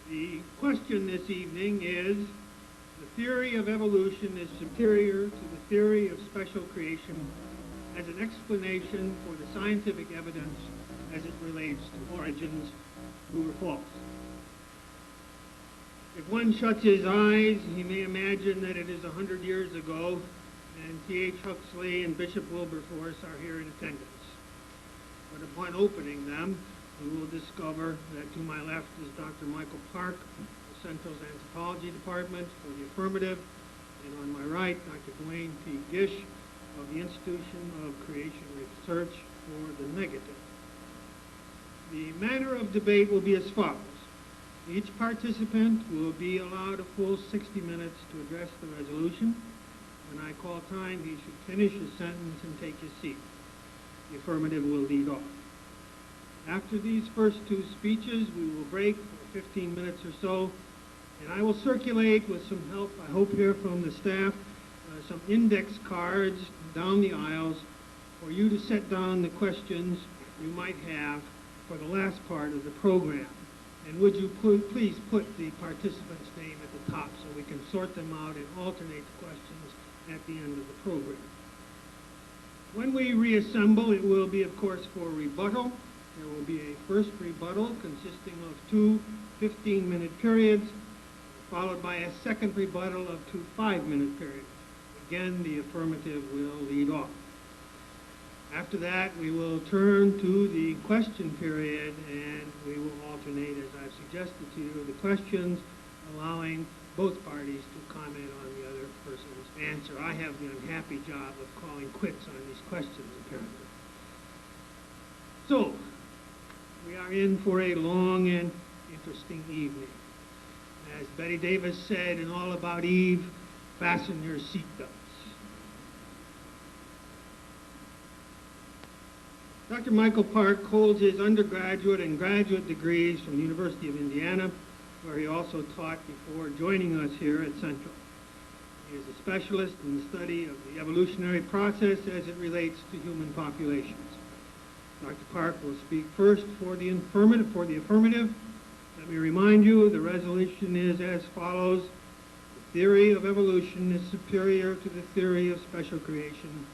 The question this evening is, the theory of evolution is superior to the theory of special creation as an explanation for the scientific evidence as it relates to origins, true or false. If one shuts his eyes, he may imagine that it is 100 years ago and T.H. Huxley and Bishop Wilberforce are here in attendance. But upon opening them, we will discover that to my left is Dr. Michael Park, the Central's Anthropology Department for the affirmative, and on my right, Dr. Glenn Gish of the Institution of Creation Research for the negative. The manner of debate will be as follows. Each participant will be allowed a full 60 minutes to address the resolution. When I call time, he should finish his sentence and take his seat. The affirmative will lead off. After these first two speeches, we will break for 15 minutes or so, and I will circulate with some help, I hope here from the staff, some index cards down the aisles for you to set down the questions you might have for the last part of the program. And would you please put the participant's name at the top so we can sort them out and alternate the questions at the end of the program. When we reassemble, it will be, of course, for rebuttal. There will be a first rebuttal consisting of two 15-minute periods, followed by a second rebuttal of two 5-minute periods. Again, the affirmative will lead off. After that, we will turn to the question period, and we will alternate, as I've suggested to you, the questions, allowing both parties to comment on the other person's answer. I have the unhappy job of calling quits on these questions, apparently. So, we are in for a long and interesting evening. As Betty Davis said in All About Eve, fasten your seatbelts. Dr. Michael Park holds his undergraduate and graduate degrees from the University of Indiana, where he also taught before joining us here at Central. He is a specialist in the study of the evolutionary process as it relates to human populations. Dr. Park will speak first for the affirmative. Let me remind you, the resolution is as follows. The theory of evolution is superior to the theory of special creation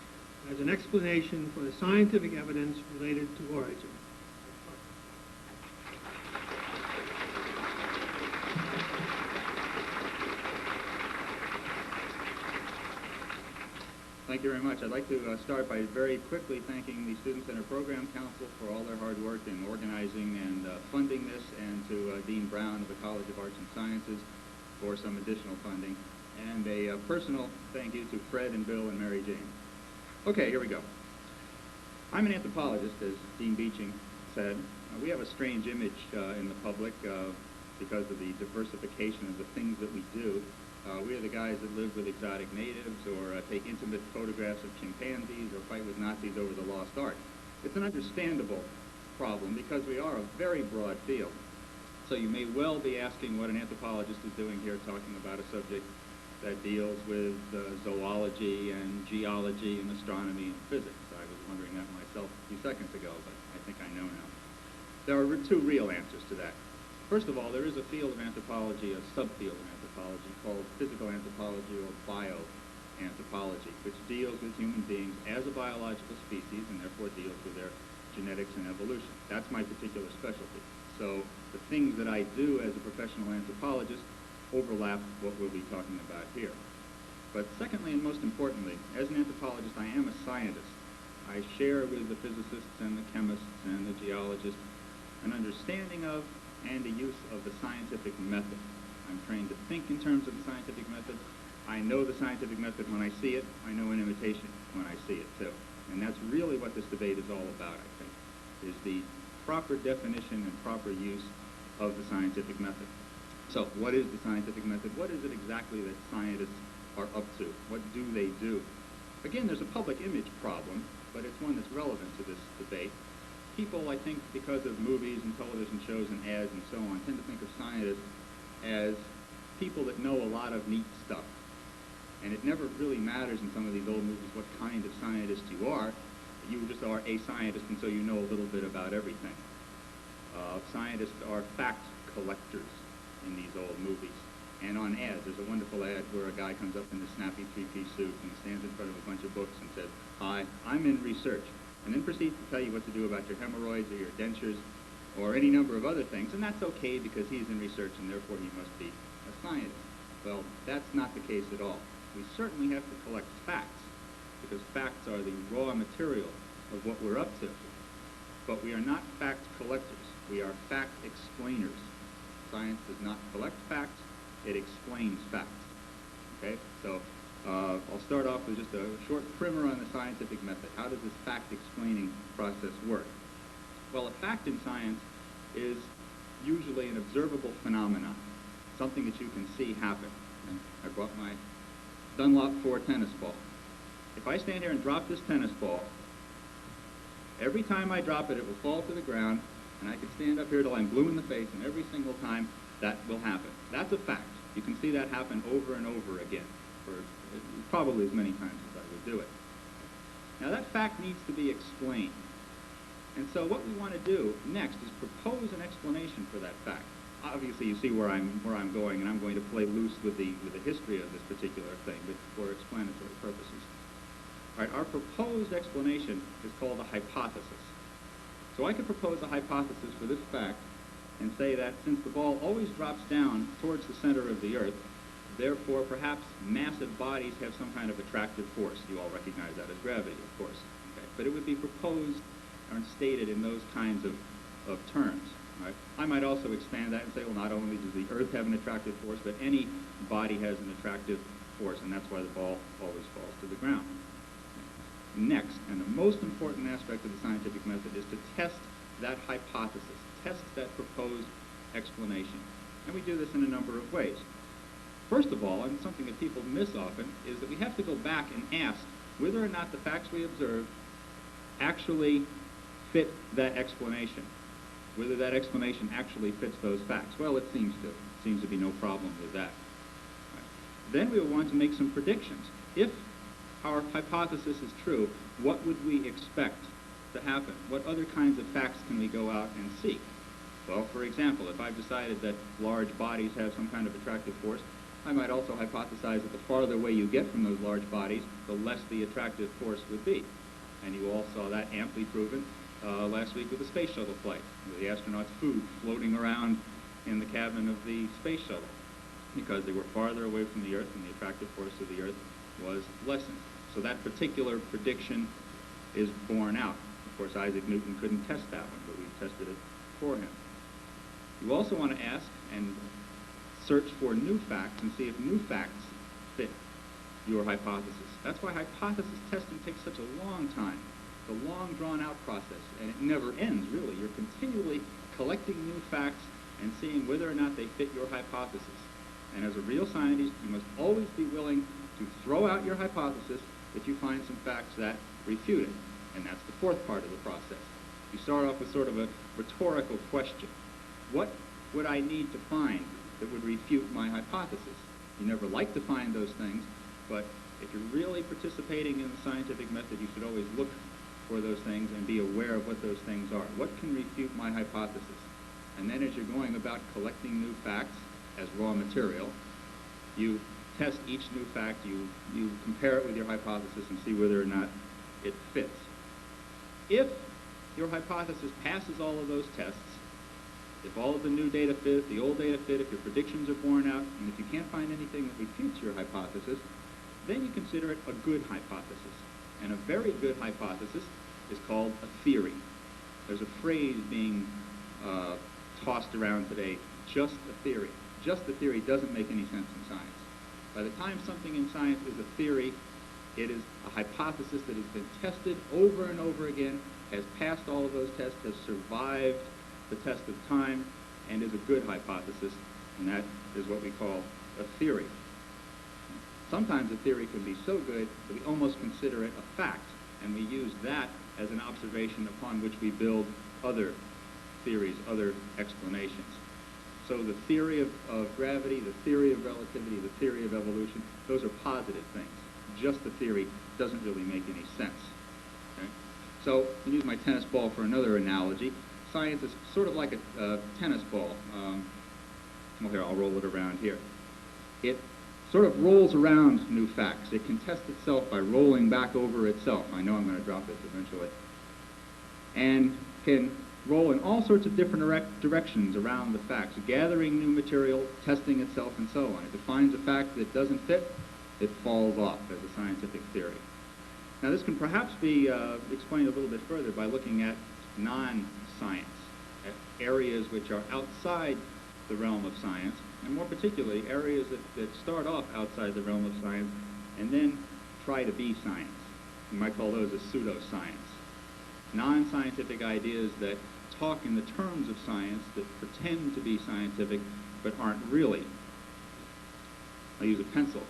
as an explanation for the scientific evidence related to origin. Thank you very much. I'd like to start by very quickly thanking the Student Center Program Council for all their hard work in organizing and funding this, and to Dean Brown of the College of Arts and Sciences for some additional funding. And a personal thank you to Fred and Bill and Mary Jane. Okay, here we go. I'm an anthropologist, as Dean Beeching said. We have a strange image in the public because of the diversification of the things that we do. We are the guys that live with exotic natives, or take intimate photographs of chimpanzees, or fight with Nazis over the lost art. It's an understandable problem because we are a very broad field. So you may well be asking what an anthropologist is doing here talking about a subject that deals with zoology and geology and astronomy and physics. I was wondering that myself a few seconds ago, but I think I know now. There are two real answers to that. First of all, there is a field of anthropology, a subfield of anthropology, called physical anthropology or bioanthropology, which deals with human beings as a biological species and therefore deals with their genetics and evolution. That's my particular specialty. So the things that I do as a professional anthropologist overlap what we'll be talking about here. But secondly, and most importantly, as an anthropologist, I am a scientist. I share with the physicists and the chemists and the geologists an understanding of and a use of the scientific method. I'm trained to think in terms of the scientific method. I know the scientific method when I see it. I know an imitation when I see it too. And that's really what this debate is all about, I think, is the proper definition and proper use of the scientific method. So what is the scientific method? What is it exactly that scientists are up to? What do they do? Again, there's a public image problem, but it's one that's relevant to this debate. People, I think, because of movies and television shows and ads and so on, tend to think of scientists as people that know a lot of neat stuff. And it never really matters in some of these old movies what kind of scientist you are. You just are a scientist, and so you know a little bit about everything. Scientists are fact collectors. in these old movies. And on ads, there's a wonderful ad where a guy comes up in a snappy three-piece suit and stands in front of a bunch of books and says, "Hi, I'm in research," and then proceeds to tell you what to do about your hemorrhoids or your dentures or any number of other things, and that's okay because he's in research and therefore he must be a scientist. Well, that's not the case at all. We certainly have to collect facts, because facts are the raw material of what we're up to. But we are not fact collectors. We are fact explainers. Science does not collect facts, it explains facts. Okay? So I'll start off with just a short primer on the scientific method. How does this fact explaining process work? Well, a fact in science is usually an observable phenomenon, something that you can see happen. I brought my Dunlop 4 tennis ball. If I stand here and drop this tennis ball, every time I drop it, it will fall to the ground, and I can stand up here till I'm blue in the face, and every single time that will happen. That's a fact. You can see that happen over and over again, for probably as many times as I would do it. Now that fact needs to be explained. And so what we want to do next is propose an explanation for that fact. Obviously, you see where I'm going, and I'm going to play loose with the history of this particular thing, but for explanatory purposes. All right, our proposed explanation is called a hypothesis. So I could propose a hypothesis for this fact and say that since the ball always drops down towards the center of the Earth, therefore perhaps massive bodies have some kind of attractive force. You all recognize that as gravity, of course. Okay? But it would be proposed or stated in those kinds of terms. Right? I might also expand that and say, well, not only does the Earth have an attractive force, but any body has an attractive force, and that's why the ball always falls to the ground. Next, and the most important aspect of the scientific method is to test that hypothesis, test that proposed explanation. And we do this in a number of ways. First of all, and something that people miss often, is that we have to go back and ask whether or not the facts we observe actually fit that explanation, whether that explanation actually fits those facts. Well, it seems to. Seems to be no problem with that. Right. Then we will want to make some predictions. If our hypothesis is true, what would we expect to happen? What other kinds of facts can we go out and seek? Well, for example, if I've decided that large bodies have some kind of attractive force, I might also hypothesize that the farther away you get from those large bodies, the less the attractive force would be. And you all saw that amply proven last week with the space shuttle flight, with the astronauts' food floating around in the cabin of the space shuttle, because they were farther away from the Earth and the attractive force of the Earth was lessened. So that particular prediction is borne out. Of course, Isaac Newton couldn't test that one, but we tested it for him. You also want to ask and search for new facts and see if new facts fit your hypothesis. That's why hypothesis testing takes such a long time. It's a long, drawn-out process, and it never ends, really. You're continually collecting new facts and seeing whether or not they fit your hypothesis. And as a real scientist, you must always be willing to throw out your hypothesis if you find some facts that refute it. And that's the fourth part of the process. You start off with sort of a rhetorical question. What would I need to find that would refute my hypothesis? You never like to find those things, but if you're really participating in the scientific method, you should always look for those things and be aware of what those things are. What can refute my hypothesis? And then as you're going about collecting new facts as raw material, you test each new fact, you compare it with your hypothesis and see whether or not it fits. If your hypothesis passes all of those tests, if all of the new data fit, the old data fit, if your predictions are borne out, and if you can't find anything that refutes your hypothesis, then you consider it a good hypothesis. And a very good hypothesis is called a theory. There's a phrase being tossed around today, just a theory. Just a theory doesn't make any sense in science. By the time something in science is a theory, it is a hypothesis that has been tested over and over again, has passed all of those tests, has survived the test of time, and is a good hypothesis, and that is what we call a theory. Sometimes a theory can be so good that we almost consider it a fact, and we use that as an observation upon which we build other theories, other explanations. So the theory of gravity, the theory of relativity, the theory of evolution, those are positive things. Just the theory doesn't really make any sense. Okay? So to use my tennis ball for another analogy, science is sort of like a tennis ball. well, here, I'll roll it around here. It sort of rolls around new facts. It can test itself by rolling back over itself. I know I'm going to drop this eventually. And can roll in all sorts of different directions around the facts, gathering new material, testing itself, and so on. If it finds a fact that doesn't fit, it falls off as a scientific theory. Now, this can perhaps be explained a little bit further by looking at non-science, at areas which are outside the realm of science, and more particularly areas that start off outside the realm of science and then try to be science. You might call those a pseudoscience. Non-scientific ideas that talk in the terms of science, that pretend to be scientific, but aren't really. I'll use a pencil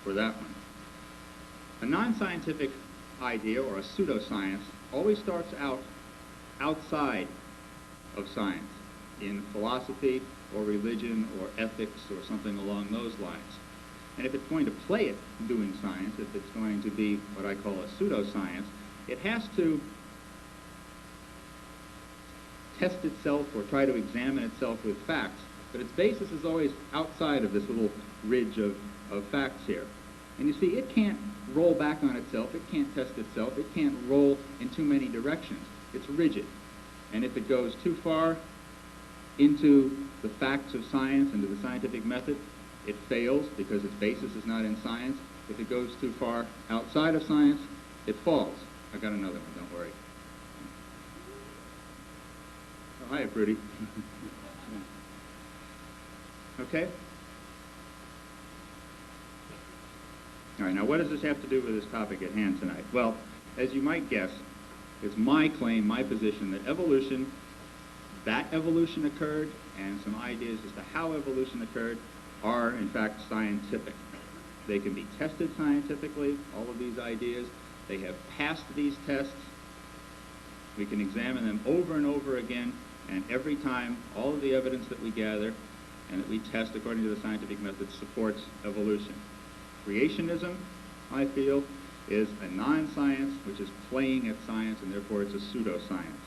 for that one. A non-scientific idea, or a pseudoscience, always starts out outside of science, in philosophy or religion or ethics or something along those lines. And if it's going to play it doing science, if it's going to be what I call a pseudoscience, it has to test itself or try to examine itself with facts, but its basis is always outside of this little ridge of facts here. And you see, it can't roll back on itself, it can't test itself, it can't roll in too many directions. It's rigid. And if it goes too far into the facts of science, into the scientific method, it fails because its basis is not in science. If it goes too far outside of science, it falls. I got another one, don't worry. Oh, hiya, Fruity. Okay? All right, now what does this have to do with this topic at hand tonight? Well, as you might guess, it's my claim, my position, that that evolution occurred, and some ideas as to how evolution occurred are, in fact, scientific. They can be tested scientifically, all of these ideas. They have passed these tests. We can examine them over and over again, and every time, all of the evidence that we gather and that we test according to the scientific method supports evolution. Creationism, I feel, is a non-science which is playing at science, and therefore it's a pseudoscience.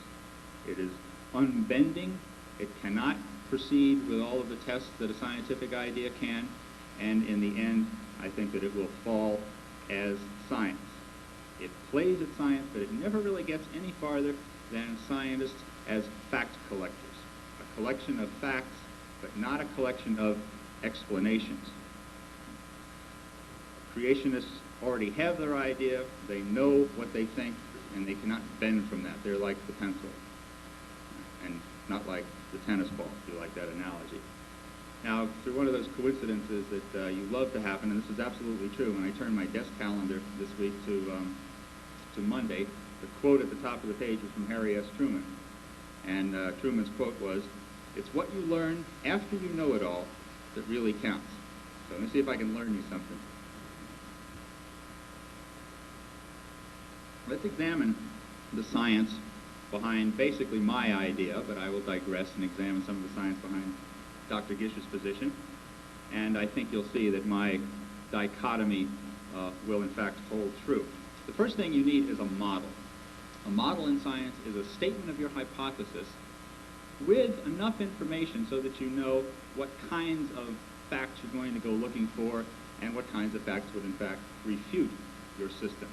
It is unbending. It cannot proceed with all of the tests that a scientific idea can, and in the end, I think that it will fall as science. It plays at science, but it never really gets any farther than scientists as fact collectors. A collection of facts, but not a collection of explanations. Creationists already have their idea, they know what they think, and they cannot bend from that. They're like the pencil, and not like the tennis ball, if you like that analogy. Now, through one of those coincidences that you love to happen, and this is absolutely true, when I turned my desk calendar this week to Monday, the quote at the top of the page was from Harry S. Truman. And Truman's quote was, "It's what you learn after you know it all that really counts." So let me see if I can learn you something. Let's examine the science behind basically my idea, but I will digress and examine some of the science behind Dr. Gish's position. And I think you'll see that my dichotomy will in fact hold true. The first thing you need is a model. A model in science is a statement of your hypothesis with enough information so that you know what kinds of facts you're going to go looking for and what kinds of facts would in fact refute your system.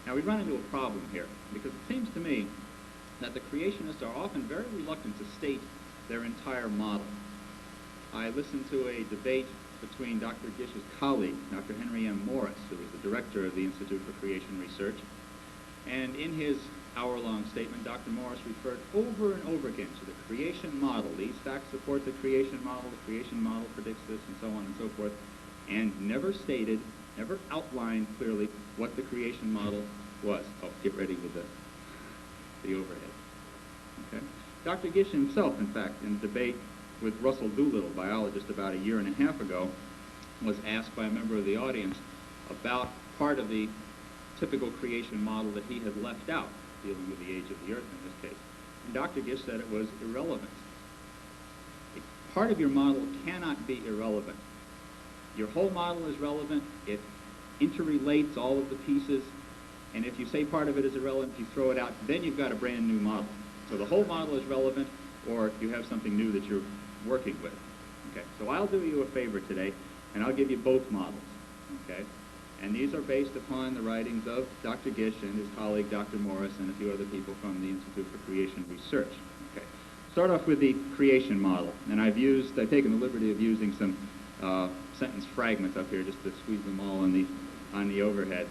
Now, we run into a problem here, because it seems to me that the creationists are often very reluctant to state their entire model. I listened to a debate between Dr. Gish's colleague, Dr. Henry M. Morris, who is the director of the Institute for Creation Research, and in his hour-long statement, Dr. Morris referred over and over again to the creation model. These facts support the creation model predicts this, and so on and so forth, and never stated, never outlined clearly what the creation model was. Oh, get ready with the overhead. Okay? Dr. Gish himself, in fact, in a debate with Russell Doolittle, biologist, about a year and a half ago, was asked by a member of the audience about part of the typical creation model that he had left out, dealing with the age of the Earth in this case. And Dr. Gish said it was irrelevant. Part of your model cannot be irrelevant. Your whole model is relevant. It interrelates all of the pieces. And if you say part of it is irrelevant, you throw it out, then you've got a brand new model. So the whole model is relevant, or you have something new that you're working with. Okay, so I'll do you a favor today, and I'll give you both models, okay? And these are based upon the writings of Dr. Gish and his colleague, Dr. Morris, and a few other people from the Institute for Creation Research. Okay, start off with the creation model, and I've taken the liberty of using some sentence fragments up here just to squeeze them all on the overhead.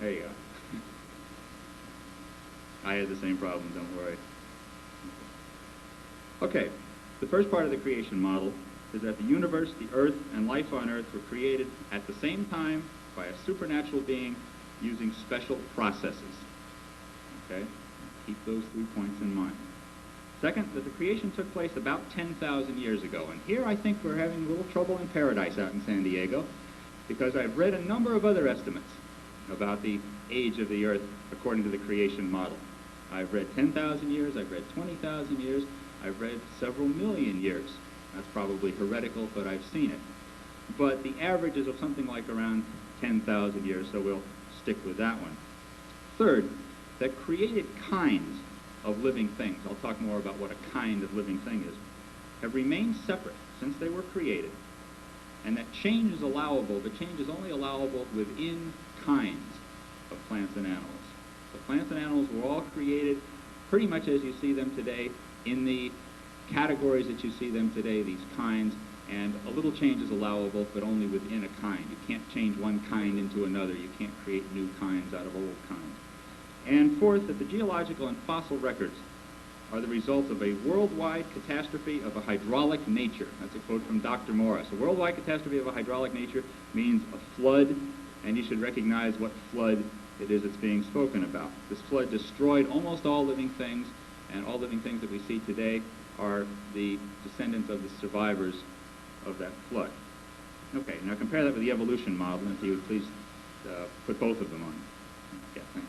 There you go. I had the same problem, don't worry. Okay, the first part of the creation model is that the universe, the earth, and life on earth were created at the same time by a supernatural being using special processes. Okay, keep those 3 points in mind. Second, that the creation took place about 10,000 years ago. And here I think we're having a little trouble in paradise out in San Diego, because I've read a number of other estimates about the age of the earth according to the creation model. I've read 10,000 years, I've read 20,000 years, I've read several million years. That's probably heretical, but I've seen it. But the average is of something like around 10,000 years, so we'll stick with that one. Third, that created kinds of living things, I'll talk more about what a kind of living thing is, have remained separate since they were created, and that change is allowable, but change is only allowable within kinds of plants and animals. So plants and animals were all created pretty much as you see them today, in the categories that you see them today, these kinds, and a little change is allowable, but only within a kind. You can't change one kind into another. You can't create new kinds out of old kinds. And fourth, that the geological and fossil records are the result of a worldwide catastrophe of a hydraulic nature. That's a quote from Dr. Morris. A worldwide catastrophe of a hydraulic nature means a flood, and you should recognize what flood it is that's being spoken about. This flood destroyed almost all living things, and all living things that we see today are the descendants of the survivors of that flood. Okay, now compare that with the evolution model, and if you would please put both of them on. Yeah, thank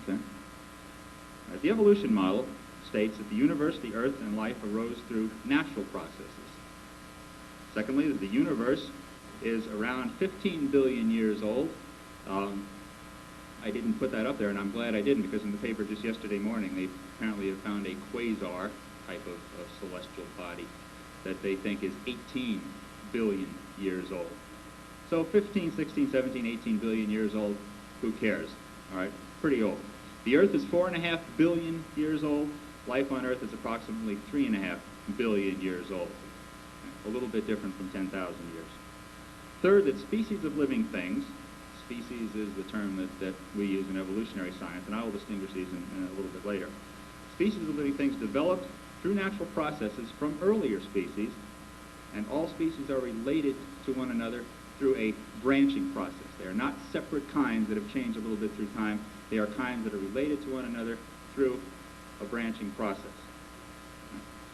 you. Okay. The evolution model states that the universe, the earth, and life arose through natural processes. Secondly, that the universe is around 15 billion years old. I didn't put that up there, and I'm glad I didn't, because in the paper just yesterday morning, they apparently have found a quasar type of celestial body that they think is 18 billion years old. So 15, 16, 17, 18 billion years old, who cares? All right, pretty old. The Earth is 4.5 billion years old. Life on Earth is approximately 3.5 billion years old. A little bit different from 10,000 years. Third, that species of living things, species is the term that we use in evolutionary science, and I will distinguish these in a little bit later. Species of living things developed through natural processes from earlier species, and all species are related to one another through a branching process. They are not separate kinds that have changed a little bit through time. They are kinds that are related to one another through a branching process.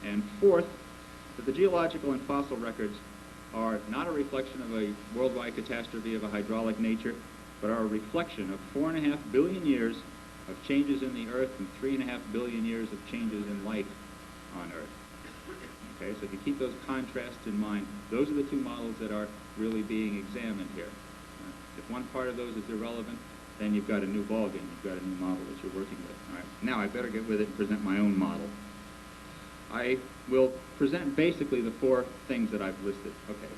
And fourth, that the geological and fossil records are not a reflection of a worldwide catastrophe of a hydraulic nature, but are a reflection of 4.5 billion years of changes in the Earth and 3.5 billion years of changes in life on Earth. Okay, so if you keep those contrasts in mind, those are the two models that are really being examined here. If one part of those is irrelevant, then you've got a new ballgame. You've got a new model that you're working with. All right, now I better get with it and present my own model. I will present basically the four things that I've listed. Okay,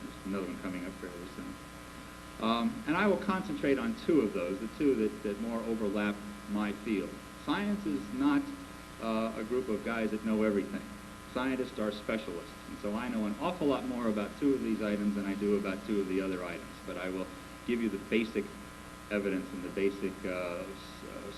there's another one coming up fairly soon. And I will concentrate on two of those, the two that more overlap my field. Science is not a group of guys that know everything. Scientists are specialists, and so I know an awful lot more about two of these items than I do about two of the other items, but I will give you the basic evidence and the basic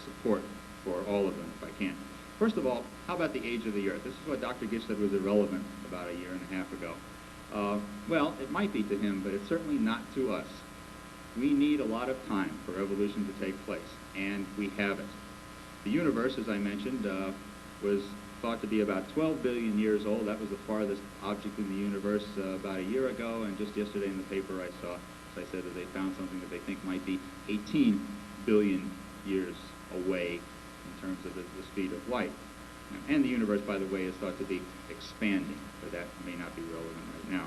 support for all of them if I can. First of all, how about the age of the Earth? This is what Dr. Gish said was irrelevant about a year and a half ago. Well, it might be to him, but it's certainly not to us. We need a lot of time for evolution to take place, and we have it. The universe, as I mentioned, was thought to be about 12 billion years old. That was the farthest object in the universe about a year ago, and just yesterday in the paper I saw, as I said, that they found something that they think might be 18 billion years away in terms of the speed of light. And the universe, by the way, is thought to be expanding, but that may not be relevant right now.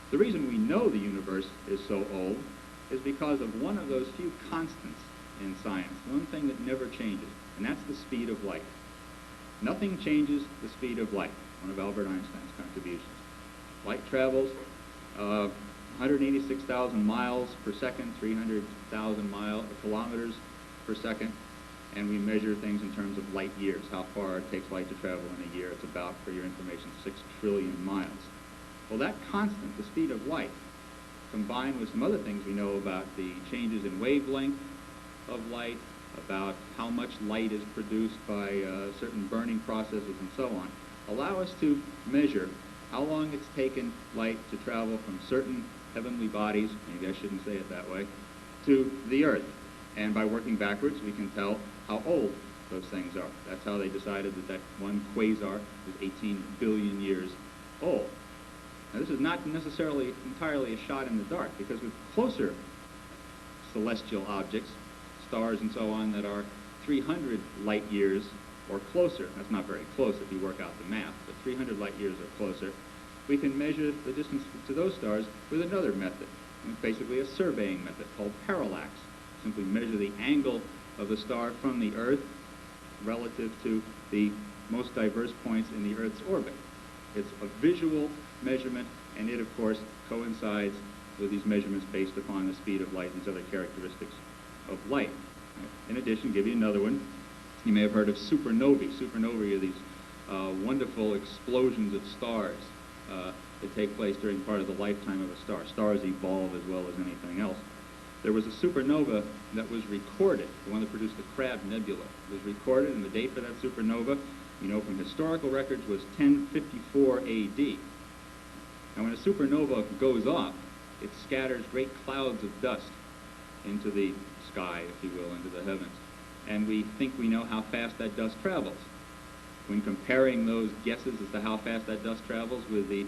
The reason we know the universe is so old is because of one of those few constants in science, one thing that never changes, and that's the speed of light. Nothing changes the speed of light, one of Albert Einstein's contributions. Light travels 186,000 miles per second, 300,000 kilometers per second, and we measure things in terms of light years, how far it takes light to travel in a year. It's about, for your information, 6 trillion miles. Well, that constant, the speed of light, combined with some other things we know about the changes in wavelength of light, about how much light is produced by certain burning processes and so on, allow us to measure how long it's taken light to travel from certain heavenly bodies, maybe I shouldn't say it that way, to the Earth. And by working backwards, we can tell how old those things are. That's how they decided that that one quasar is 18 billion years old. Now, this is not necessarily entirely a shot in the dark, because with closer celestial objects, stars and so on, that are 300 light years or closer, that's not very close if you work out the math, but 300 light years or closer, we can measure the distance to those stars with another method. It's basically a surveying method called parallax. Simply measure the angle of the star from the Earth relative to the most diverse points in the Earth's orbit. It's a visual measurement, and it, of course, coincides with these measurements based upon the speed of light and these other characteristics of light. In addition, give you another one. You may have heard of supernovae. Supernovae are these wonderful explosions of stars that take place during part of the lifetime of a star. Stars evolve as well as anything else. There was a supernova that was recorded, the one that produced the Crab Nebula. It was recorded, and the date for that supernova, you know from historical records, was 1054 AD. Now, when a supernova goes off, it scatters great clouds of dust into the sky, if you will, into the heavens. And we think we know how fast that dust travels. When comparing those guesses as to how fast that dust travels with the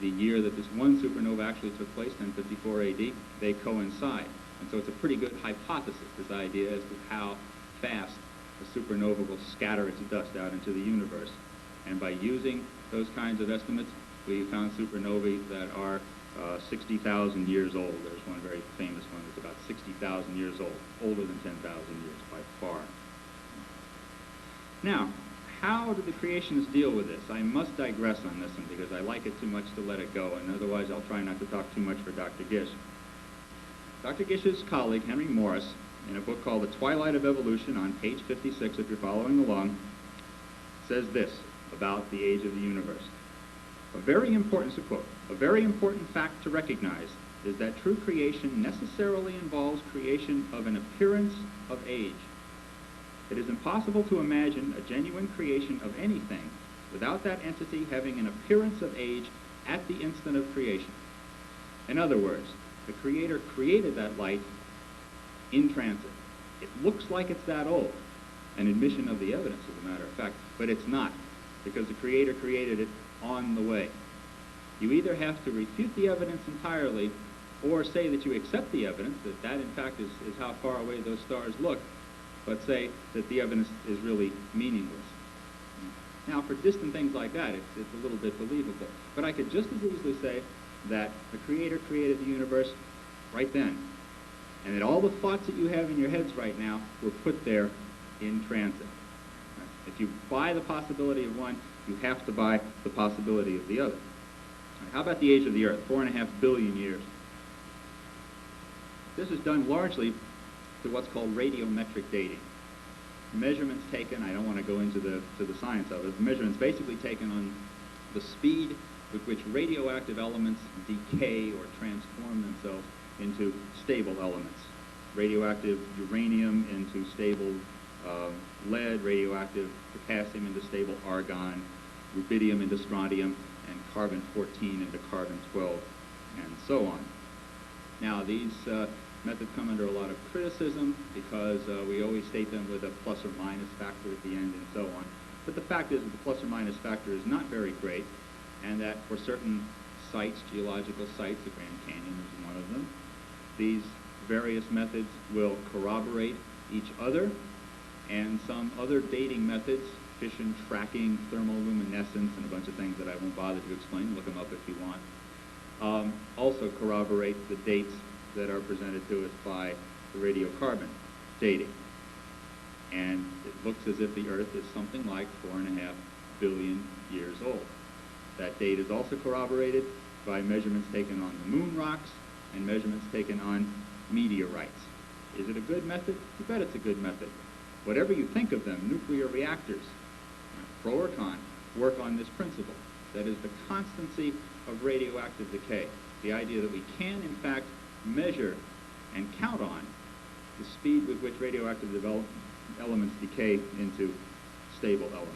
year that this one supernova actually took place, 1054 AD, they coincide. And so it's a pretty good hypothesis, this idea as to how fast a supernova will scatter its dust out into the universe. And by using those kinds of estimates, we found supernovae that are 60,000 years old. There's one very famous one that's about 60,000 years old, older than 10,000 years by far. Now, how do the creationists deal with this? I must digress on this one because I like it too much to let it go, and otherwise I'll try not to talk too much for Dr. Gish. Dr. Gish's colleague, Henry Morris, in a book called The Twilight of Evolution, on page 56, if you're following along, says this about the age of the universe. A very important, to quote, a very important fact to recognize is that true creation necessarily involves creation of an appearance of age. It is impossible to imagine a genuine creation of anything without that entity having an appearance of age at the instant of creation. In other words, the Creator created that light in transit. It looks like it's that old, an admission of the evidence, as a matter of fact, but it's not, because the Creator created it on the way. You either have to refute the evidence entirely or say that you accept the evidence, that that in fact is how far away those stars look, but say that the evidence is really meaningless. Now, for distant things like that, it's a little bit believable. But I could just as easily say that the Creator created the universe right then, and that all the thoughts that you have in your heads right now were put there in transit. If you buy the possibility of one, you have to buy the possibility of the other. How about the age of the Earth? 4.5 billion years. This is done largely through what's called radiometric dating. Measurements taken, I don't want to go into the science of it, measurements basically taken on the speed with which radioactive elements decay or transform themselves into stable elements. Radioactive uranium into stable lead, radioactive potassium into stable argon, rubidium into strontium, and carbon-14 into carbon-12, and so on. Now, these methods come under a lot of criticism because we always state them with a plus or minus factor at the end and so on. But the fact is that the plus or minus factor is not very great, and that for certain sites, geological sites, the Grand Canyon is one of them, these various methods will corroborate each other, and some other dating methods, fission tracking, thermoluminescence, and a bunch of things that I won't bother to explain, look them up if you want, also corroborate the dates that are presented to us by the radiocarbon dating. And it looks as if the Earth is something like 4.5 billion years old. That date is also corroborated by measurements taken on the moon rocks and measurements taken on meteorites. Is it a good method? You bet it's a good method. Whatever you think of them, nuclear reactors, pro or con, work on this principle. That is the constancy of radioactive decay. The idea that we can, in fact, measure and count on the speed with which radioactive elements decay into stable elements.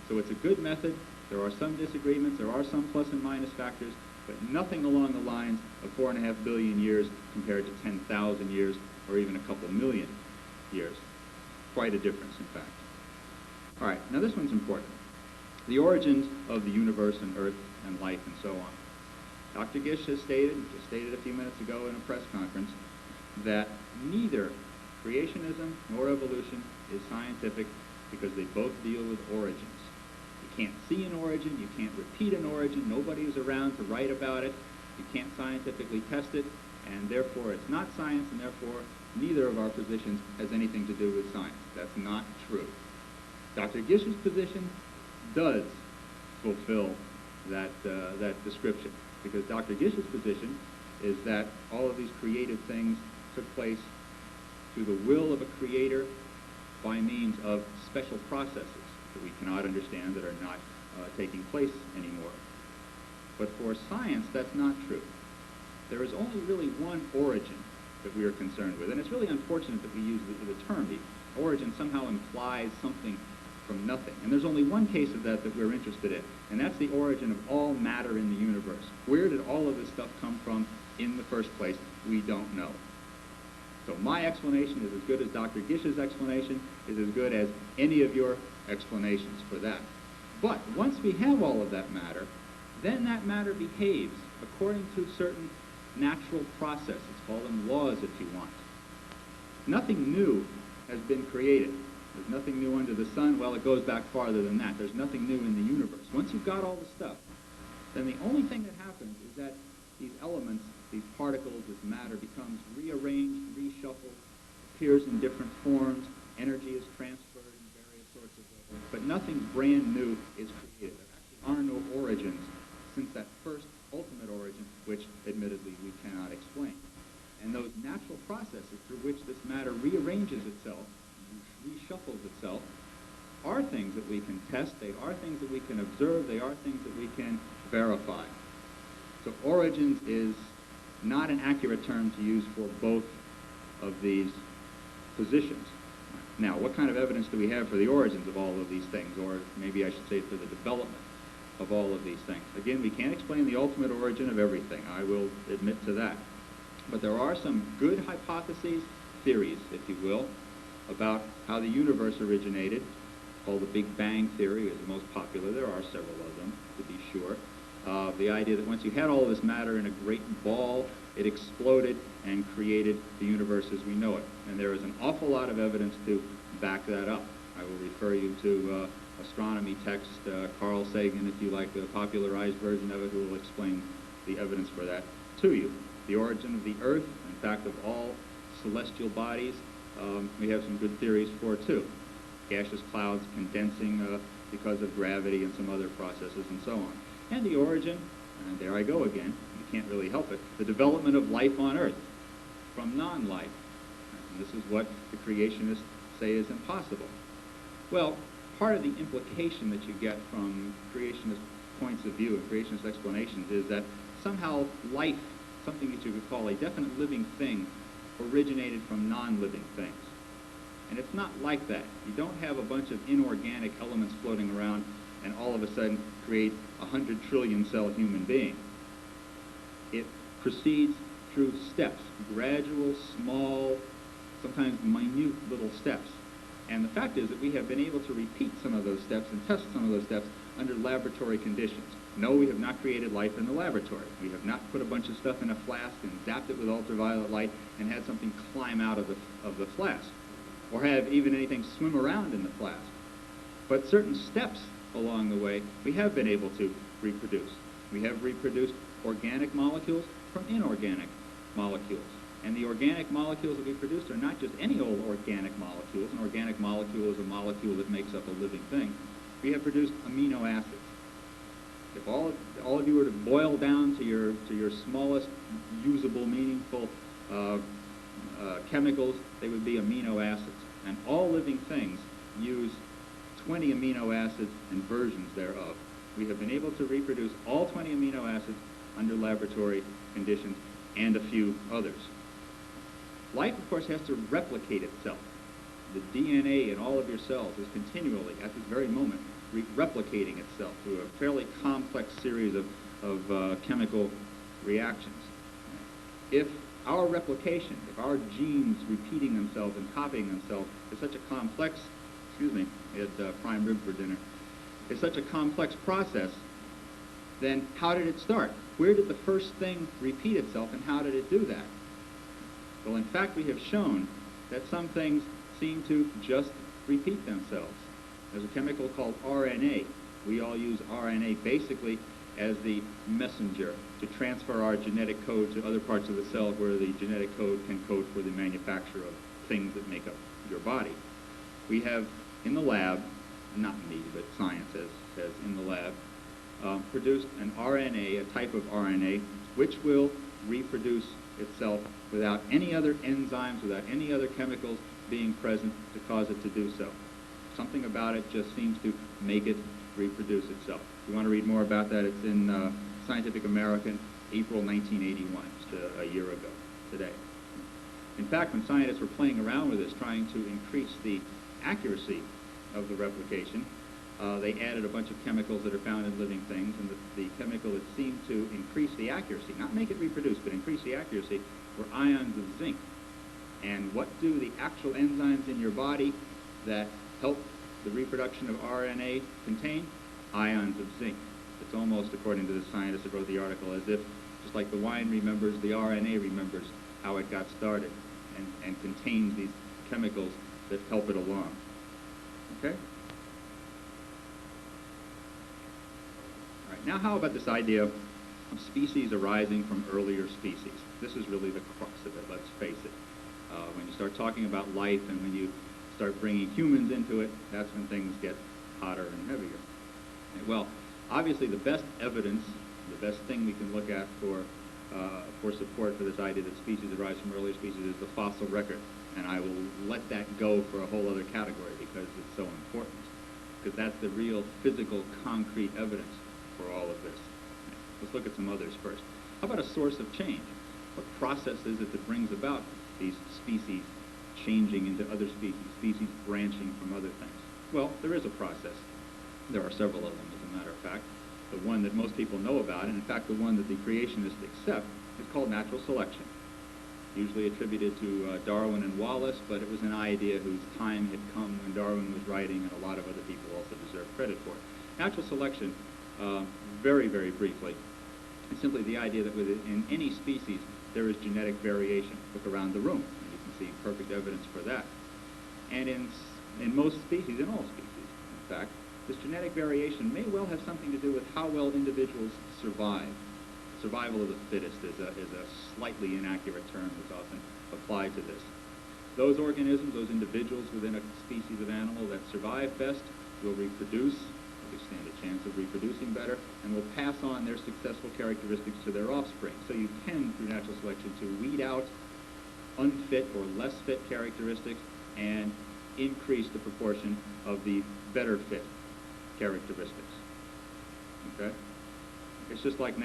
So it's a good method. There are some disagreements. There are some plus and minus factors, but nothing along the lines of 4.5 billion years compared to 10,000 years or even a couple million years. Quite a difference, in fact. All right, now this one's important. The origins of the universe and Earth and life and so on. Dr. Gish has stated, just stated a few minutes ago in a press conference, that neither creationism nor evolution is scientific because they both deal with origins. You can't see an origin, you can't repeat an origin, nobody is around to write about it, you can't scientifically test it, and therefore it's not science, and therefore neither of our positions has anything to do with science. That's not true. Dr. Gish's position does fulfill that description, because Dr. Gish's position is that all of these creative things took place through the will of a creator by means of special processes that we cannot understand, that are not taking place anymore. But for science, that's not true. There is only really one origin that we are concerned with, and it's really unfortunate that we use the term. The origin somehow implies something from nothing. And there's only one case of that we're interested in, and that's the origin of all matter in the universe. Where did all of this stuff come from in the first place? We don't know. So my explanation is as good as Dr. Gish's explanation, is as good as any of your explanations for that. But once we have all of that matter, then that matter behaves according to certain natural processes. Call them laws if you want. Nothing new has been created. There's nothing new under the sun. Well, it goes back farther than that. There's nothing new in the universe. Once you've got all the stuff, then the only thing that happens is that these elements, these particles, this matter becomes rearranged, reshuffled, appears in different forms, energy is transferred in various sorts of ways. But nothing brand new is created. There actually are no origins since that first ultimate origin, which admittedly we cannot explain. And those natural processes through which this matter rearranges itself, reshuffles itself, are things that we can test, they are things that we can observe, they are things that we can verify. So origins is not an accurate term to use for both of these positions. Now, what kind of evidence do we have for the origins of all of these things, or maybe I should say for the development of all of these things? Again, we can't explain the ultimate origin of everything. I will admit to that. But there are some good hypotheses, theories, if you will, about how the universe originated, called the Big Bang theory is the most popular. There are several of them, to be sure. The idea that once you had all of this matter in a great ball, it exploded and created the universe as we know it. And there is an awful lot of evidence to back that up. I will refer you to astronomy text, Carl Sagan, if you like, the popularized version of it, who will explain the evidence for that to you. The origin of the Earth, in fact, of all celestial bodies, we have some good theories for, too. Gaseous clouds condensing because of gravity and some other processes and so on. And the origin, and there I go again, you can't really help it, the development of life on Earth from non-life. And this is what the creationists say is impossible. Well, part of the implication that you get from creationist points of view and creationist explanations is that somehow life, something that you could call a definite living thing, originated from non-living things. And it's not like that. You don't have a bunch of inorganic elements floating around and all of a sudden create a 100 trillion cell human being. It proceeds through steps, gradual, small, sometimes minute little steps. And the fact is that we have been able to repeat some of those steps and test some of those steps under laboratory conditions. No, we have not created life in the laboratory. We have not put a bunch of stuff in a flask and zapped it with ultraviolet light and had something climb out of the flask, or have even anything swim around in the flask. But certain steps along the way, we have been able to reproduce. We have reproduced organic molecules from inorganic molecules. And the organic molecules that we produce are not just any old organic molecules. An organic molecule is a molecule that makes up a living thing. We have produced amino acids. If all of you were to boil down to your smallest usable, meaningful chemicals, they would be amino acids. And all living things use 20 amino acids and versions thereof. We have been able to reproduce all 20 amino acids under laboratory conditions and a few others. Life, of course, has to replicate itself. The DNA in all of your cells is continually, at this very moment, replicating itself through a fairly complex series of chemical reactions. If our replication, if our genes repeating themselves and copying themselves is such a complex, prime rib for dinner, is such a complex process, then how did it start? Where did the first thing repeat itself, and how did it do that? Well, in fact, we have shown that some things seem to just repeat themselves. There's a chemical called RNA. We all use RNA basically as the messenger to transfer our genetic code to other parts of the cell where the genetic code can code for the manufacture of things that make up your body. We have in the lab, not me, but science has in the lab, produced an RNA, a type of RNA, which will reproduce itself without any other enzymes, without any other chemicals being present to cause it to do so. Something about it just seems to make it reproduce itself. If you want to read more about that, it's in Scientific American, April 1981, just a year ago today. In fact, when scientists were playing around with this, trying to increase the accuracy of the replication, they added a bunch of chemicals that are found in living things, and the chemical that seemed to increase the accuracy, not make it reproduce, but increase the accuracy, were ions of zinc. And what do the actual enzymes in your body that help the reproduction of RNA contain? Ions of zinc. It's almost, according to the scientist that wrote the article, as if, just like the wine remembers, the RNA remembers how it got started and contains these chemicals that help it along. Okay? All right, now how about this idea of species arising from earlier species? This is really the crux of it, let's face it. When you start talking about life and when you start bringing humans into it, that's when things get hotter and heavier. Well, obviously the best evidence, the best thing we can look at for support for this idea that species arise from earlier species is the fossil record. And I will let that go for a whole other category because it's so important. Because that's the real physical, concrete evidence for all of this. Let's look at some others first. How about a source of change? What process is it that brings about these species changing into other species, species branching from other things? Well, there is a process. There are several of them, as a matter of fact. The one that most people know about, and in fact the one that the creationists accept, is called natural selection. Usually attributed to Darwin and Wallace, but it was an idea whose time had come when Darwin was writing, and a lot of other people also deserve credit for it. Natural selection, very, very briefly, is simply the idea that within any species there is genetic variation. Look around the room, and you can see perfect evidence for that. And in most species, in all species, in fact, this genetic variation may well have something to do with how well individuals survive. Survival of the fittest is a slightly inaccurate term that's often applied to this. Those organisms, those individuals within a species of animal that survive best will reproduce, they stand a chance of reproducing better, and will pass on their successful characteristics to their offspring. So you can, through natural selection, to weed out unfit or less fit characteristics and increase the proportion of the better fit characteristics. Okay? It's just like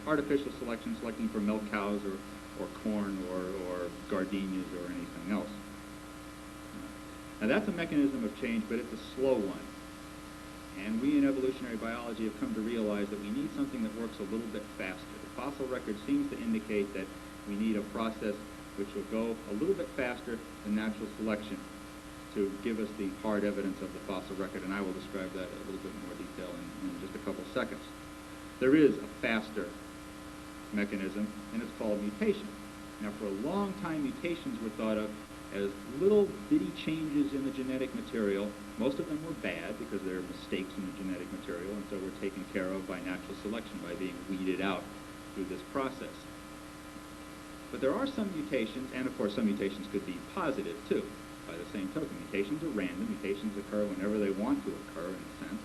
artificial selection, selecting for milk cows or corn or gardenias or anything else. Now that's a mechanism of change, but it's a slow one. And we in evolutionary biology have come to realize that we need something that works a little bit faster. The fossil record seems to indicate that we need a process which will go a little bit faster than natural selection to give us the hard evidence of the fossil record, and I will describe that in a little bit more detail in just a couple seconds. There is a faster mechanism, and it's called mutation. Now, for a long time, mutations were thought of as little bitty changes in the genetic material. Most of them were bad because there are mistakes in the genetic material, and so were taken care of by natural selection, by being weeded out through this process. But there are some mutations, and of course some mutations could be positive too. By the same token, mutations are random. Mutations occur whenever they want to occur, in a sense,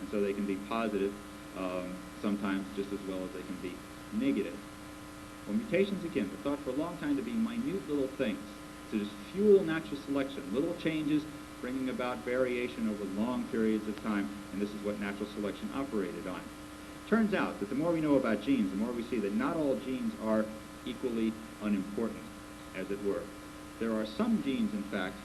and so they can be positive sometimes just as well as they can be negative. Well, mutations, again, were thought for a long time to be minute little things, to just fuel natural selection, little changes bringing about variation over long periods of time, and this is what natural selection operated on. Turns out that the more we know about genes, the more we see that not all genes are equally unimportant, as it were. There are some genes, in fact,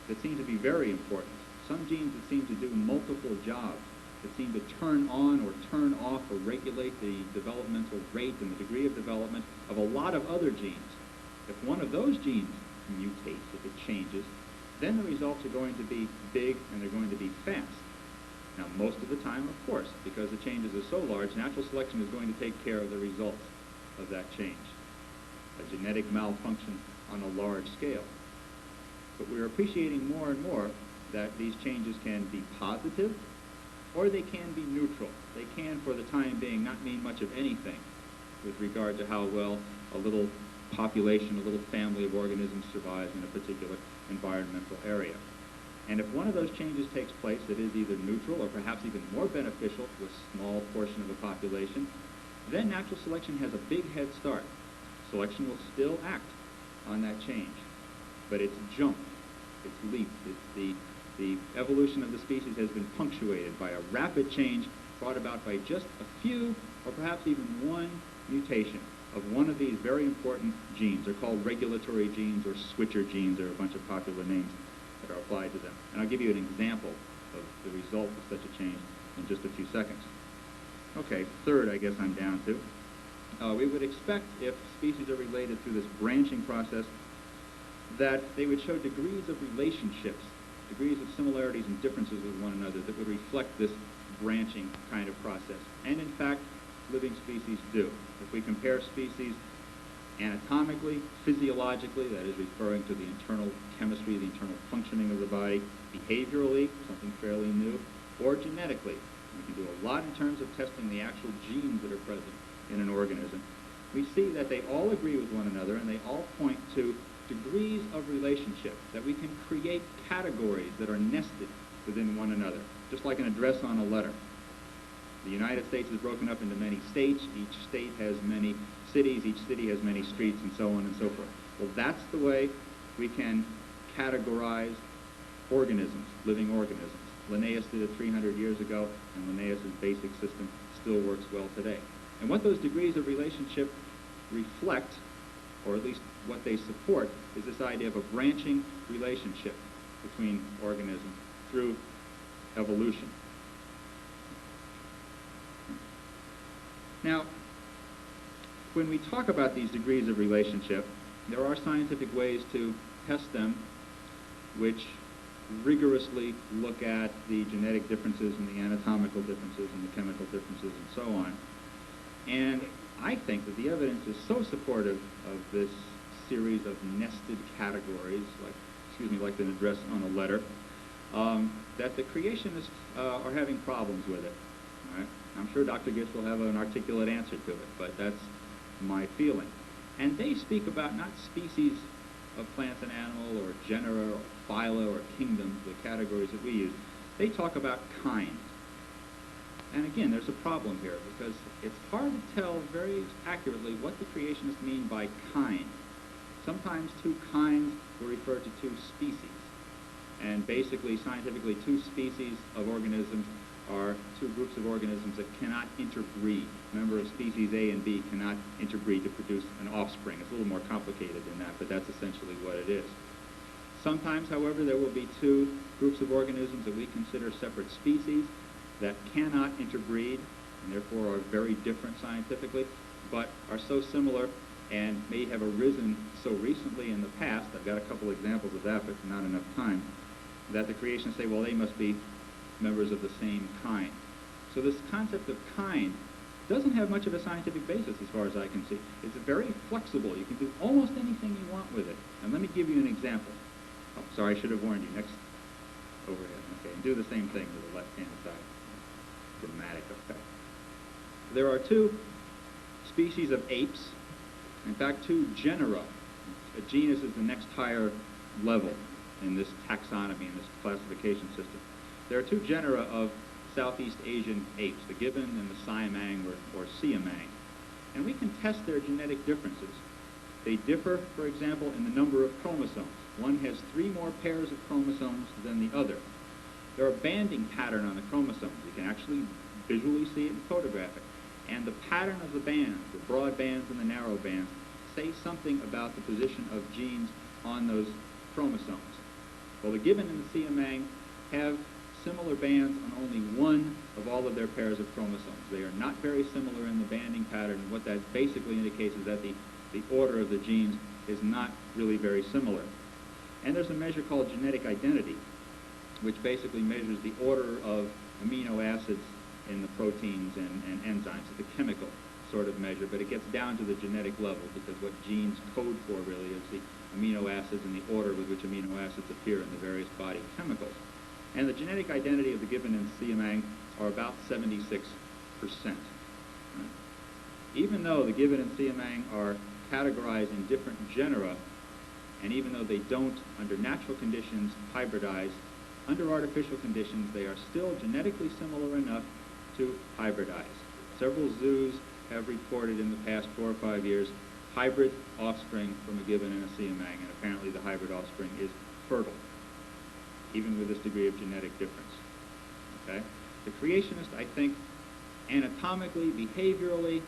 that seem to be very important, some genes that seem to do multiple jobs, that seem to turn on or turn off or regulate the developmental rate and the degree of development of a lot of other genes. If one of those genes mutates, if it changes, then the results are going to be big and they're going to be fast. Now, most of the time, of course, because the changes are so large, natural selection is going to take care of the results of that change. A genetic malfunction on a large scale. But we're appreciating more and more that these changes can be positive or they can be neutral. They can, for the time being, not mean much of anything with regard to how well a little population, a little family of organisms survives in a particular environmental area. And if one of those changes takes place that is either neutral or perhaps even more beneficial to a small portion of the population, then natural selection has a big head start. Selection will still act on that change, but it's jumped, it's leaped, the evolution of the species has been punctuated by a rapid change brought about by just a few or perhaps even one mutation of one of these very important genes. They're called regulatory genes or switcher genes. There are a bunch of popular names that are applied to them. And I'll give you an example of the result of such a change in just a few seconds. Okay, third, I guess I'm down to. We would expect, if species are related through this branching process, that they would show degrees of relationships, degrees of similarities and differences with one another that would reflect this branching kind of process. And in fact, living species do. If we compare species anatomically, physiologically, that is referring to the internal chemistry, the internal functioning of the body, behaviorally, something fairly new, or genetically, we can do a lot in terms of testing the actual genes that are present in an organism. We see that they all agree with one another and they all point to degrees of relationship, that we can create categories that are nested within one another, just like an address on a letter. The United States is broken up into many states. Each state has many cities. Each city has many streets, and so on and so forth. Well, that's the way we can categorize organisms, living organisms. Linnaeus did it 300 years ago, and Linnaeus' basic system still works well today. And what those degrees of relationship reflect, or at least what they support, is this idea of a branching relationship between organisms through evolution. Now, when we talk about these degrees of relationship, there are scientific ways to test them which rigorously look at the genetic differences and the anatomical differences and the chemical differences and so on. And I think that the evidence is so supportive of this series of nested categories, like an address on a letter, that the creationists are having problems with it. All right? I'm sure Dr. Gish will have an articulate answer to it, but that's my feeling. And they speak about not species of plants and animal or genera or phyla or kingdoms, the categories that we use. They talk about kind. And again, there's a problem here because it's hard to tell very accurately what the creationists mean by kind. Sometimes two kinds will refer to two species. And basically, scientifically, two species of organisms are two groups of organisms that cannot interbreed. Member of species A and B cannot interbreed to produce an offspring. It's a little more complicated than that, but that's essentially what it is. Sometimes, however, there will be two groups of organisms that we consider separate species that cannot interbreed and therefore are very different scientifically, but are so similar and may have arisen so recently in the past, I've got a couple examples of that, but not enough time, that the creationists say, well, they must be members of the same kind. So this concept of kind doesn't have much of a scientific basis as far as I can see. It's very flexible. You can do almost anything you want with it. And let me give you an example. Oh, sorry, I should have warned you. Next overhead. Okay, and do the same thing with the left-hand side. Dramatic effect. There are two species of apes In fact, 2 genera. A genus is the next higher level in this taxonomy, in this classification system. There are 2 genera of Southeast Asian apes, the gibbon and the siamang or siamang. And we can test their genetic differences. They differ, for example, in the number of chromosomes. One has 3 more pairs of chromosomes than the other. There are banding pattern on the chromosomes. You can actually visually see it and photograph it. And the pattern of the bands, the broad bands and the narrow bands, say something about the position of genes on those chromosomes. Well, the gibbon and the siamang have similar bands on only one of all of their pairs of chromosomes. They are not very similar in the banding pattern, and what that basically indicates is that the order of the genes is not really very similar. And there's a measure called genetic identity, which basically measures the order of amino acids in the proteins and enzymes. It's a chemical sort of measure, but it gets down to the genetic level, because what genes code for really is the amino acids and the order with which amino acids appear in the various body chemicals. And the genetic identity of the gibbon and siamang are about 76%. Right? Even though the gibbon and siamang are categorized in different genera, and even though they don't, under natural conditions, hybridize, under artificial conditions, they are still genetically similar enough to hybridize. Several zoos have reported in the past 4 or 5 years hybrid offspring from a gibbon and a siamang, and apparently the hybrid offspring is fertile, even with this degree of genetic difference. Okay? The creationist, I think, anatomically, behaviorally,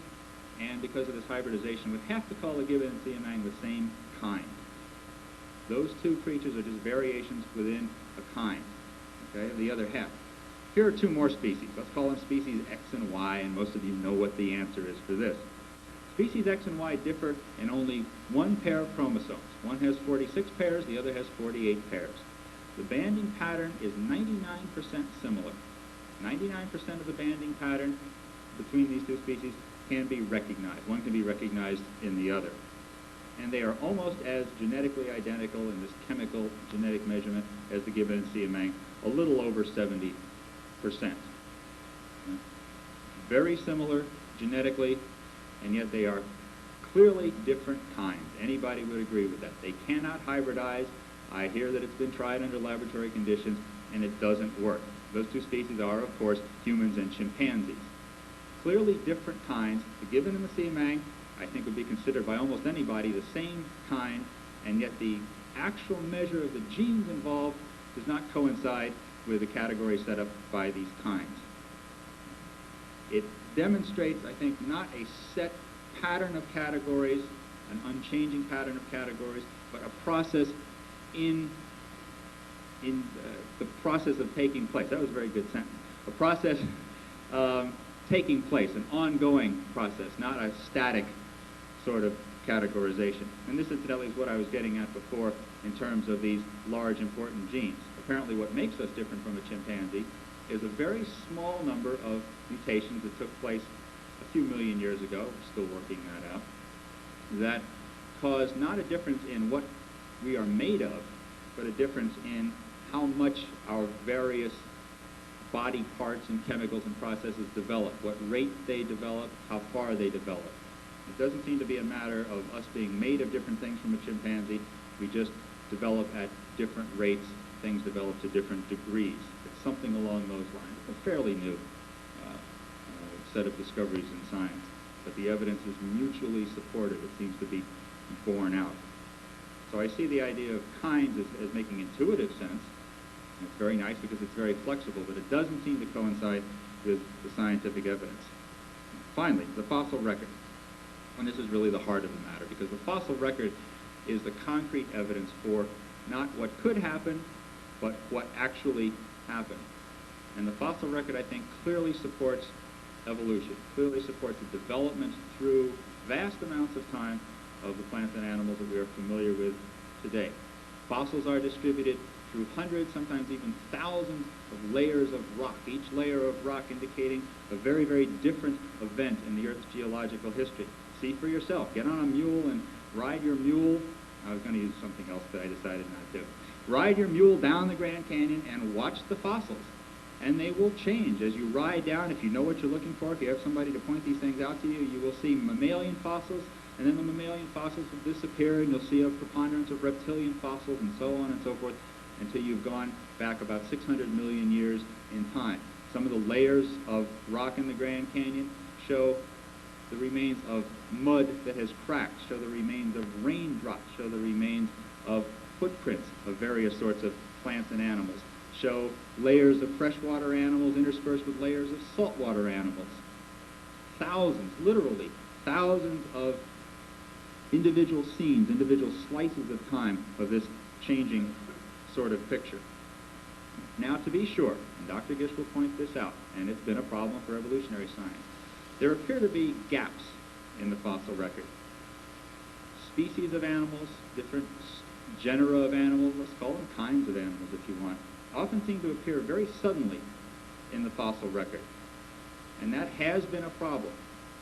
and because of this hybridization, would have to call the gibbon and siamang the same kind. Those 2 creatures are just variations within a kind, okay, of the other half. Here are 2 more species. Let's call them species X and Y, and most of you know what the answer is for this. Species X and Y differ in only 1 pair of chromosomes. One has 46 pairs, the other has 48 pairs. The banding pattern is 99% similar. 99% of the banding pattern between these 2 species can be recognized. One can be recognized in the other. And they are almost as genetically identical in this chemical genetic measurement as the gibbon and siamang, a little over 70%. Very similar genetically, and yet they are clearly different kinds. Anybody would agree with that. They cannot hybridize. I hear that it's been tried under laboratory conditions, and it doesn't work. Those 2 species are, of course, humans and chimpanzees. Clearly different kinds. The gibbon and the siamang, I think, would be considered by almost anybody the same kind, and yet the actual measure of the genes involved does not coincide with the category set up by these kinds. It demonstrates, I think, not a set pattern of categories, an unchanging pattern of categories, but a process in the process of taking place. That was a very good sentence. A process taking place, an ongoing process, not a static sort of categorization. And this, incidentally, is what I was getting at before in terms of these large, important genes. Apparently what makes us different from a chimpanzee is a very small number of mutations that took place a few million years ago, we're still working that out, that cause not a difference in what we are made of, but a difference in how much our various body parts and chemicals and processes develop, what rate they develop, how far they develop. It doesn't seem to be a matter of us being made of different things from a chimpanzee. We just develop at different rates. Things develop to different degrees. It's something along those lines. It's a fairly new set of discoveries in science, but the evidence is mutually supportive. It seems to be borne out. So I see the idea of kinds as making intuitive sense. And it's very nice because it's very flexible, but it doesn't seem to coincide with the scientific evidence. Finally, the fossil record. And this is really the heart of the matter, because the fossil record is the concrete evidence for not what could happen, but what actually happened. And the fossil record, I think, clearly supports evolution, clearly supports the development through vast amounts of time of the plants and animals that we are familiar with today. Fossils are distributed through hundreds, sometimes even thousands of layers of rock, each layer of rock indicating a very, very different event in the Earth's geological history. See for yourself. Get on a mule and ride your mule. I was going to use something else, but I decided not to. Ride your mule down the Grand Canyon and watch the fossils. And they will change as you ride down. If you know what you're looking for, if you have somebody to point these things out to you, you will see mammalian fossils, And then the mammalian fossils will disappear, and you'll see a preponderance of reptilian fossils and so on and so forth until you've gone back about 600 million years in time. Some of the layers of rock in the Grand Canyon show the remains of mud that has cracked, show the remains of raindrops, show the remains of footprints of various sorts of plants and animals, show layers of freshwater animals interspersed with layers of saltwater animals. Thousands, literally thousands of individual scenes, individual slices of time of this changing sort of picture. Now, to be sure, and Dr. Gish will point this out, and it's been a problem for evolutionary science, there appear to be gaps in the fossil record. Species of animals, different genera of animals, let's call them kinds of animals if you want, often seem to appear very suddenly in the fossil record. And that has been a problem.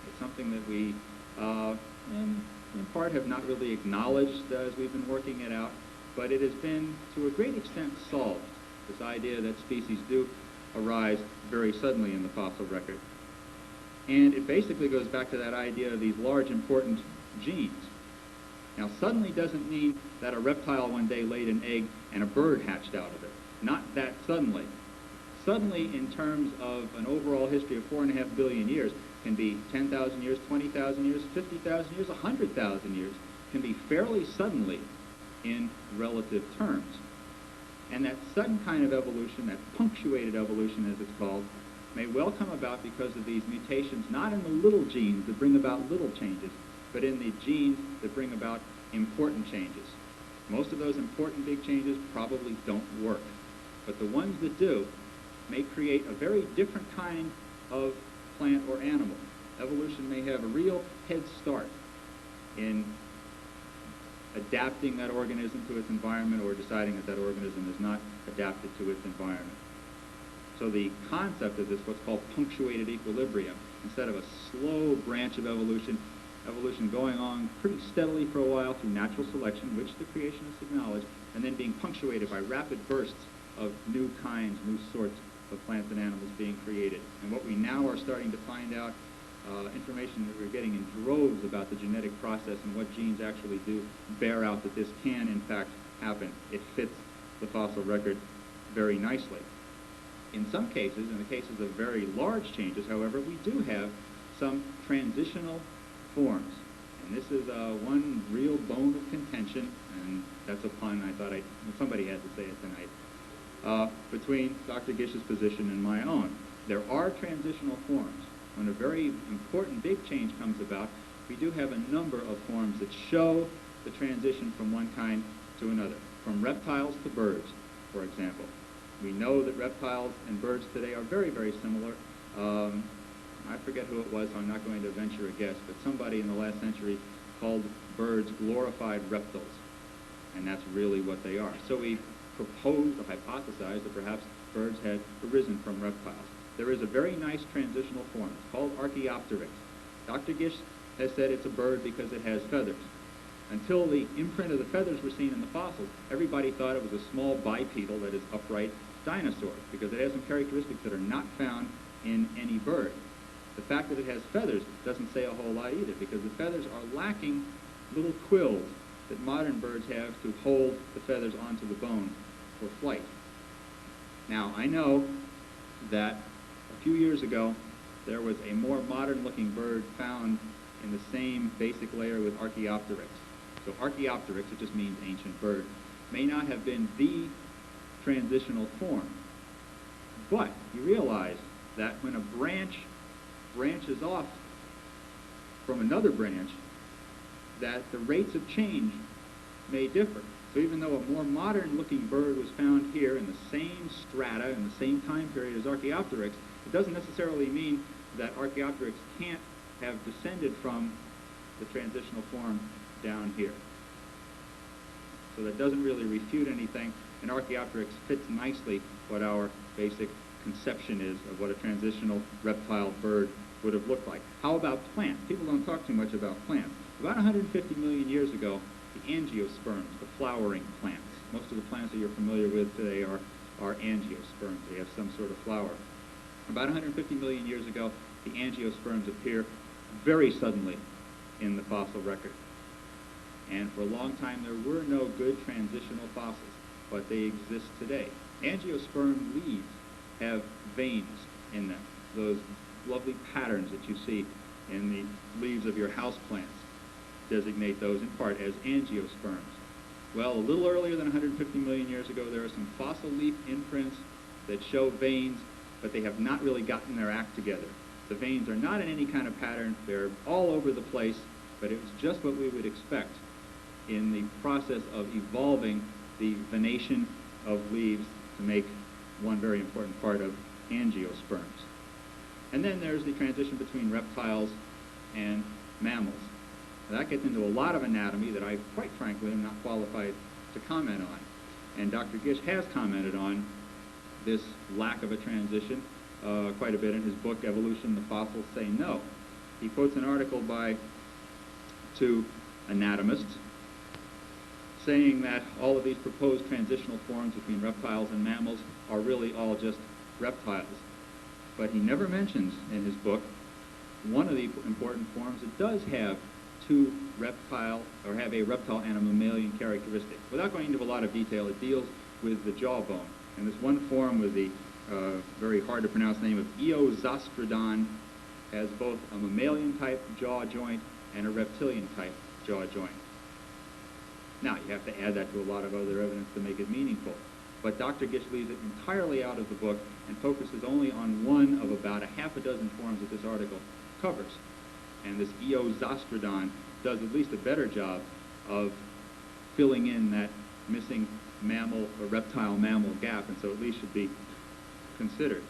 It's something that we, in part, have not really acknowledged as we've been working it out, but it has been, to a great extent, solved, this idea that species do arise very suddenly in the fossil record. And it basically goes back to that idea of these large, important genes. Now, suddenly doesn't mean that a reptile one day laid an egg and a bird hatched out of it. Not that suddenly. Suddenly, in terms of an overall history of 4.5 billion years, can be 10,000 years, 20,000 years, 50,000 years, 100,000 years, can be fairly suddenly in relative terms. And that sudden kind of evolution, that punctuated evolution as it's called, may well come about because of these mutations, not in the little genes that bring about little changes, but in the genes that bring about important changes. Most of those important big changes probably don't work, but the ones that do may create a very different kind of plant or animal. Evolution may have a real head start in adapting that organism to its environment or deciding that that organism is not adapted to its environment. So the concept of this, what's called punctuated equilibrium, instead of a slow branch of evolution going on pretty steadily for a while through natural selection, which the creationists acknowledge, and then being punctuated by rapid bursts of new kinds, new sorts of plants and animals being created. And what we now are starting to find out, information that we're getting in droves about the genetic process and what genes actually do bear out that this can, in fact, happen. It fits the fossil record very nicely. In some cases, in the cases of very large changes, however, we do have some transitional forms. And this is one real bone of contention, and that's a pun I thought somebody had to say it tonight, between Dr. Gish's position and my own. There are transitional forms. When a very important big change comes about, we do have a number of forms that show the transition from one kind to another, from reptiles to birds, for example. We know that reptiles and birds today are very, very similar. I forget who it was, so I'm not going to venture a guess, but somebody in the last century called birds glorified reptiles, and that's really what they are. So we proposed or hypothesized that perhaps birds had arisen from reptiles. There is a very nice transitional form. It's called Archaeopteryx. Dr. Gish has said it's a bird because it has feathers. Until the imprint of the feathers were seen in the fossils, everybody thought it was a small bipedal, that is, upright dinosaur, because it has some characteristics that are not found in any bird. The fact that it has feathers doesn't say a whole lot either, because the feathers are lacking little quills that modern birds have to hold the feathers onto the bone for flight. Now, I know that a few years ago, there was a more modern-looking bird found in the same basic layer with Archaeopteryx. So Archaeopteryx, it just means ancient bird, may not have been the transitional form. But you realize that when a branch branches off from another branch, that the rates of change may differ. So even though a more modern-looking bird was found here in the same strata, in the same time period as Archaeopteryx, it doesn't necessarily mean that Archaeopteryx can't have descended from the transitional form down here. So that doesn't really refute anything, and Archaeopteryx fits nicely what our basic conception is of what a transitional reptile bird would have looked like. How about plants? People don't talk too much about plants. About 150 million years ago, the angiosperms, the flowering plants. Most of the plants that you're familiar with today are angiosperms. They have some sort of flower. About 150 million years ago, the angiosperms appear very suddenly in the fossil record. And for a long time, there were no good transitional fossils, but they exist today. Angiosperm leaves have veins in them, those lovely patterns that you see in the leaves of your houseplants designate those in part as angiosperms. Well, a little earlier than 150 million years ago, there are some fossil leaf imprints that show veins, but they have not really gotten their act together. The veins are not in any kind of pattern. They're all over the place, but it was just what we would expect in the process of evolving the venation of leaves to make one very important part of angiosperms. And then there's the transition between reptiles and mammals. Now, that gets into a lot of anatomy that I, quite frankly, am not qualified to comment on. And Dr. Gish has commented on this lack of a transition quite a bit in his book, Evolution, the Fossils Say No. He quotes an article by two anatomists saying that all of these proposed transitional forms between reptiles and mammals are really all just reptiles. But he never mentions in his book one of the important forms that does have two reptile, or have a reptile and a mammalian characteristic. Without going into a lot of detail, it deals with the jawbone. And this one form with the very hard to pronounce name of Zosterodon has both a mammalian type jaw joint and a reptilian type jaw joint. Now, you have to add that to a lot of other evidence to make it meaningful. But Dr. Gish leaves it entirely out of the book and focuses only on one of about a half a dozen forms that this article covers. And this Zosterodon does at least a better job of filling in that missing mammal or reptile-mammal gap, and so at least should be considered.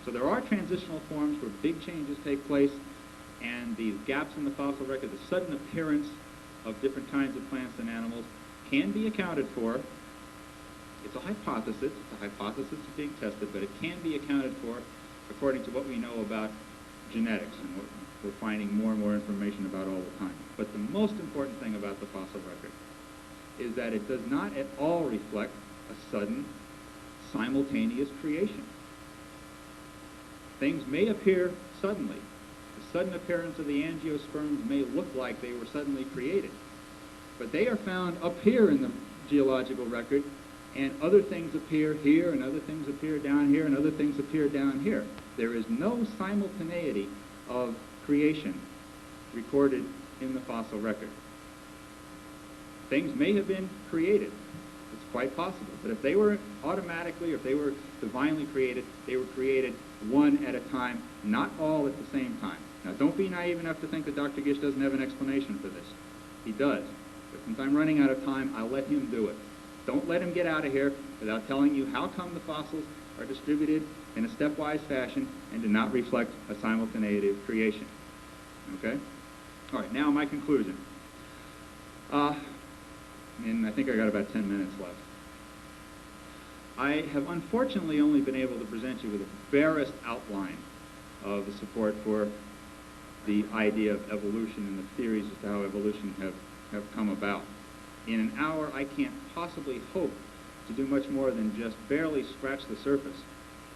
So there are transitional forms where big changes take place, and these gaps in the fossil record, the sudden appearance of different kinds of plants and animals, can be accounted for. It's a hypothesis. It's a hypothesis that's being tested, but it can be accounted for according to what we know about genetics, and what we're finding more and more information about all the time. But the most important thing about the fossil record is that it does not at all reflect a sudden, simultaneous creation. Things may appear suddenly. The sudden appearance of the angiosperms may look like they were suddenly created. But they are found up here in the geological record, and other things appear here, and other things appear down here, and other things appear down here. There is no simultaneity of creation recorded in the fossil record. Things may have been created. It's quite possible. But if they were automatically, or if they were divinely created, they were created one at a time, not all at the same time. Now, don't be naive enough to think that Dr. Gish doesn't have an explanation for this. He does. But since I'm running out of time, I'll let him do it. Don't let him get out of here without telling you how come the fossils are distributed in a stepwise fashion and do not reflect a simultaneity of creation. Okay? All right, now my conclusion. And I think I got about 10 minutes left. I have unfortunately only been able to present you with the barest outline of the support for the idea of evolution and the theories as to how evolution have come about. In an hour, I can't possibly hope to do much more than just barely scratch the surface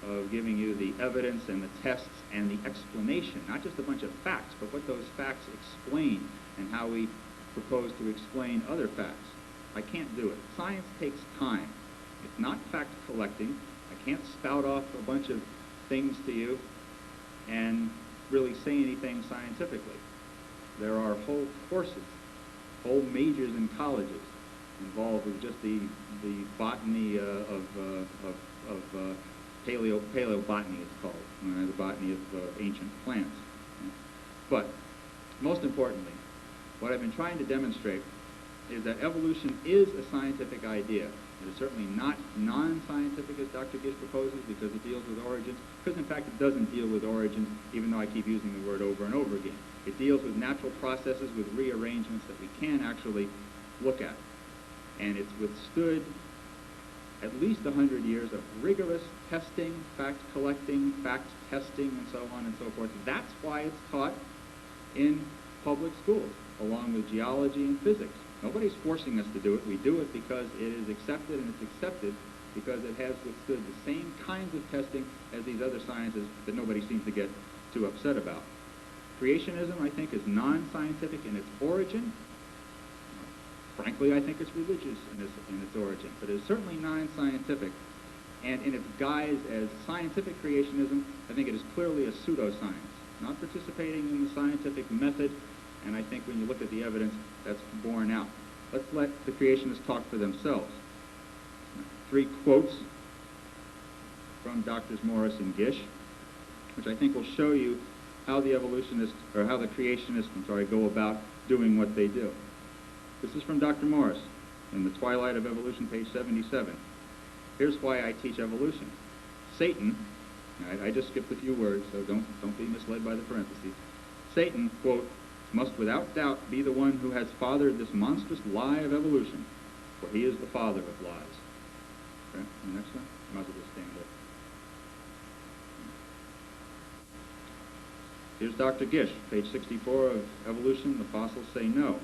of giving you the evidence and the tests and the explanation, not just a bunch of facts, but what those facts explain and how we propose to explain other facts. I can't do it. Science takes time. It's not fact collecting. I can't spout off a bunch of things to you and really say anything scientifically. There are whole courses, whole majors in colleges involved with just the botany of paleobotany, it's called, the botany of ancient plants. But most importantly, what I've been trying to demonstrate is that evolution is a scientific idea. It is certainly not non-scientific as Dr. Gish proposes, because it deals with origins, because in fact it doesn't deal with origins, even though I keep using the word over and over again. It deals with natural processes, with rearrangements that we can actually look at. And it's withstood at least 100 years of rigorous testing, fact collecting, fact testing, and so on and so forth. That's why it's taught in public schools, along with geology and physics. Nobody's forcing us to do it. We do it because it is accepted, and it's accepted because it has withstood the same kinds of testing as these other sciences that nobody seems to get too upset about. Creationism, I think, is non-scientific in its origin. Frankly, I think it's religious in its origin, but it's certainly non-scientific. And in its guise as scientific creationism, I think it is clearly a pseudoscience, not participating in the scientific method, and I think when you look at the evidence, that's borne out. Let's let the creationists talk for themselves. 3 quotes from Drs. Morris and Gish, which I think will show you how the evolutionists, or how the creationists, go about doing what they do. This is from Dr. Morris in The Twilight of Evolution, page 77. Here's why I teach evolution. Satan, I just skipped a few words, so don't be misled by the parentheses. Satan, quote, must without doubt be the one who has fathered this monstrous lie of evolution, for he is the father of lies. Okay, the next one? Might as well just stand up. Here's Dr. Gish, page 64 of Evolution, the fossils say no.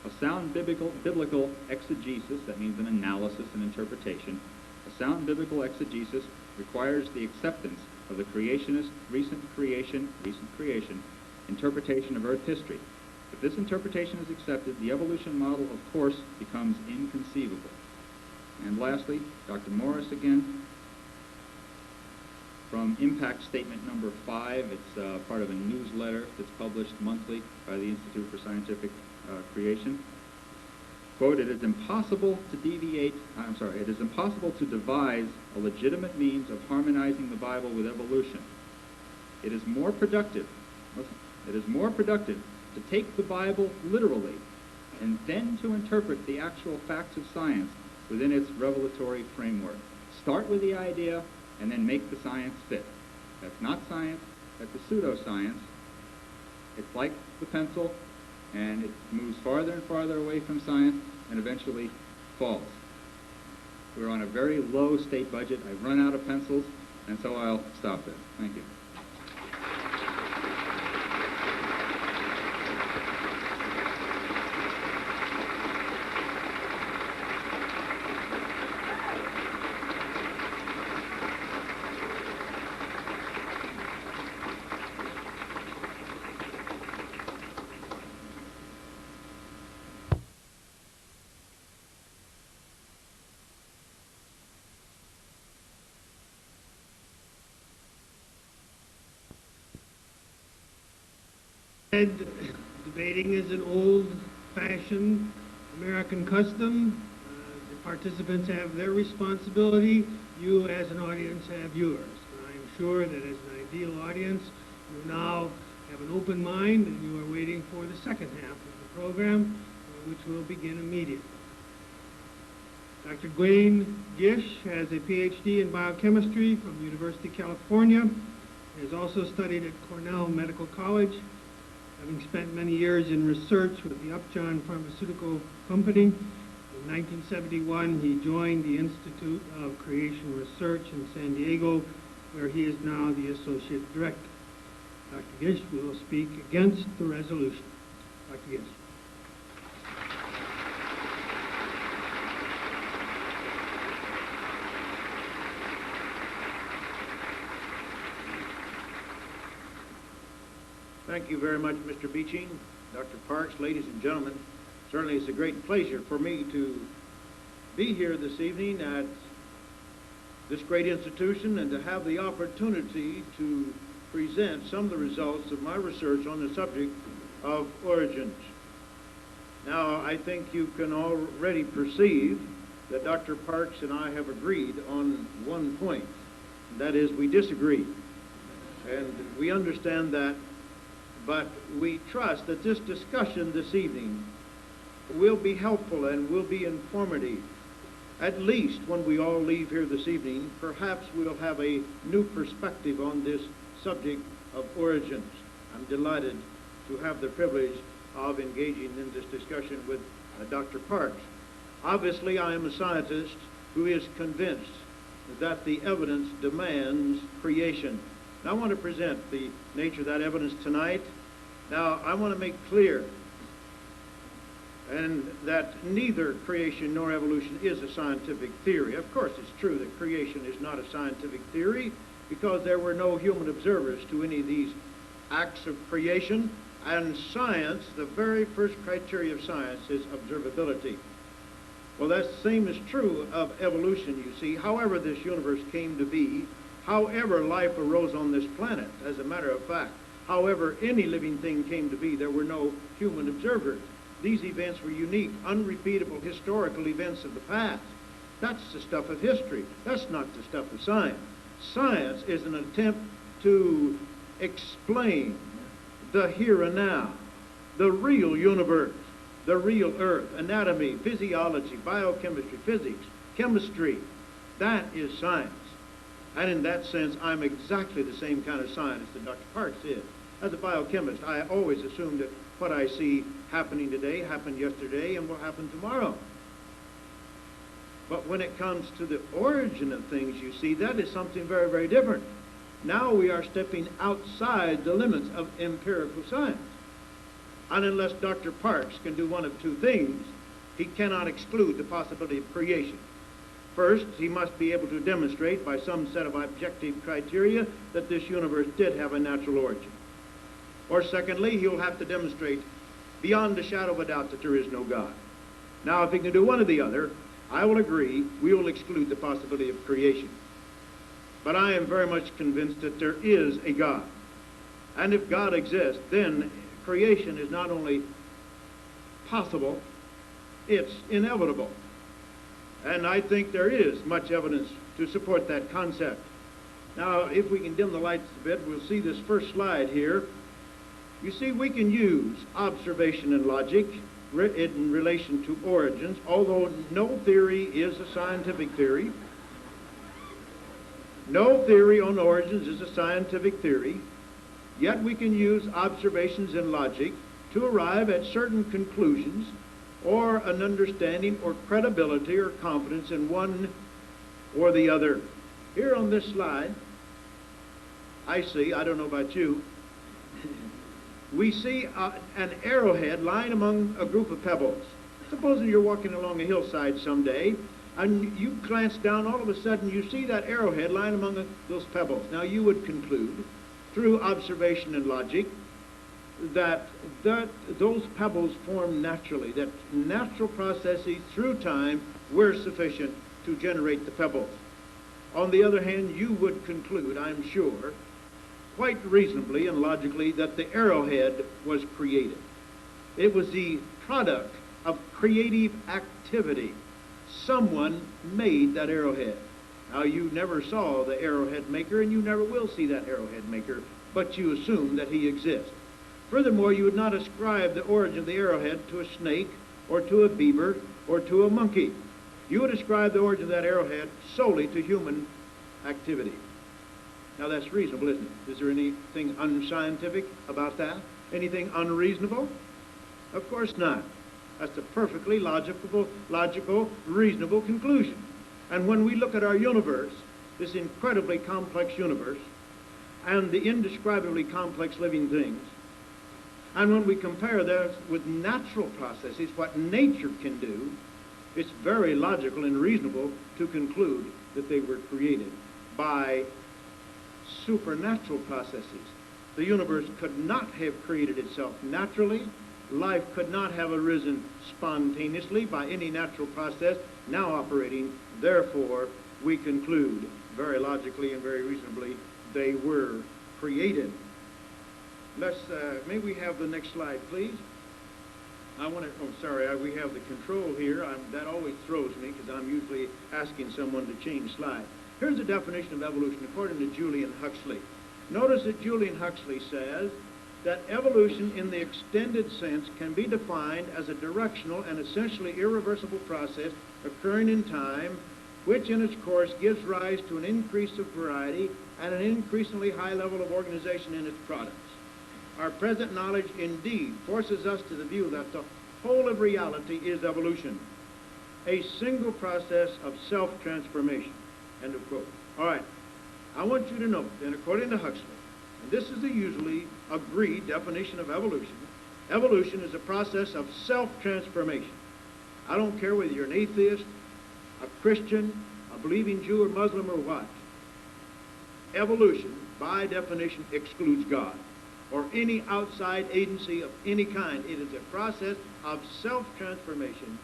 A sound biblical exegesis, that means an analysis and interpretation, a sound biblical exegesis requires the acceptance of the creationist recent creation interpretation of Earth history. If this interpretation is accepted, the evolution model, of course, becomes inconceivable. And lastly, Dr. Morris again, from Impact Statement number 5. It's part of a newsletter that's published monthly by the Institute for Scientific Creation. Quote, it is impossible to devise a legitimate means of harmonizing the Bible with evolution. It is more productive, to take the Bible literally and then to interpret the actual facts of science within its revelatory framework. Start with the idea and then make the science fit. That's not science, that's a pseudoscience. It's like the pencil, and it moves farther and farther away from science and eventually falls. We're on a very low state budget. I've run out of pencils, and so I'll stop there. Thank you. Debating is an old-fashioned American custom. The participants have their responsibility. You, as an audience, have yours. And I'm sure that as an ideal audience, you now have an open mind and you are waiting for the second half of the program, which will begin immediately. Dr. Glenn Gish has a PhD in biochemistry from the University of California. He has also studied at Cornell Medical College, having spent many years in research with the Upjohn Pharmaceutical Company. In 1971, he joined the Institute of Creation Research in San Diego, where he is now the Associate Director. Dr. Gish will speak against the resolution. Dr. Gish. Thank you very much, Mr. Beeching, Dr. Parks, ladies and gentlemen. Certainly it's a great pleasure for me to be here this evening at this great institution and to have the opportunity to present some of the results of my research on the subject of origins. Now, I think you can already perceive that Dr. Parks and I have agreed on one point, and that is we disagree. And we understand that. But we trust that this discussion this evening will be helpful and will be informative. At least when we all leave here this evening, perhaps we'll have a new perspective on this subject of origins. I'm delighted to have the privilege of engaging in this discussion with Dr. Parks. Obviously, I am a scientist who is convinced that the evidence demands creation. Now, I want to present the nature of that evidence tonight. Now, I want to make clear and that neither creation nor evolution is a scientific theory. Of course, it's true that creation is not a scientific theory because there were no human observers to any of these acts of creation, and science, the very first criteria of science is observability. Well, that same is true of evolution, you see. However this universe came to be, however life arose on this planet, as a matter of fact, however any living thing came to be, there were no human observers. These events were unique, unrepeatable historical events of the past. That's the stuff of history. That's not the stuff of science. Science is an attempt to explain the here and now, the real universe, the real earth, anatomy, physiology, biochemistry, physics, chemistry. That is science. And in that sense, I'm exactly the same kind of scientist that Dr. Parks is. As a biochemist, I always assume that what I see happening today happened yesterday and will happen tomorrow. But when it comes to the origin of things, you see, that is something very, very different. Now we are stepping outside the limits of empirical science. And unless Dr. Parks can do one of two things, he cannot exclude the possibility of creation. First, he must be able to demonstrate by some set of objective criteria that this universe did have a natural origin. Or secondly, he'll have to demonstrate beyond a shadow of a doubt that there is no God. Now, if he can do one or the other, I will agree, we will exclude the possibility of creation. But I am very much convinced that there is a God. And if God exists, then creation is not only possible, it's inevitable. And I think there is much evidence to support that concept. Now, if we can dim the lights a bit, we'll see this first slide here. You see, we can use observation and logic in relation to origins, although no theory is a scientific theory. No theory on origins is a scientific theory, yet we can use observations and logic to arrive at certain conclusions or an understanding or credibility or confidence in one or the other. Here on this slide, I don't know about you, we see an arrowhead lying among a group of pebbles. Supposing you're walking along a hillside someday, and you glance down, all of a sudden you see that arrowhead lying among those pebbles. Now you would conclude, through observation and logic, that those pebbles form naturally, that natural processes through time were sufficient to generate the pebbles. On the other hand, you would conclude, I'm sure, quite reasonably and logically, that the arrowhead was created. It was the product of creative activity. Someone made that arrowhead. Now, you never saw the arrowhead maker, and you never will see that arrowhead maker, but you assume that he exists. Furthermore, you would not ascribe the origin of the arrowhead to a snake, or to a beaver, or to a monkey. You would ascribe the origin of that arrowhead solely to human activity. Now, that's reasonable, isn't it? Is there anything unscientific about that? Anything unreasonable? Of course not. That's a perfectly logical, reasonable conclusion. And when we look at our universe, this incredibly complex universe, and the indescribably complex living things, and when we compare that with natural processes, what nature can do, it's very logical and reasonable to conclude that they were created by supernatural processes. The universe could not have created itself naturally. Life could not have arisen spontaneously by any natural process now operating. Therefore, we conclude very logically and very reasonably they were created. May we have the next slide, please? We have the control here. That always throws me because I'm usually asking someone to change slides. Here's the definition of evolution according to Julian Huxley. Notice that Julian Huxley says that evolution in the extended sense can be defined as a directional and essentially irreversible process occurring in time, which in its course gives rise to an increase of variety and an increasingly high level of organization in its products. Our present knowledge indeed forces us to the view that the whole of reality is evolution, a single process of self-transformation. End of quote. All right. I want you to note, then, according to Huxley, and this is the usually agreed definition of evolution, evolution is a process of self-transformation. I don't care whether you're an atheist, a Christian, a believing Jew or Muslim or what. Evolution, by definition, excludes God. or any outside agency of any kind. It is a process of self-transformation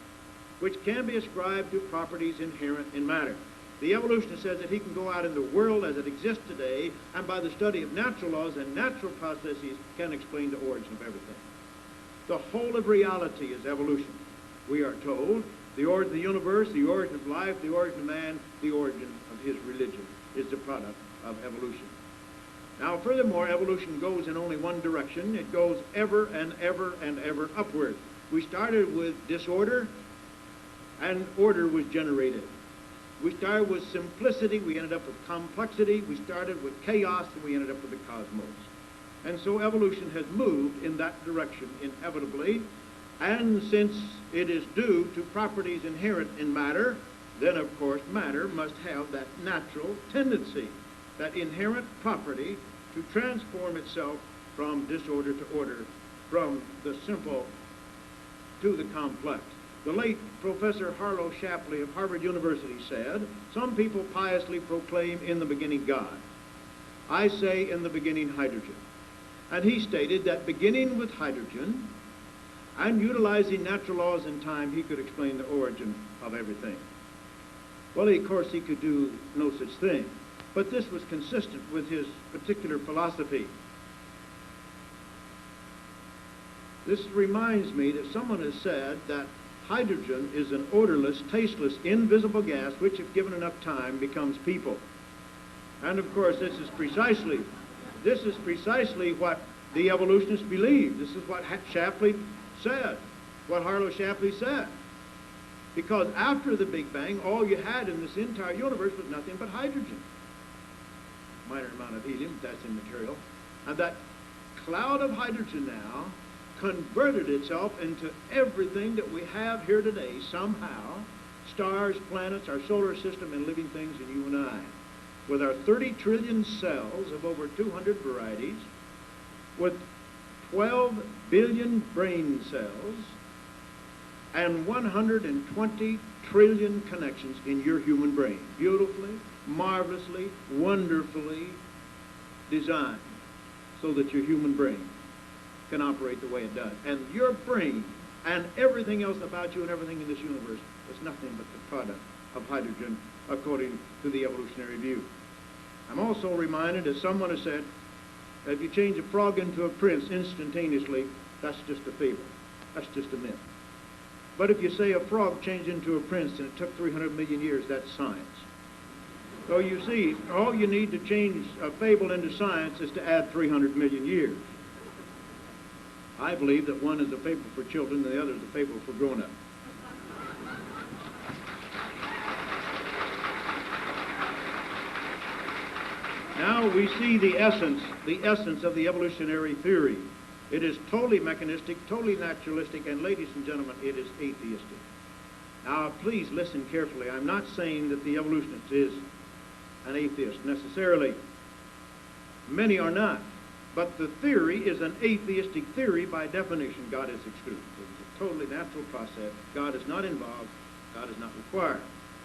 which can be ascribed to properties inherent in matter. The evolutionist says that he can go out in the world as it exists today, and by the study of natural laws and natural processes can explain the origin of everything. The whole of reality is evolution. We are told the origin of the universe, the origin of life, the origin of man, the origin of his religion is the product of evolution. Now, furthermore, evolution goes in only one direction. It goes ever and ever and ever upward. We started with disorder, and order was generated. We started with simplicity, we ended up with complexity. We started with chaos, and we ended up with the cosmos. And so evolution has moved in that direction inevitably. And since it is due to properties inherent in matter, then of course matter must have that natural tendency, that inherent property to transform itself from disorder to order, from the simple to the complex. The late Professor Harlow Shapley of Harvard University said, "Some people piously proclaim in the beginning God. I say in the beginning hydrogen." And he stated that beginning with hydrogen and utilizing natural laws in time, he could explain the origin of everything. Well, of course, he could do no such thing, but this was consistent with his particular philosophy. This reminds me that someone has said that hydrogen is an odorless, tasteless, invisible gas which, if given enough time, becomes people. And of course, this is precisely what the evolutionists believe. This is what Shapley said, what Harlow Shapley said. Because after the Big Bang, all you had in this entire universe was nothing but hydrogen. Minor amount of helium, that's immaterial. And that cloud of hydrogen now converted itself into everything that we have here today somehow: stars, planets, our solar system, and living things, and you and I. With our 30 trillion cells of over 200 varieties, with 12 billion brain cells, and 120 trillion connections in your human brain. Beautifully, marvelously, wonderfully designed so that your human brain can operate the way it does. And your brain and everything else about you and everything in this universe is nothing but the product of hydrogen, according to the evolutionary view. I'm also reminded, as someone has said, that if you change a frog into a prince instantaneously, that's just a fable. That's just a myth. But if you say a frog changed into a prince and it took 300 million years, that's science. So you see, all you need to change a fable into science is to add 300 million years. I believe that one is a fable for children and the other is a fable for grown-ups. Now we see the essence of the evolutionary theory. It is totally mechanistic, totally naturalistic, and ladies and gentlemen, it is atheistic. Now please listen carefully. I'm not saying that the evolutionist is an atheist necessarily. Many are not. But the theory is an atheistic theory by definition. God is excluded. It is a totally natural process. God is not involved. God is not required.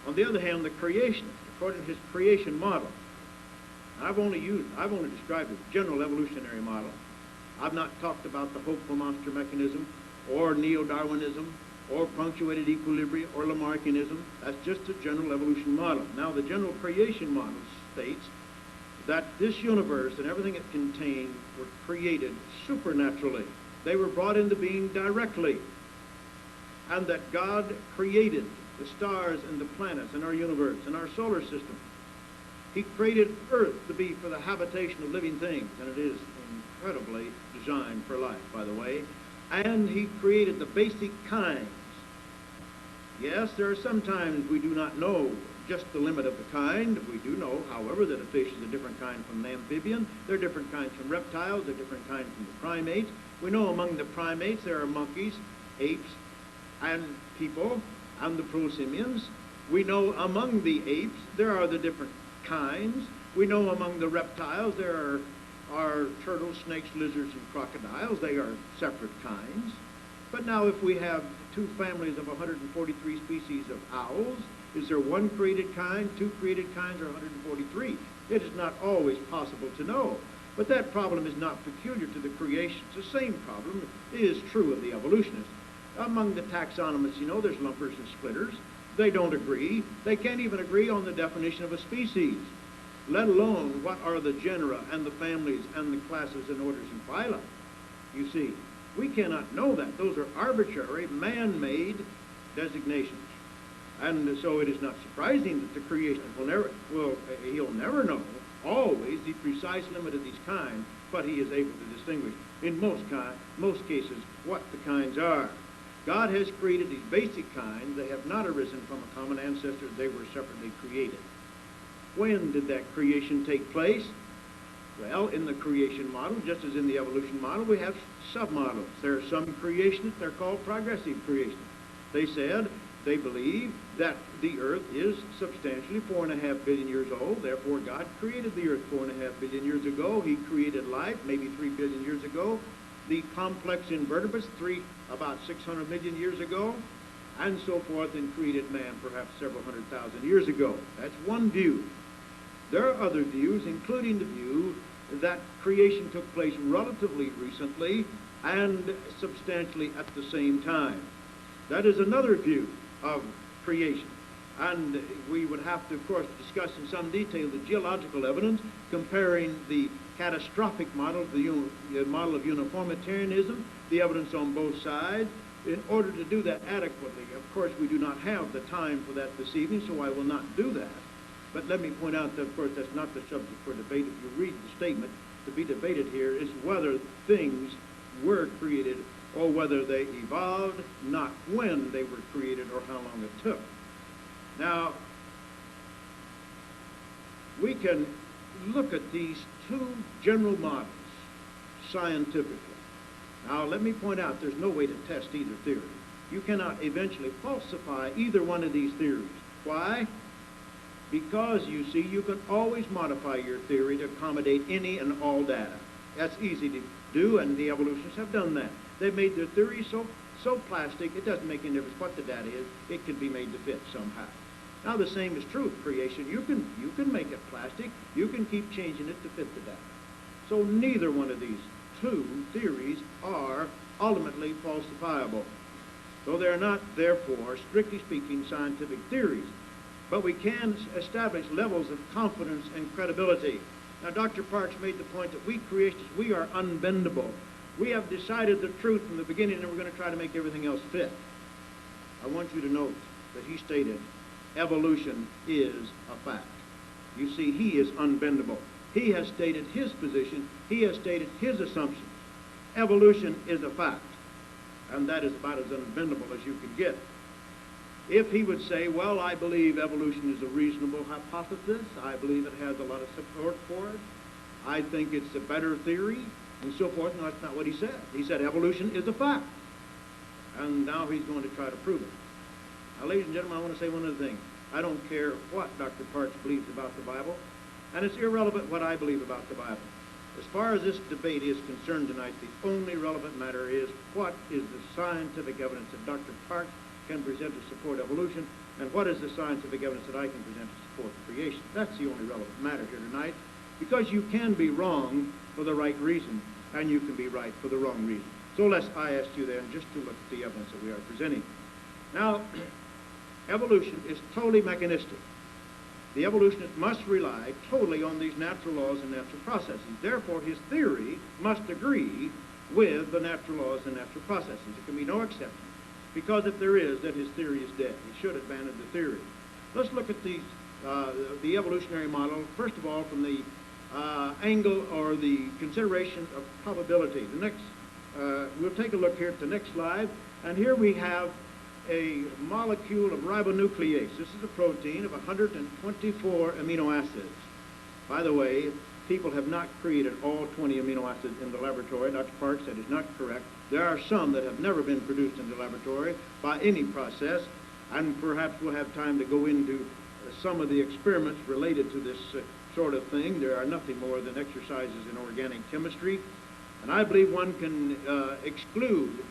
On the other hand, the creationist, according to his creation model, I've only described the general evolutionary model. I've not talked about the hopeful monster mechanism or neo-Darwinism or punctuated equilibria or Lamarckianism. That's just a general evolution model. Now, the general creation model states that this universe and everything it contained were created supernaturally. They were brought into being directly. And that God created the stars and the planets and our universe and our solar system. He created Earth to be for the habitation of living things, and it is incredibly designed for life, by the way. And he created the basic kinds. Yes, there are some times we do not know just the limit of the kind. We do know, however, that a fish is a different kind from an amphibian. There are different kinds from reptiles. There are different kinds from the primates. We know among the primates there are monkeys, apes, and people, and the prosimians. We know among the apes there are the different kinds. We know among the reptiles there are turtles, snakes, lizards, and crocodiles. They are separate kinds. But now if we have two families of 143 species of owls, is there one created kind, two created kinds, or 143? It is not always possible to know. But that problem is not peculiar to the creationists. The same problem is true of the evolutionists. Among the taxonomists, you know, there's lumpers and splitters. They don't agree. They can't even agree on the definition of a species, let alone what are the genera and the families and the classes and orders and phyla. You see, we cannot know that. Those are arbitrary, man-made designations. And so it is not surprising that the creationist he'll never know always the precise limit of these kinds, but he is able to distinguish in most cases what the kinds are. God has created these basic kinds. They have not arisen from a common ancestor. They were separately created. When did that creation take place? Well, in the creation model, just as in the evolution model, we have submodels. There are some creationists, they're called progressive creationists. They said, they believe that the earth is substantially 4.5 billion years old. Therefore, God created the earth 4.5 billion years ago. He created life maybe 3 billion years ago. The complex invertebrates about 600 million years ago, and so forth, and created man perhaps several 100,000 years ago. That's one view. There are other views, including the view that creation took place relatively recently and substantially at the same time. That is another view of creation. And we would have to, of course, discuss in some detail the geological evidence, comparing the catastrophic model, the model of uniformitarianism, the evidence on both sides. In order to do that adequately, of course, we do not have the time for that this evening, so I will not do that. But let me point out that, of course, that's not the subject for debate. If you read the statement, to be debated here is whether things were created or whether they evolved, not when they were created or how long it took. Now, we can look at these two general models scientifically. Now, let me point out there's no way to test either theory. You cannot eventually falsify either one of these theories. Why? Because, you see, you can always modify your theory to accommodate any and all data. That's easy to do, and the evolutionists have done that. They've made their theory so plastic, it doesn't make any difference what the data is. It can be made to fit somehow. Now, the same is true of creation. You can make it plastic. You can keep changing it to fit the data. So neither one of these two theories are ultimately falsifiable. So they're not, therefore, strictly speaking, scientific theories. But we can establish levels of confidence and credibility. Now, Dr. Parks made the point that we creationists, we are unbendable. We have decided the truth from the beginning, and we're going to try to make everything else fit. I want you to note that he stated, evolution is a fact. You see, he is unbendable. He has stated his position. He has stated his assumptions. Evolution is a fact, and that is about as unbendable as you can get. If he would say, well, I believe evolution is a reasonable hypothesis, I believe it has a lot of support for it, I think it's a better theory, and so forth. No, that's not what he said. He said evolution is a fact. And now he's going to try to prove it. Now, ladies and gentlemen, I want to say one other thing. I don't care what Dr. Parks believes about the Bible, and it's irrelevant what I believe about the Bible. As far as this debate is concerned tonight, the only relevant matter is what is the scientific evidence that Dr. Parks can present to support evolution, and what is the scientific evidence that I can present to support creation. That's the only relevant matter here tonight, because you can be wrong for the right reason, and you can be right for the wrong reason. So I asked you then just to look at the evidence that we are presenting. Now, evolution is totally mechanistic. The evolutionist must rely totally on these natural laws and natural processes. Therefore, his theory must agree with the natural laws and natural processes. There can be no exception. Because if there is, then his theory is dead. He should abandon the theory. Let's look at the evolutionary model, first of all, from the angle or the consideration of probability. We'll take a look here at the next slide, and here we have a molecule of ribonuclease. This is a protein of 124 amino acids. By the way, people have not created all 20 amino acids in the laboratory. Dr. Parks said it's not correct. There are some that have never been produced in the laboratory by any process, and perhaps we'll have time to go into some of the experiments related to this sort of thing. There are nothing more than exercises in organic chemistry, and I believe one can exclude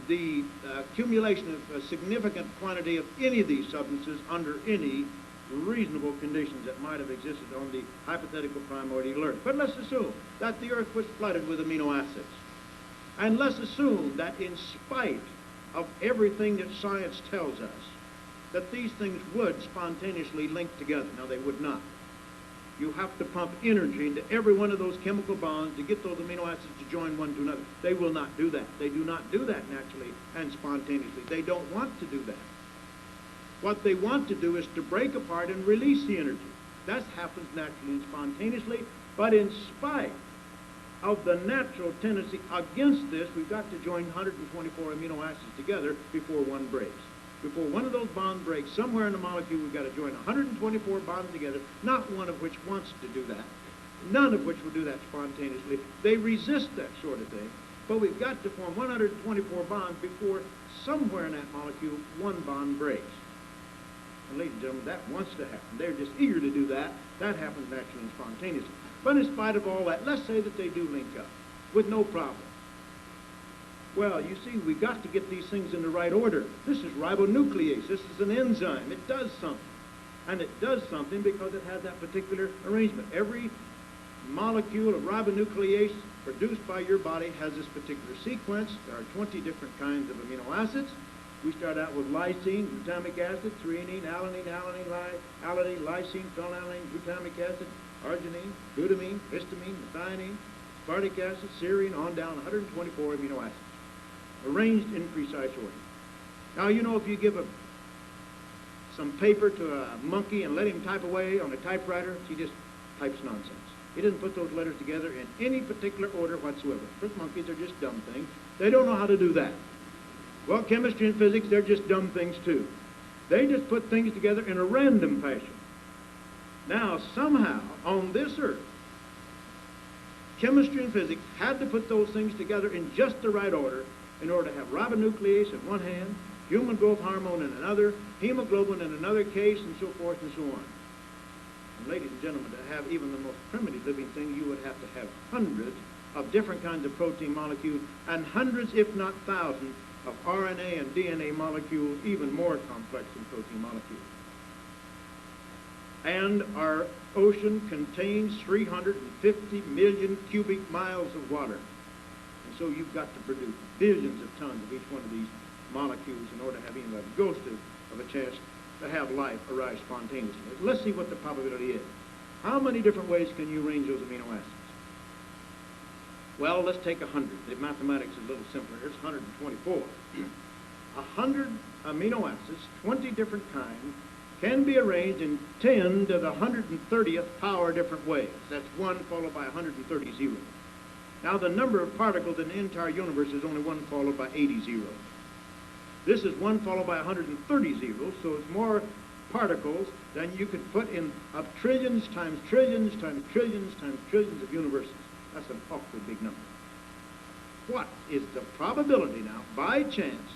the accumulation of a significant quantity of any of these substances under any reasonable conditions that might have existed on the hypothetical primordial Earth. But let's assume that the Earth was flooded with amino acids. And let's assume that in spite of everything that science tells us, that these things would spontaneously link together. Now, they would not. You have to pump energy into every one of those chemical bonds to get those amino acids to join one to another. They will not do that. They do not do that naturally and spontaneously. They don't want to do that. What they want to do is to break apart and release the energy. That happens naturally and spontaneously, but in spite of the natural tendency against this, we've got to join 124 amino acids together before one breaks. Before one of those bonds breaks, somewhere in the molecule, we've got to join 124 bonds together, not one of which wants to do that, none of which will do that spontaneously. They resist that sort of thing, but we've got to form 124 bonds before somewhere in that molecule, one bond breaks. And ladies and gentlemen, that wants to happen. They're just eager to do that. That happens naturally and spontaneously. But in spite of all that, let's say that they do link up with no problem. Well, you see, we've got to get these things in the right order. This is ribonuclease. This is an enzyme. It does something. And it does something because it has that particular arrangement. Every molecule of ribonuclease produced by your body has this particular sequence. There are 20 different kinds of amino acids. We start out with lysine, glutamic acid, threonine, alanine, alanine, lysine, phenylalanine, glutamic acid, arginine, glutamine, histamine, methionine, aspartic acid, serine, on down 124 amino acids, arranged in precise order. Now, you know, if you give some paper to a monkey and let him type away on a typewriter, he just types nonsense. He doesn't put those letters together in any particular order whatsoever. Because monkeys are just dumb things. They don't know how to do that. Well, chemistry and physics, they're just dumb things too. They just put things together in a random fashion. Now, somehow, on this earth, chemistry and physics had to put those things together in just the right order in order to have ribonuclease in one hand, human growth hormone in another, hemoglobin in another case, and so forth and so on. And ladies and gentlemen, to have even the most primitive living thing, you would have to have hundreds of different kinds of protein molecules and hundreds, if not thousands, of RNA and DNA molecules, even more complex than protein molecules. And our ocean contains 350 million cubic miles of water. And so you've got to produce billions of tons of each one of these molecules in order to have even a ghost of a chance to have life arise spontaneously. Let's see what the probability is. How many different ways can you arrange those amino acids? Well, let's take 100. The mathematics is a little simpler. Here's 124. 100 amino acids, 20 different kinds, can be arranged in 10 to the 130th power different ways. That's 1 followed by 130 zeros. Now, the number of particles in the entire universe is only 1 followed by 80 zeros. This is 1 followed by 130 zeros, so it's more particles than you could put in of trillions times trillions times trillions times trillions of universes. That's an awfully big number. What is the probability now, by chance,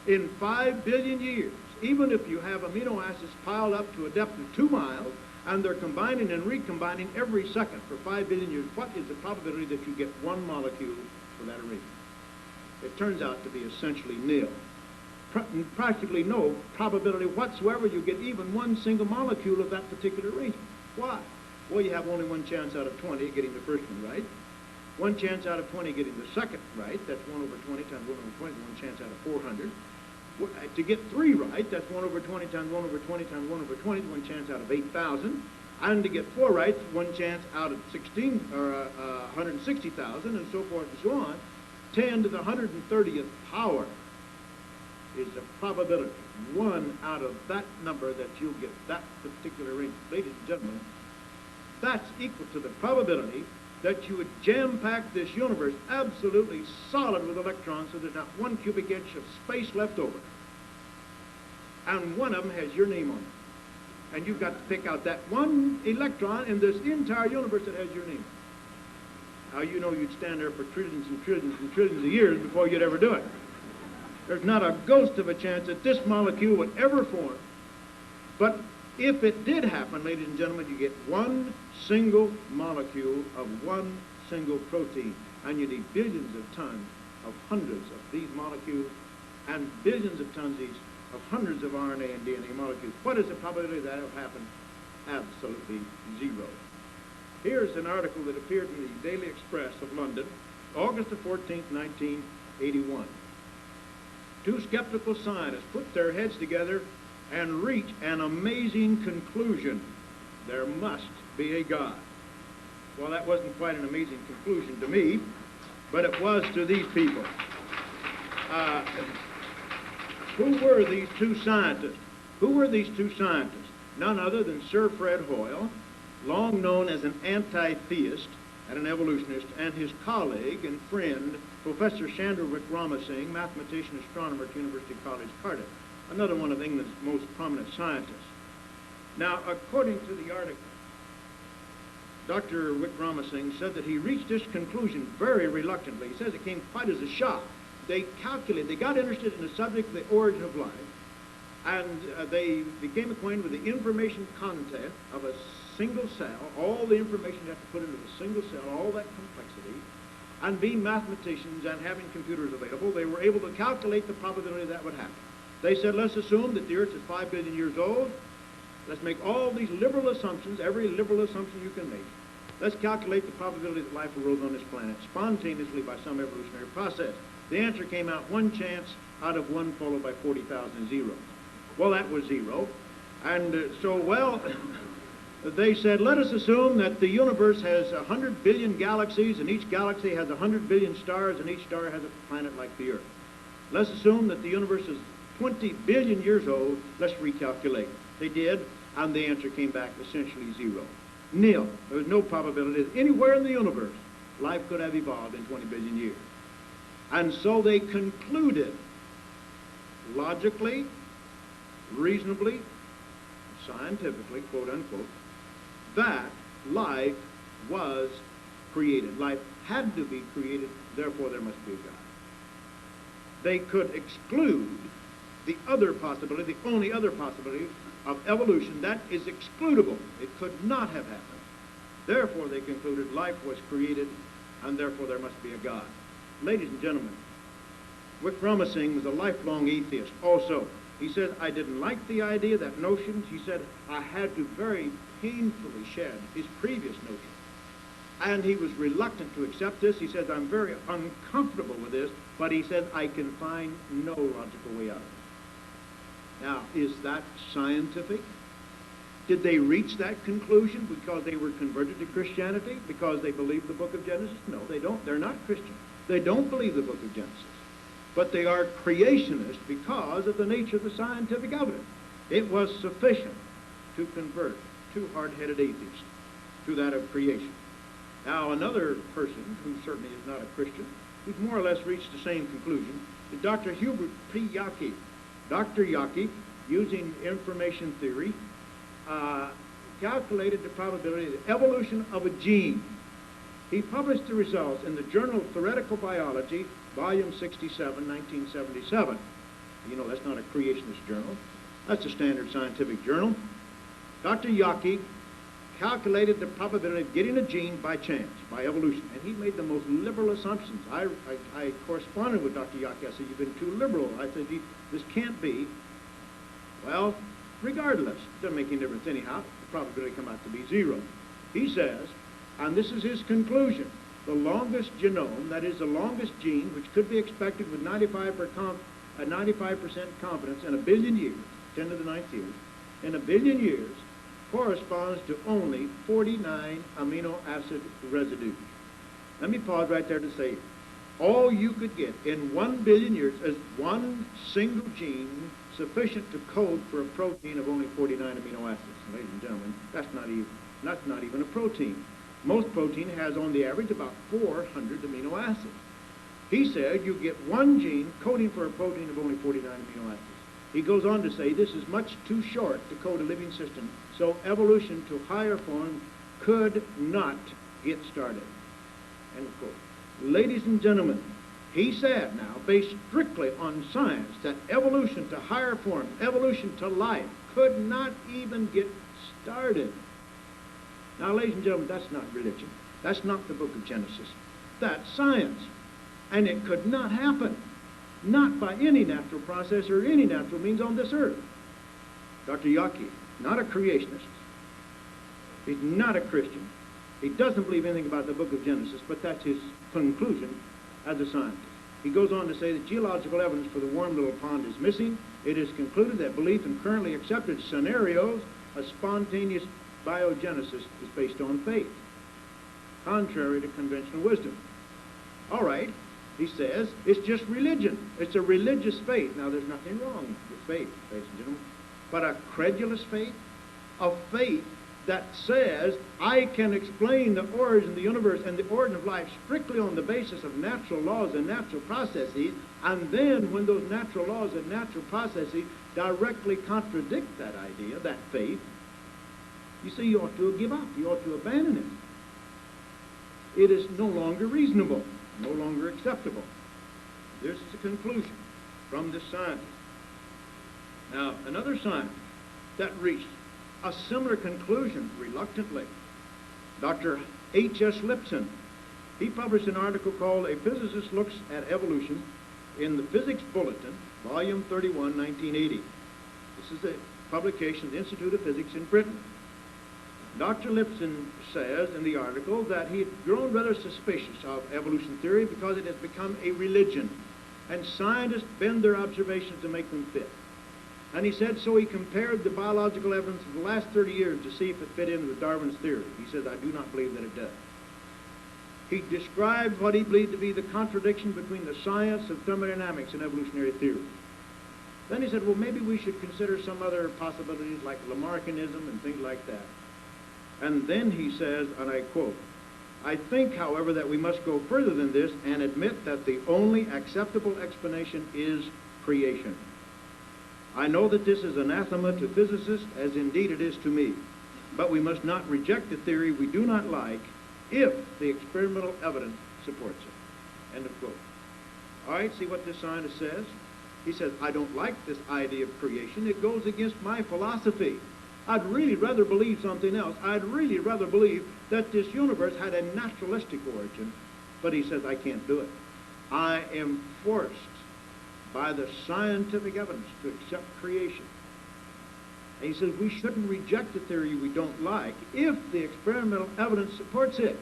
in 5 billion years, even if you have amino acids piled up to a depth of 2 miles, and they're combining and recombining every second for 5 billion years, what is the probability that you get one molecule for that arrangement? It turns out to be essentially nil. Practically no probability whatsoever you get even one single molecule of that particular arrangement. Why? Well, you have only 1 chance out of 20 of getting the first one right. 1 chance out of 20 getting the second right. That's 1 over 20 times 1 over 20, 1 chance out of 400. To get 3 right, that's 1 over 20 times 1 over 20 times 1 over 20, 1 chance out of 8,000. And to get 4 right, 1 chance out of 16, or 160,000, and so forth and so on. 10 to the 130th power is the probability, 1 out of that number, that you'll get that particular arrangement. Ladies and gentlemen, that's equal to the probability that you would jam-pack this universe absolutely solid with electrons so there's not 1 cubic inch of space left over. And one of them has your name on it. And you've got to pick out that one electron in this entire universe that has your name on it. Now, you know you'd stand there for trillions and trillions and trillions of years before you'd ever do it. There's not a ghost of a chance that this molecule would ever form. But if it did happen, ladies and gentlemen, you get 1 single molecule of 1 single protein, and you need billions of tons of hundreds of these molecules and billions of tons each of hundreds of RNA and DNA molecules. What is the probability that will happen absolutely zero. Here's an article that appeared in the Daily Express of London, August the 14th, 1981. Two skeptical scientists put their heads together and reach an amazing conclusion. There must be a God. Well, that wasn't quite an amazing conclusion to me, but it was to these people. Who were these two scientists? Who were these two scientists? None other than Sir Fred Hoyle, long known as an anti-theist and an evolutionist, and his colleague and friend, Professor Chandra Wickramasinghe, mathematician astronomer at University College, Cardiff, another one of England's most prominent scientists. Now, according to the article, Dr. Wickramasinghe said that he reached this conclusion very reluctantly. He says it came quite as a shock. They got interested in the subject of the origin of life, and they became acquainted with the information content of a single cell, all the information you have to put into a single cell, all that complexity, and being mathematicians and having computers available, they were able to calculate the probability that would happen. They said, let's assume that the Earth is 5 billion years old. Let's make all these liberal assumptions, every liberal assumption you can make. Let's calculate the probability that life arose on this planet spontaneously by some evolutionary process. The answer came out one chance out of one followed by 40,000 zeros. Well, that was zero. And they said, let us assume that the universe has 100 billion galaxies, and each galaxy has 100 billion stars, and each star has a planet like the Earth. Let's assume that the universe is 20 billion years old. Let's recalculate. They did, and the answer came back essentially zero. Nil. There was no probability that anywhere in the universe life could have evolved in 20 billion years. And so they concluded, logically, reasonably, scientifically, quote unquote, that life was created. Life had to be created, therefore there must be a God. They could exclude the other possibility, the only other possibility of evolution that is excludable. It could not have happened. Therefore they concluded life was created, and therefore there must be a God. Ladies and gentlemen, Wickramasinghe was a lifelong atheist also. He said, I didn't like the idea, that notion. He said, I had to very painfully shed his previous notion. And he was reluctant to accept this. He said, I'm very uncomfortable with this, but he said, I can find no logical way out of it. Now, is that scientific? Did they reach that conclusion because they were converted to Christianity? Because they believed the book of Genesis? No, they don't. They're not Christian. They don't believe the book of Genesis. But they are creationists because of the nature of the scientific evidence. It was sufficient to convert two hard-headed atheists to that of creation. Now, another person who certainly is not a Christian, who's more or less reached the same conclusion, is Dr. Hubert P. Yockey. Dr. Yockey, using information theory, calculated the probability of the evolution of a gene. He published the results in the Journal of Theoretical Biology, Volume 67, 1977. You know, that's not a creationist journal. That's a standard scientific journal. Dr. Yockey calculated the probability of getting a gene by chance, by evolution, and he made the most liberal assumptions. I corresponded with Dr. Yockey. I said, you've been too liberal. I said, this can't be. Well, regardless, it doesn't make any difference anyhow. The probability come out to be zero. He says, and this is his conclusion, the longest genome, that is the longest gene, which could be expected with 95% confidence in a billion years, 10 to the 9th years, in a billion years, corresponds to only 49 amino acid residues. Let me pause right there to say, all you could get in 1 billion years is one single gene sufficient to code for a protein of only 49 amino acids. Ladies and gentlemen, that's not even a protein. Most protein has on the average about 400 amino acids. He said you get one gene coding for a protein of only 49 amino acids. He goes on to say this is much too short to code a living system, so evolution to higher form could not get started. End quote. Ladies and gentlemen, he said now, based strictly on science, that evolution to higher forms, evolution to life, could not even get started. Now, ladies and gentlemen, that's not religion. That's not the book of Genesis. That's science. And it could not happen. Not by any natural process or any natural means on this earth. Dr. Yockey, not a creationist, He's not a Christian. He doesn't believe anything about the book of Genesis, but that's his conclusion as a scientist. He goes on to say that geological evidence for the warm little pond is missing. It is concluded that belief in currently accepted scenarios of spontaneous biogenesis is based on faith, contrary to conventional wisdom. All right, he says, it's just religion. It's a religious faith. Now, there's nothing wrong with faith, ladies and gentlemen, but a credulous faith, a faith that says, I can explain the origin of the universe and the origin of life strictly on the basis of natural laws and natural processes, and then when those natural laws and natural processes directly contradict that idea, that faith, you see, you ought to give up. You ought to abandon it. It is no longer reasonable, no longer acceptable. This is the conclusion from this scientist. Now, another scientist that reached a similar conclusion, reluctantly, Dr. H.S. Lipson. He published an article called A Physicist Looks at Evolution in the Physics Bulletin, Volume 31, 1980. This is a publication of the Institute of Physics in Britain. Dr. Lipson says in the article that he had grown rather suspicious of evolution theory because it has become a religion, and scientists bend their observations to make them fit. And he said, so he compared the biological evidence of the last 30 years to see if it fit in with Darwin's theory. He says, I do not believe that it does. He described what he believed to be the contradiction between the science of thermodynamics and evolutionary theory. Then he said, well, maybe we should consider some other possibilities like Lamarckianism and things like that. And then he says, and I quote, I think, however, that we must go further than this and admit that the only acceptable explanation is creation. I know that this is anathema to physicists, as indeed it is to me, but we must not reject a theory we do not like if the experimental evidence supports it. End of quote. All right, see what this scientist says? He says, I don't like this idea of creation. It goes against my philosophy. I'd really rather believe something else. I'd really rather believe that this universe had a naturalistic origin, but he says, I can't do it. I am forced by the scientific evidence to accept creation. And he says we shouldn't reject a theory we don't like if the experimental evidence supports it.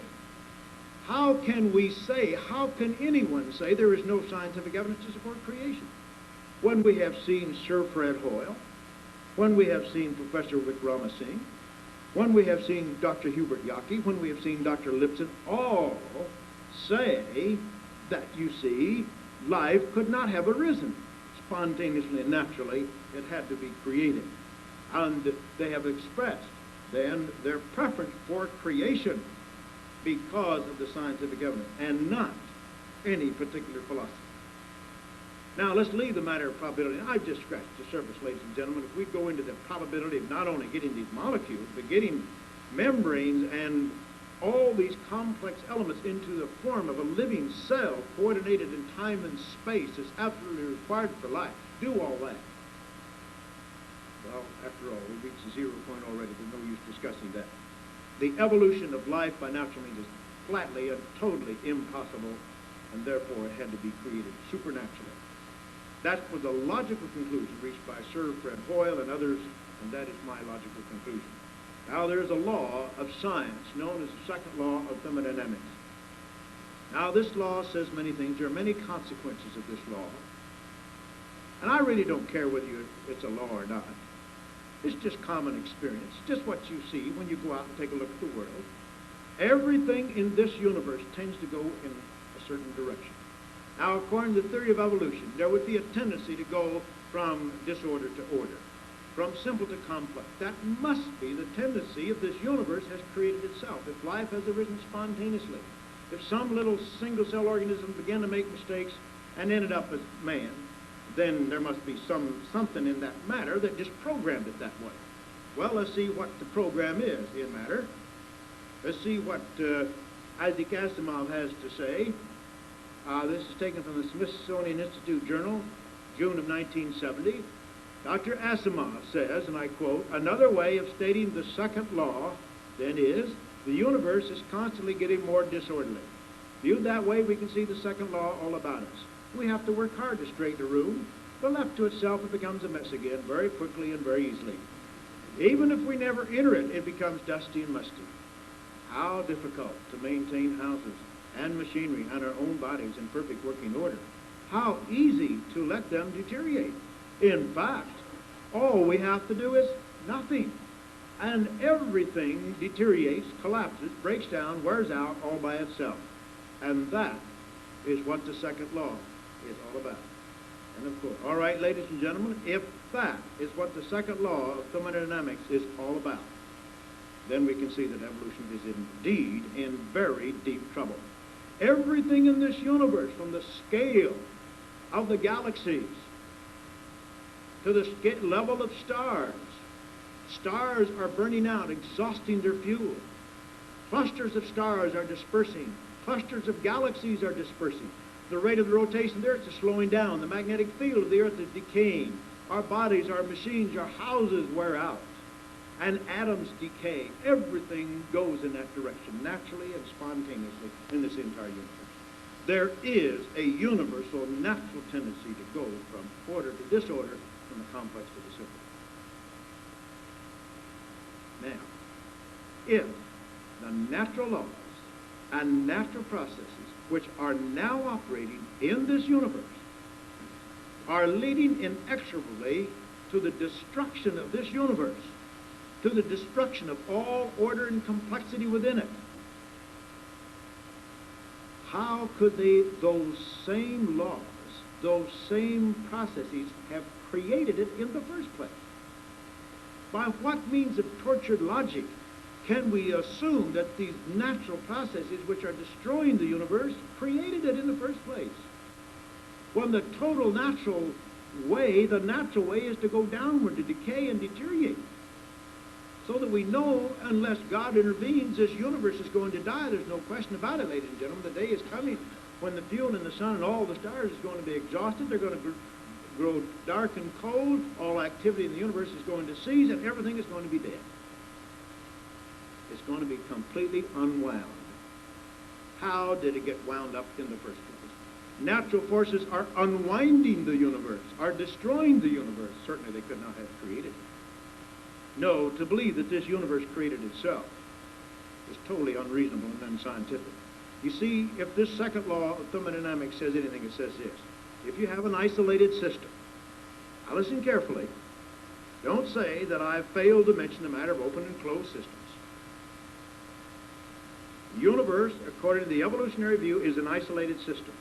How can we say, how can anyone say there is no scientific evidence to support creation? When we have seen Sir Fred Hoyle, when we have seen Professor Wickramasinghe, when we have seen Dr. Hubert Yockey, when we have seen Dr. Lipson, all say that, you see, life could not have arisen spontaneously and naturally. It had to be created. And they have expressed then their preference for creation because of the scientific evidence and not any particular philosophy. Now, let's leave the matter of probability. I've just scratched the surface, ladies and gentlemen. If we go into the probability of not only getting these molecules, but getting membranes and all these complex elements into the form of a living cell coordinated in time and space is absolutely required for life. Do all that. Well, after all, we reached the 0 point already. There's no use discussing that. The evolution of life by natural means is flatly and totally impossible, and therefore it had to be created supernaturally. That was a logical conclusion reached by Sir Fred Hoyle and others, and that is my logical conclusion. Now, there is a law of science known as the second law of thermodynamics. Now, this law says many things. There are many consequences of this law. And I really don't care whether it's a law or not. It's just common experience, just what you see when you go out and take a look at the world. Everything in this universe tends to go in a certain direction. Now, according to the theory of evolution, there would be a tendency to go from disorder to order, from simple to complex. That must be the tendency if this universe has created itself, if life has arisen spontaneously, if some little single-cell organism began to make mistakes and ended up as man, then there must be something in that matter that just programmed it that way. Well, let's see what the program is in matter. Let's see what Isaac Asimov has to say. This is taken from the Smithsonian Institute Journal, June of 1970. Dr. Asimov says, and I quote, another way of stating the second law, then, is the universe is constantly getting more disorderly. Viewed that way, we can see the second law all about us. We have to work hard to straighten a room, but left to itself, it becomes a mess again very quickly and very easily. Even if we never enter it, it becomes dusty and musty. How difficult to maintain houses and machinery and our own bodies in perfect working order. How easy to let them deteriorate. In fact, all we have to do is nothing. And everything deteriorates, collapses, breaks down, wears out all by itself. And that is what the second law is all about. And of course, all right, ladies and gentlemen, if that is what the second law of thermodynamics is all about, then we can see that evolution is indeed in very deep trouble. Everything in this universe, from the scale of the galaxies to the level of stars, stars are burning out, exhausting their fuel. Clusters of stars are dispersing. Clusters of galaxies are dispersing. The rate of the rotation of the Earth is slowing down. The magnetic field of the Earth is decaying. Our bodies, our machines, our houses wear out. And atoms decay. Everything goes in that direction, naturally and spontaneously, in this entire universe. There is a universal natural tendency to go from order to disorder, from the complex to the simple. Now, if the natural laws and natural processes which are now operating in this universe are leading inexorably to the destruction of this universe, to the destruction of all order and complexity within it, how could those same laws, those same processes have created it in the first place? By what means of tortured logic can we assume that these natural processes which are destroying the universe created it in the first place? When the total natural way, the natural way is to go downward, to decay and deteriorate. So that we know, unless God intervenes, this universe is going to die. There's no question about it, ladies and gentlemen. The day is coming when the fuel in the sun and all the stars is going to be exhausted. They're going to grow dark and cold. All activity in the universe is going to cease, and everything is going to be dead. It's going to be completely unwound. How did it get wound up in the first place? Natural forces are unwinding the universe, are destroying the universe. Certainly they could not have created it. No, to believe that this universe created itself is totally unreasonable and unscientific. You see, if this second law of thermodynamics says anything, it says this. If you have an isolated system, now listen carefully, don't say that I've failed to mention the matter of open and closed systems. The universe, according to the evolutionary view, is an isolated system.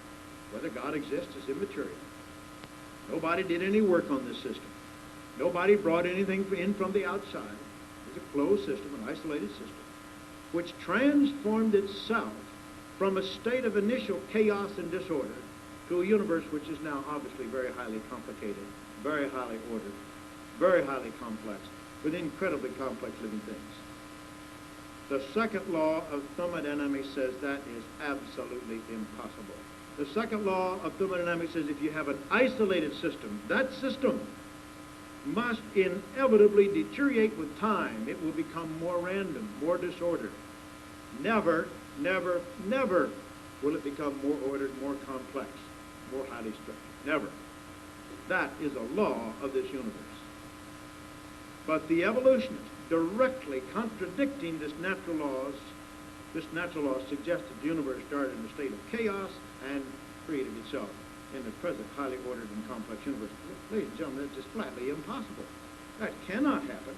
Whether God exists is immaterial. Nobody did any work on this system. Nobody brought anything in from the outside. It's a closed system, an isolated system, which transformed itself from a state of initial chaos and disorder to a universe which is now obviously very highly complicated, very highly ordered, very highly complex, with incredibly complex living things. The second law of thermodynamics says that is absolutely impossible. The second law of thermodynamics says if you have an isolated system, that system must inevitably deteriorate with time. It will become more random, more disordered. Never, never, never will it become more ordered, more complex, more highly structured. Never. That is a law of this universe. But the evolutionists, directly contradicting this natural law suggests that the universe started in a state of chaos and created itself in the present highly ordered and complex universe. Ladies and gentlemen, that's just flatly impossible. That cannot happen.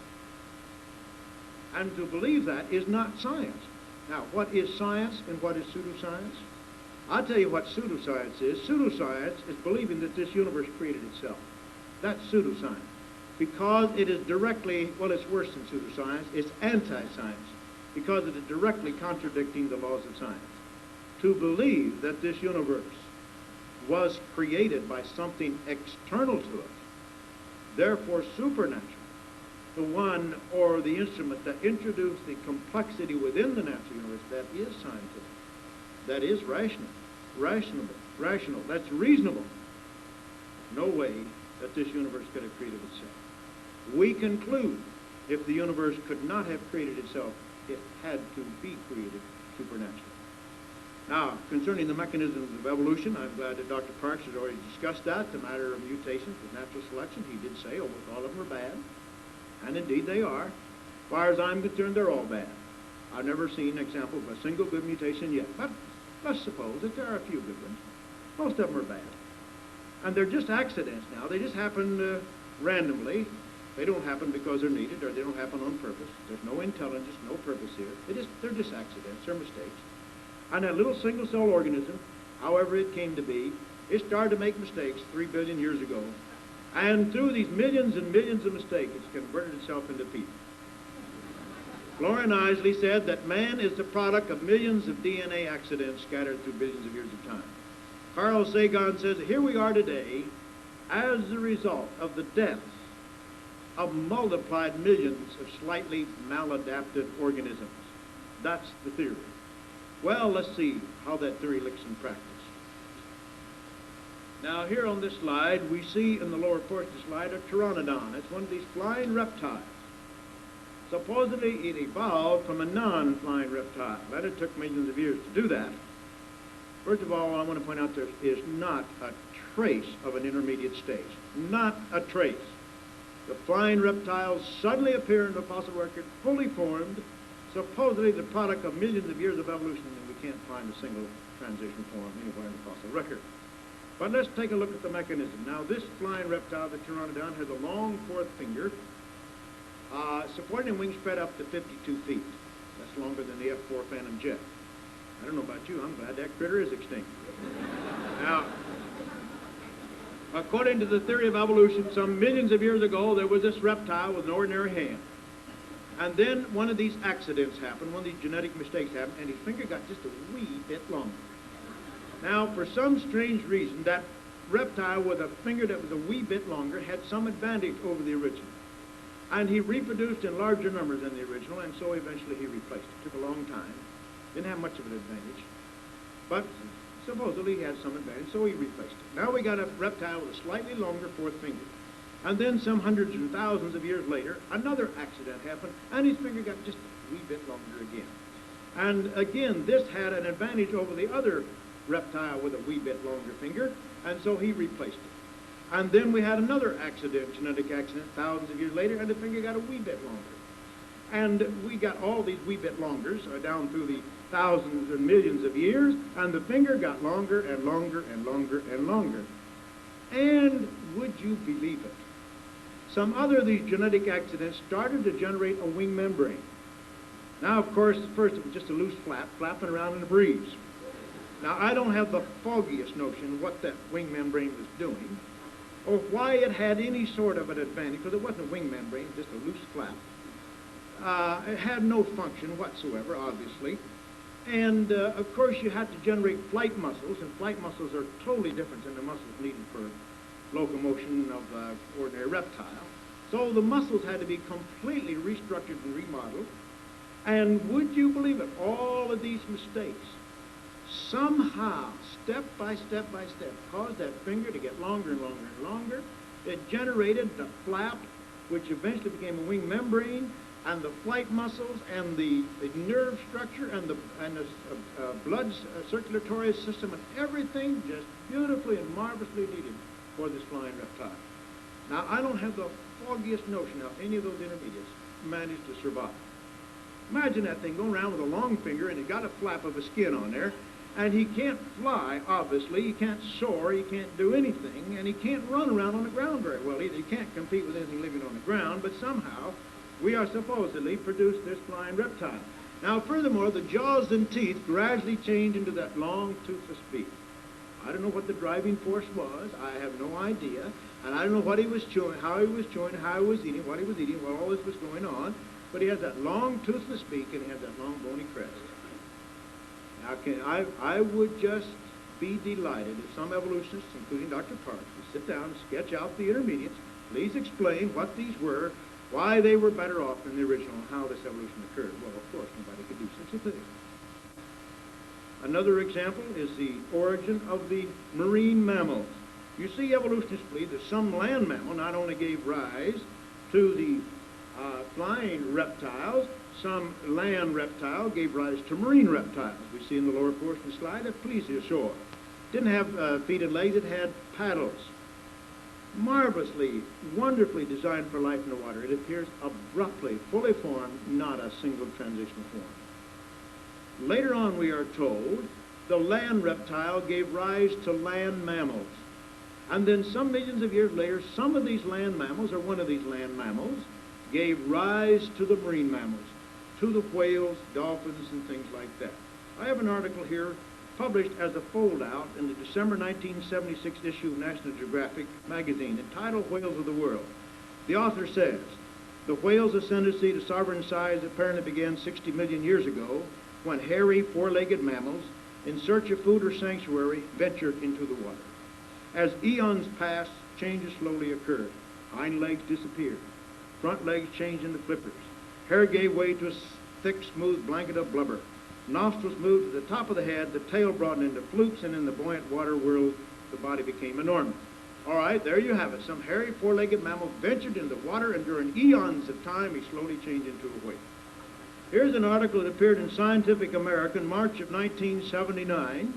And to believe that is not science. Now, what is science and what is pseudoscience? I'll tell you what pseudoscience is. Pseudoscience is believing that this universe created itself. That's pseudoscience. Because it is directly, well, it's worse than pseudoscience, it's anti-science, because it is directly contradicting the laws of science. To believe that this universe was created by something external to it, therefore supernatural, the one or the instrument that introduced the complexity within the natural universe, that is scientific, that is rational, that's reasonable. No way that this universe could have created itself. We conclude if the universe could not have created itself, it had to be created supernaturally. Now, concerning the mechanisms of evolution, I'm glad that Dr. Parks has already discussed that, the matter of mutations with natural selection. He did say almost all of them are bad. and indeed they are. As far as I'm concerned, they're all bad. I've never seen an example of a single good mutation yet, but let's suppose that there are a few good ones. Most of them are bad. And they're just accidents now. They just happen randomly. They don't happen because they're needed, or they don't happen on purpose. There's no intelligence, no purpose here. They're just accidents, they're mistakes. And that little single-cell organism, however it came to be, it started to make mistakes 3 billion years ago. And through these millions and millions of mistakes, it's converted itself into people. Florian Isley said that man is the product of millions of DNA accidents scattered through billions of years of time. Carl Sagan says that here we are today as the result of the deaths of multiplied millions of slightly maladapted organisms. That's the theory. Well, let's see how that theory looks in practice. Now, here on this slide, we see in the lower portion of the slide a Pteranodon. It's one of these flying reptiles. Supposedly, it evolved from a non-flying reptile. But it took millions of years to do that. First of all, I want to point out there is not a trace of an intermediate stage. Not a trace. The flying reptiles suddenly appear in the fossil record, fully formed, supposedly the product of millions of years of evolution, and we can't find a single transition form anywhere in the fossil record. But let's take a look at the mechanism. Now, this flying reptile, the Pteranodon, has a long fourth finger, supporting a wingspread up to 52 feet. That's longer than the F-4 Phantom jet. I don't know about you, I'm glad that critter is extinct. Now, according to the theory of evolution, some millions of years ago, there was this reptile with an ordinary hand. And then one of these accidents happened, one of these genetic mistakes happened, and his finger got just a wee bit longer. Now, for some strange reason, that reptile with a finger that was a wee bit longer had some advantage over the original. And he reproduced in larger numbers than the original, and so eventually he replaced it. It took a long time. Didn't have much of an advantage. But supposedly he had some advantage, so he replaced it. Now we got a reptile with a slightly longer fourth finger. And then some hundreds and thousands of years later, another accident happened, and his finger got just a wee bit longer again. And again, this had an advantage over the other reptile with a wee bit longer finger, and so he replaced it. And then we had another accident, genetic accident, thousands of years later, and the finger got a wee bit longer. And we got all these wee bit longers down through the thousands and millions of years, and the finger got longer and longer and longer and longer. And would you believe it? Some other of these genetic accidents started to generate a wing membrane. Now, of course, first it was just a loose flap, flapping around in the breeze. Now, I don't have the foggiest notion what that wing membrane was doing, or why it had any sort of an advantage, because it wasn't a wing membrane, just a loose flap. It had no function whatsoever, obviously. And, of course, you had to generate flight muscles, and flight muscles are totally different than the muscles needed for locomotion of ordinary reptile. So the muscles had to be completely restructured and remodeled. And would you believe it, all of these mistakes somehow, step by step by step, caused that finger to get longer and longer and longer. It generated the flap, which eventually became a wing membrane, and the flight muscles, and the nerve structure, and the blood circulatory system, and everything just beautifully and marvelously needed for this flying reptile. Now, I don't have the foggiest notion how any of those intermediates managed to survive. Imagine that thing going around with a long finger, and it got a flap of a skin on there, and he can't fly, obviously. He can't soar. He can't do anything, and he can't run around on the ground very well either. He can't compete with anything living on the ground, but somehow we are supposedly produced this flying reptile. Now, furthermore, the jaws and teeth gradually change into that long, toothless beak. I don't know what the driving force was. I have no idea. And I don't know what he was chewing, how he was chewing, how he was eating, what he was eating, while all this was going on. But he has that long, toothless beak, and he has that long, bony crest. Now, I would just be delighted if some evolutionists, including Dr. Parks, would sit down and sketch out the intermediates. Please explain what these were, why they were better off than the original, and how this evolution occurred. Well, of course, nobody could do such a thing. Another example is the origin of the marine mammals. You see, evolutionists believe that some land mammal not only gave rise to the flying reptiles, some land reptile gave rise to marine reptiles. We see in the lower portion of the slide a plesiosaur. Didn't have feet and legs, it had paddles. marvelously, wonderfully designed for life in the water. It appears abruptly, fully formed, not a single transitional form. Later on, we are told, the land reptile gave rise to land mammals. And then some millions of years later, some of these land mammals, or one of these land mammals, gave rise to the marine mammals, to the whales, dolphins, and things like that. I have an article here published as a fold-out in the December 1976 issue of National Geographic magazine entitled Whales of the World. The author says, the whale's ascendancy to sovereign size apparently began 60 million years ago when hairy, four-legged mammals, in search of food or sanctuary, ventured into the water. As eons passed, changes slowly occurred. Hind legs disappeared. Front legs changed into flippers. Hair gave way to a thick, smooth blanket of blubber. Nostrils moved to the top of the head, the tail broadened into flukes, and in the buoyant water whirl, the body became enormous. All right, there you have it. Some hairy, four-legged mammal ventured into the water, and during eons of time, he slowly changed into a whale. Here's an article that appeared in Scientific American, March of 1979,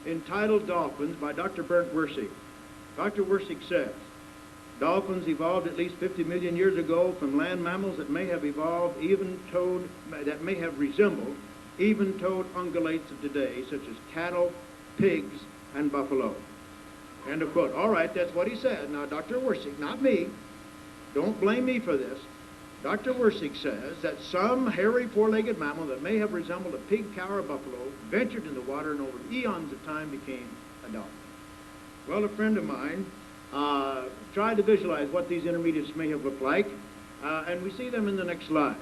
entitled Dolphins by Dr. Bernd Wersig. Dr. Wersig says, dolphins evolved at least 50 million years ago from land mammals that may have evolved that may have resembled even-toed ungulates of today, such as cattle, pigs, and buffalo. End of quote. All right, that's what he said. Now, Dr. Wersig, not me, don't blame me for this. Dr. Wersig says that some hairy four-legged mammal that may have resembled a pig, cow, or buffalo ventured in the water and over eons of time became a dolphin. Well, a friend of mine tried to visualize what these intermediates may have looked like, and we see them in the next slide.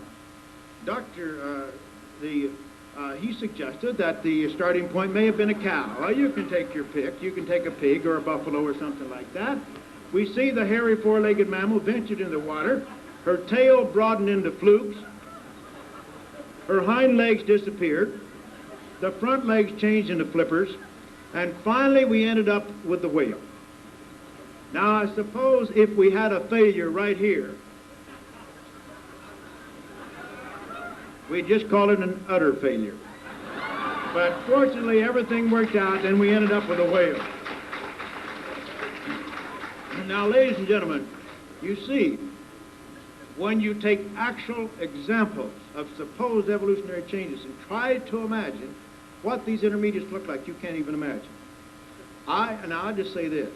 He suggested that the starting point may have been a cow. Well, you can take your pick. You can take a pig or a buffalo or something like that. We see the hairy four-legged mammal ventured in the water. Her tail broadened into flukes. Her hind legs disappeared. The front legs changed into flippers. And finally, we ended up with the whale. Now, I suppose if we had a failure right here, we'd just call it an utter failure. But fortunately, everything worked out, and we ended up with a whale. Now, ladies and gentlemen, you see, when you take actual examples of supposed evolutionary changes and try to imagine what these intermediates look like, you can't even imagine. I'll just say this.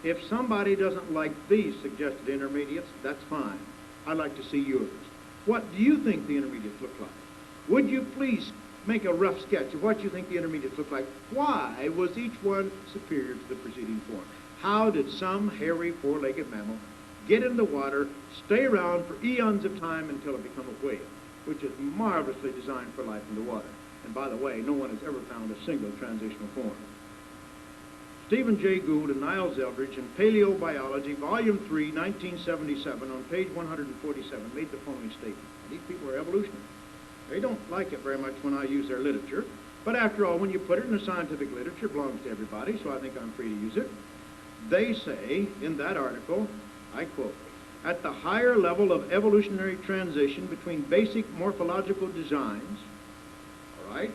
If somebody doesn't like these suggested intermediates, that's fine. I'd like to see yours. What do you think the intermediates look like? Would you please make a rough sketch of what you think the intermediates look like? Why was each one superior to the preceding form? How did some hairy four-legged mammal get in the water, stay around for eons of time until it become a whale, which is marvelously designed for life in the water? And by the way, no one has ever found a single transitional form. Stephen J. Gould and Niles Eldridge in Paleobiology, Volume 3, 1977, on page 147, made the following statement. These people are evolutionists. They don't like it very much when I use their literature, but after all, when you put it in the scientific literature, it belongs to everybody, so I think I'm free to use it. They say in that article, I quote, at the higher level of evolutionary transition between basic morphological designs, all right,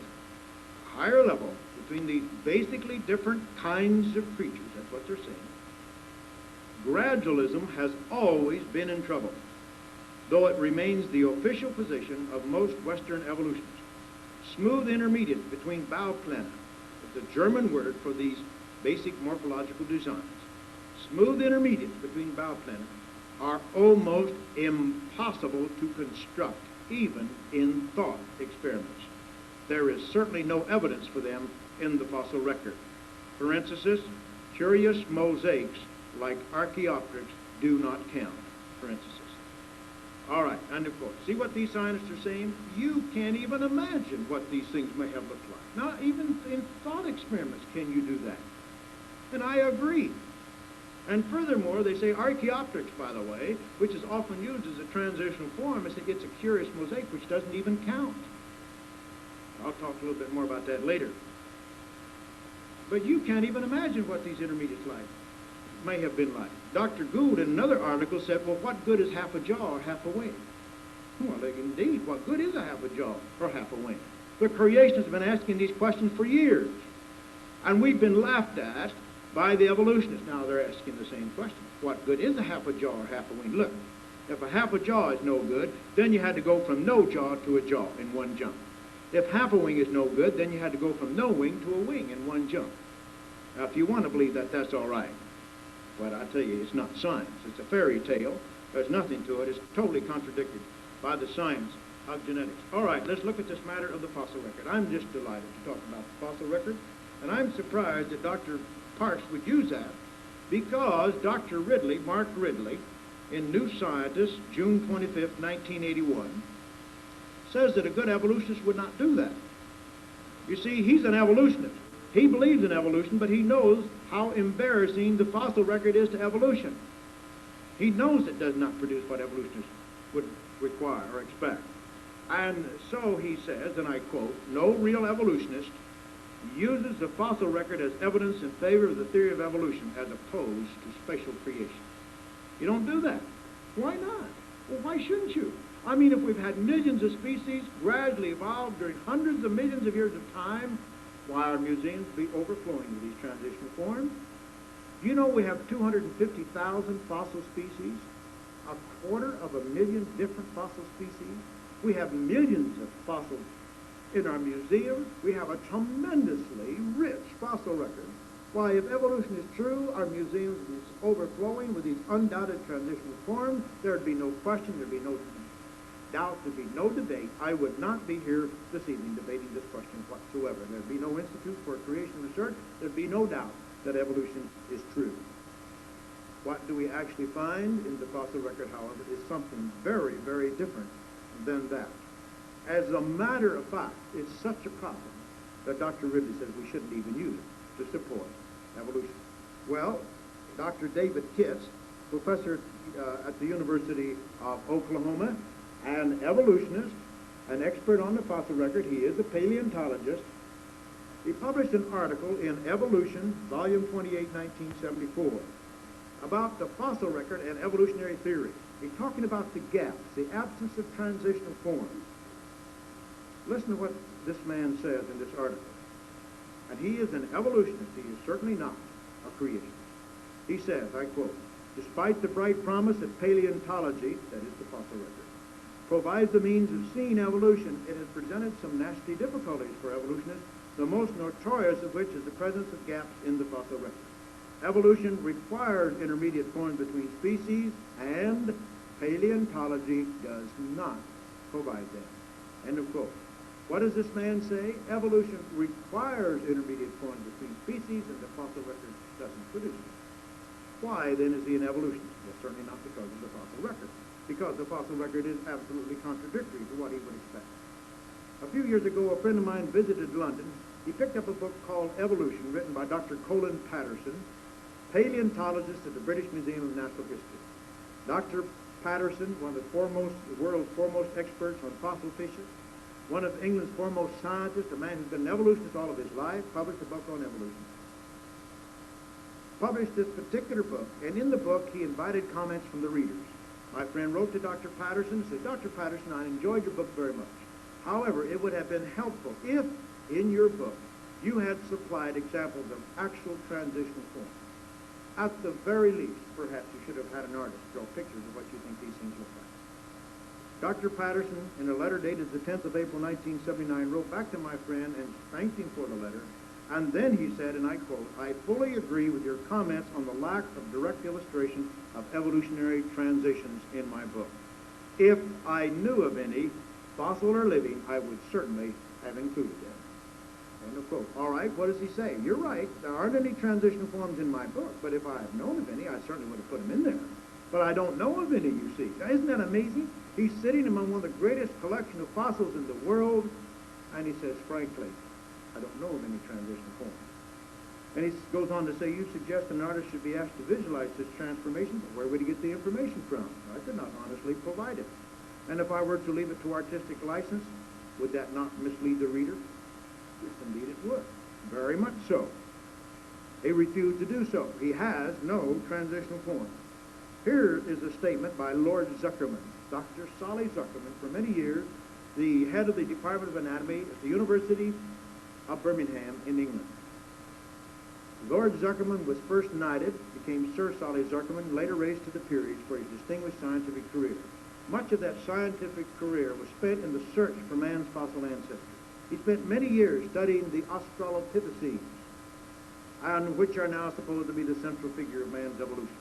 higher level between these basically different kinds of creatures, that's what they're saying, gradualism has always been in trouble, though it remains the official position of most Western evolutionists. Smooth intermediates between Bauplana, is the German word for these basic morphological designs. Smooth intermediates between Bauplana are almost impossible to construct, even in thought experiments. There is certainly no evidence for them in the fossil record. Parenthesis, curious mosaics like Archaeopteryx do not count. Parenthesis. All right, and of course, see what these scientists are saying? You can't even imagine what these things may have looked like. Not even in thought experiments can you do that. And I agree. And furthermore, they say Archaeopteryx, by the way, which is often used as a transitional form, is it's a curious mosaic which doesn't even count. I'll talk a little bit more about that later. But you can't even imagine what these intermediates may have been like. Dr. Gould in another article said, well, what good is half a jaw or half a wing? Well, indeed, what good is a half a jaw or half a wing? The creationists have been asking these questions for years. And we've been laughed at by the evolutionists. Now they're asking the same question. What good is a half a jaw or half a wing? Look, if a half a jaw is no good, then you had to go from no jaw to a jaw in one jump. If half a wing is no good, then you had to go from no wing to a wing in one jump. Now, if you want to believe that, that's all right. But I tell you, it's not science. It's a fairy tale. There's nothing to it. It's totally contradicted by the science of genetics. All right, let's look at this matter of the fossil record. I'm just delighted to talk about the fossil record, and I'm surprised that Dr. Parks would use that, because Dr. Ridley, Mark Ridley, in New Scientist, June 25th, 1981, says that a good evolutionist would not do that. You see, he's an evolutionist. He believes in evolution, but he knows how embarrassing the fossil record is to evolution. He knows it does not produce what evolutionists would require or expect. And so he says, and I quote, "No real evolutionist uses the fossil record as evidence in favor of the theory of evolution as opposed to spatial creation." You don't do that. Why not? Well, why shouldn't you? I mean, if we've had millions of species gradually evolve during hundreds of millions of years of time, why are museums be overflowing with these transitional forms? Do you know we have 250,000 fossil species? 250,000 different fossil species? We have millions of fossils in our museums. We have a tremendously rich fossil record. Why, if evolution is true, our museums would be overflowing with these undoubted transitional forms. There'd be no question, there'd be no doubt, there'd be no debate. I would not be here this evening debating this question whatsoever. There'd be no Institute for Creation Research. There'd be no doubt that evolution is true. What do we actually find in the fossil record, however, is something very, very different than that. As a matter of fact, it's such a problem that Dr. Ridley says we shouldn't even use it to support evolution. Well, Dr. David Kitts, professor at the University of Oklahoma, an evolutionist, an expert on the fossil record, he is a paleontologist. He published an article in Evolution, volume 28, 1974, about the fossil record and evolutionary theory. He's talking about the gaps, the absence of transitional forms. Listen to what this man says in this article. And he is an evolutionist. He is certainly not a creationist. He says, I quote, "Despite the bright promise that paleontology, that is the fossil record, provides the means of seeing evolution, it has presented some nasty difficulties for evolutionists, the most notorious of which is the presence of gaps in the fossil record. Evolution requires intermediate forms between species, and paleontology does not provide them." End of quote. What does this man say? Evolution requires intermediate forms between species, and the fossil record doesn't produce them. Why, then, is he an evolutionist? Well, certainly not because of the fossil record, because the fossil record is absolutely contradictory to what he would expect. A few years ago, a friend of mine visited London. He picked up a book called Evolution, written by Dr. Colin Patterson, paleontologist at the British Museum of Natural History. Dr. Patterson, one of the world's foremost experts on fossil fishes, one of England's foremost scientists, a man who's been an evolutionist all of his life, published a book on evolution. Published this particular book, and in the book he invited comments from the readers. My friend wrote to Dr. Patterson and said, "Dr. Patterson, I enjoyed your book very much. However, it would have been helpful if, in your book, you had supplied examples of actual transitional forms. At the very least, perhaps you should have had an artist draw pictures of what you think these things look like." Dr. Patterson, in a letter dated the 10th of April, 1979, wrote back to my friend and thanked him for the letter. And then he said, and I quote, "I fully agree with your comments on the lack of direct illustration of evolutionary transitions in my book. If I knew of any, fossil or living, I would certainly have included them." End of quote. All right, what does he say? You're right, there aren't any transitional forms in my book, but if I had known of any, I certainly would have put them in there. But I don't know of any, you see. Now, isn't that amazing? He's sitting among one of the greatest collection of fossils in the world, and he says, frankly, I don't know of any transitional forms. And he goes on to say, "You suggest an artist should be asked to visualize this transformation, but where would he get the information from? I could not honestly provide it. And if I were to leave it to artistic license, would that not mislead the reader?" Yes, indeed it would. Very much so. He refused to do so. He has no transitional form. Here is a statement by Lord Zuckerman, Dr. Solly Zuckerman, for many years, the head of the Department of Anatomy at the University of Birmingham in England. Lord Zuckerman was first knighted, became Sir Solly Zuckerman, later raised to the peerage for his distinguished scientific career. Much of that scientific career was spent in the search for man's fossil ancestry. He spent many years studying the Australopithecines, and which are now supposed to be the central figure of man's evolution.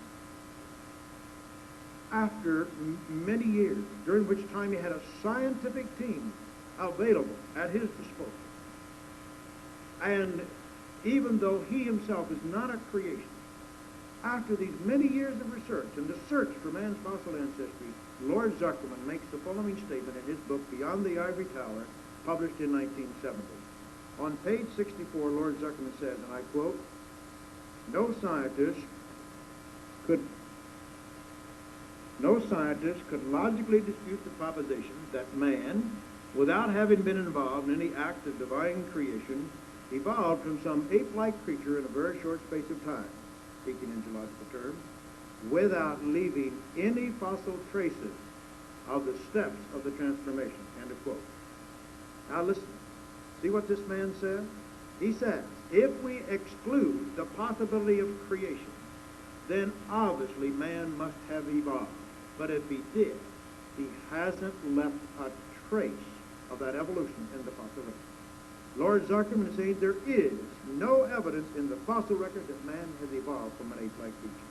After many years, during which time he had a scientific team available at his disposal, and even though he himself is not a creationist, after these many years of research and the search for man's fossil ancestry, Lord Zuckerman makes the following statement in his book, Beyond the Ivory Tower, published in 1970. On page 64, Lord Zuckerman says, and I quote, No scientist could logically dispute the proposition that man, without having been involved in any act of divine creation, evolved from some ape-like creature in a very short space of time, speaking in geological terms, without leaving any fossil traces of the steps of the transformation, end of quote. Now listen, see what this man said? He says, if we exclude the possibility of creation, then obviously man must have evolved. But if he did, he hasn't left a trace of that evolution in the fossil record. Lord Zuckerman is saying there is no evidence in the fossil record that man has evolved from an ape-like creature.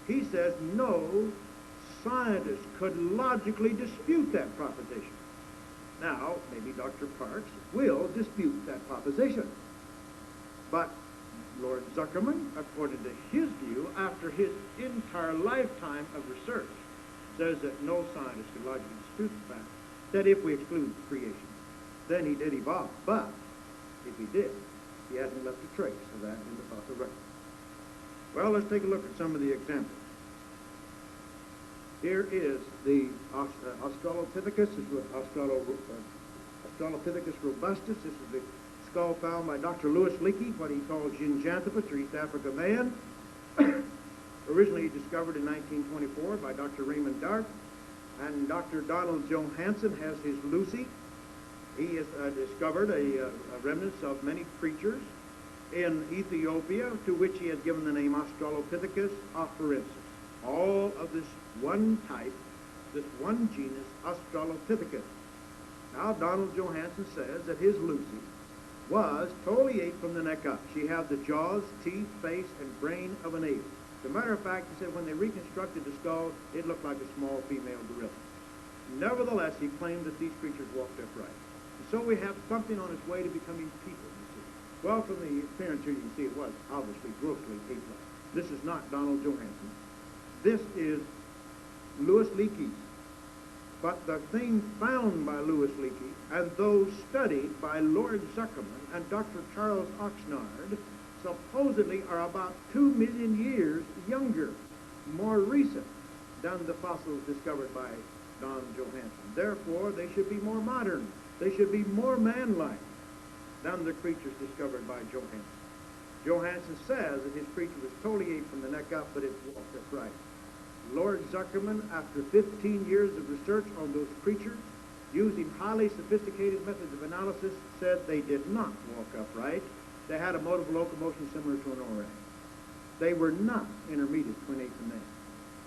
He says no scientist could logically dispute that proposition. Now, maybe Dr. Parks will dispute that proposition. But Lord Zuckerman, according to his view, after his entire lifetime of research, says that no scientist could logically dispute the fact that if we exclude creation, then he did evolve. But if he did, he hasn't left a trace of that in the fossil record. Well, let's take a look at some of the examples. Here is the Australopithecus, Australopithecus robustus. This is the skull found by Dr. Louis Leakey, what he calls Ginjanthropus, or East Africa man. Originally discovered in 1924 by Dr. Raymond Dart. And Dr. Donald Johansen has his Lucy. He has discovered a remnants of many creatures in Ethiopia, to which he has given the name Australopithecus afarensis. All of this one type, this one genus, Australopithecus. Now, Donald Johansen says that his Lucy was totally ape from the neck up. She had the jaws, teeth, face, and brain of an ape. As a matter of fact, he said when they reconstructed the skull, it looked like a small female gorilla. Nevertheless, he claimed that these creatures walked upright. And so we have something on its way to becoming people, you see. Well, from the appearance here, you can see it was obviously grossly ape-like. This is not Donald Johansen. This is Louis Leakey. But the thing found by Louis Leakey and those studied by Lord Zuckerman and Dr. Charles Oxnard supposedly are about 2 million years younger, more recent than the fossils discovered by Don Johansen. Therefore, they should be more modern. They should be more man-like than the creatures discovered by Johansen. Johansen says that his creature was totally ape from the neck up, but it walked upright. Lord Zuckerman, after 15 years of research on those creatures, using highly sophisticated methods of analysis, said they did not walk upright. They had a mode of locomotion similar to an orang. They were not intermediate between ape and man.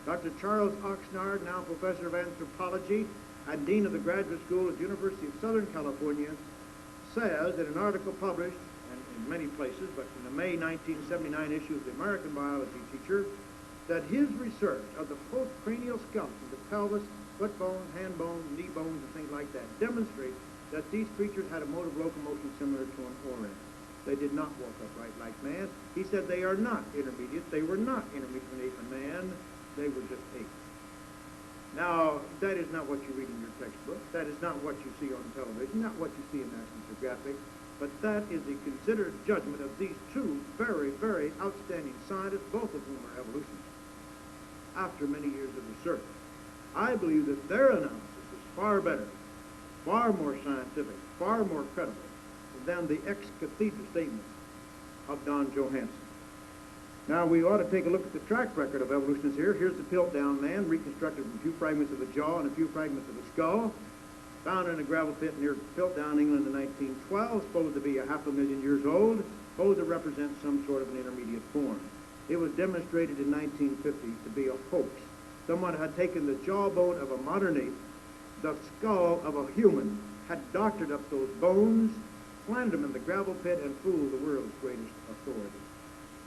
Dr. Charles Oxnard, now professor of anthropology and dean of the graduate school at the University of Southern California, says in an article published in many places, but in the May 1979 issue of the American Biology Teacher, that his research of the postcranial skeleton, the pelvis, foot bone, hand bone, knee bones, and things like that, demonstrates that these creatures had a mode of locomotion similar to an orang. They did not walk upright like man. He said they are not intermediate. They were not intermediate between ape and man. They were just apes. Now, that is not what you read in your textbook. That is not what you see on television, not what you see in National Geographic. But that is a considered judgment of these two very, very outstanding scientists, both of whom are evolutionists. After many years of research, I believe that their analysis is far better, far more scientific, far more credible than the ex-cathedra statements of Don Johansen. Now, we ought to take a look at the track record of evolutionists here. Here's the Piltdown man, reconstructed from a few fragments of the jaw and a few fragments of the skull, found in a gravel pit near Piltdown, England in 1912, supposed to be 500,000 years old. supposed to represent some sort of an intermediate form. It was demonstrated in 1950 to be a hoax. Someone had taken the jawbone of a modern ape, the skull of a human, had doctored up those bones, planted them in the gravel pit, and fooled the world's greatest authority.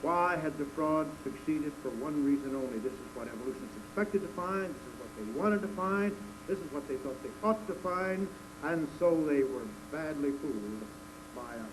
Why had the fraud succeeded? For one reason only. This is what evolutionists expected to find. This is what they wanted to find. This is what they thought they ought to find. And so they were badly fooled by a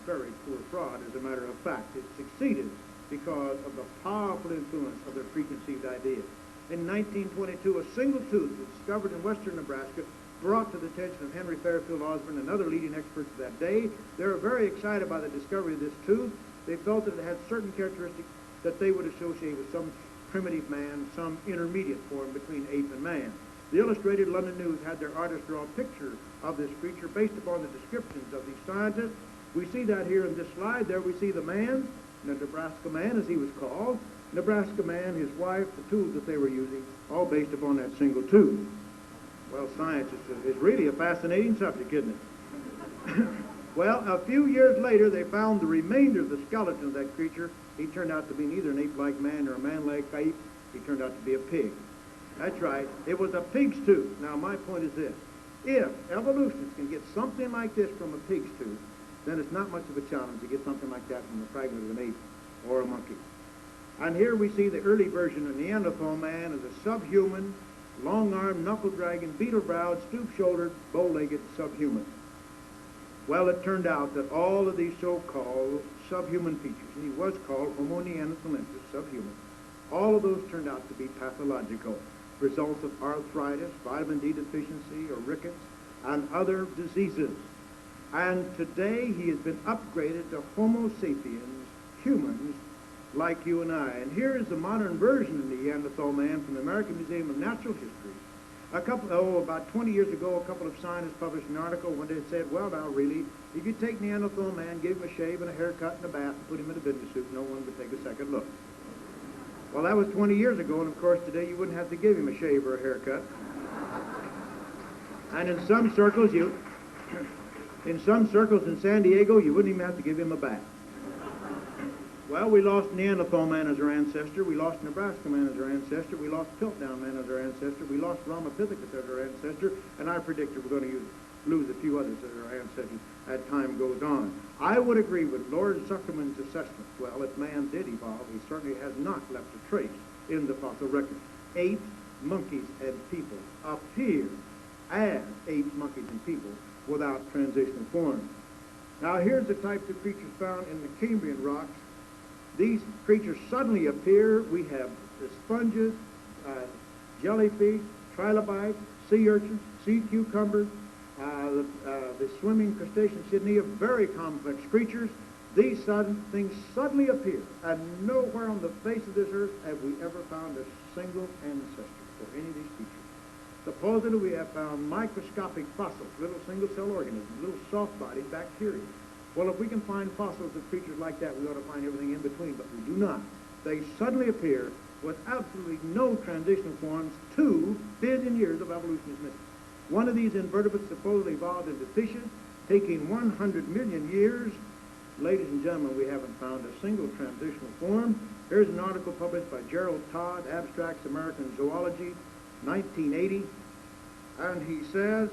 very poor fraud. As a matter of fact, it succeeded because of the powerful influence of their preconceived ideas. In 1922, a single tooth was discovered in western Nebraska, brought to the attention of Henry Fairfield Osborn and other leading experts of that day. They were very excited by the discovery of this tooth. They felt that it had certain characteristics that they would associate with some primitive man, some intermediate form between ape and man. The Illustrated London News had their artists draw a picture of this creature based upon the descriptions of these scientists. We see that here in this slide. There we see the man, the Nebraska man as he was called, Nebraska man, his wife, the tools that they were using, all based upon that single tooth. Well, science is really a fascinating subject, isn't it? Well, a few years later, they found the remainder of the skeleton of that creature. He turned out to be neither an ape-like man nor a man-like ape. He turned out to be a pig. That's right. It was a pig's tooth. Now, my point is this. If evolutionists can get something like this from a pig's tooth, then it's not much of a challenge to get something like that from a fragment of an ape or a monkey. And here we see the early version of Neanderthal man as a subhuman, long-armed, knuckle-dragging, beetle-browed, stoop-shouldered, bow-legged subhuman. Well, it turned out that all of these so-called subhuman features, and he was called Homo neanderthalensis, subhuman, all of those turned out to be pathological, results of arthritis, vitamin D deficiency, or rickets, and other diseases. And today he has been upgraded to Homo sapiens, humans, like you and I. And here is the modern version of the Neanderthal man from the American Museum of Natural History. About 20 years ago, a couple of scientists published an article when they said, well, now, really, if you take Neanderthal man, give him a shave and a haircut and a bath, and put him in a business suit, no one would take a second look. Well, that was 20 years ago, and of course, today you wouldn't have to give him a shave or a haircut. And in some circles in San Diego, you wouldn't even have to give him a bath. Well, we lost Neanderthal man as our ancestor. We lost Nebraska man as our ancestor. We lost Piltdown man as our ancestor. We lost Ramapithecus as our ancestor. And I predict that we're going to lose a few others as our ancestors as time goes on. I would agree with Lord Zuckerman's assessment. Well, if man did evolve, he certainly has not left a trace in the fossil record. Apes, monkeys, and people appear as apes, monkeys, and people without transitional forms. Now, here's the types of creatures found in the Cambrian rocks. These creatures suddenly appear. We have the sponges, jellyfish, trilobites, sea urchins, sea cucumbers, the swimming crustacean Sydney, very complex creatures. These things suddenly appear, and nowhere on the face of this earth have we ever found a single ancestor for any of these creatures. Supposedly we have found microscopic fossils, little single-cell organisms, little soft-bodied bacteria. Well, if we can find fossils of creatures like that, we ought to find everything in between, but we do not. They suddenly appear with absolutely no transitional forms. 2 billion years of evolution is missing. One of these invertebrates supposedly evolved into fishes, taking 100 million years. Ladies and gentlemen, we haven't found a single transitional form. Here's an article published by Gerald Todd, Abstracts American Zoology, 1980, and he says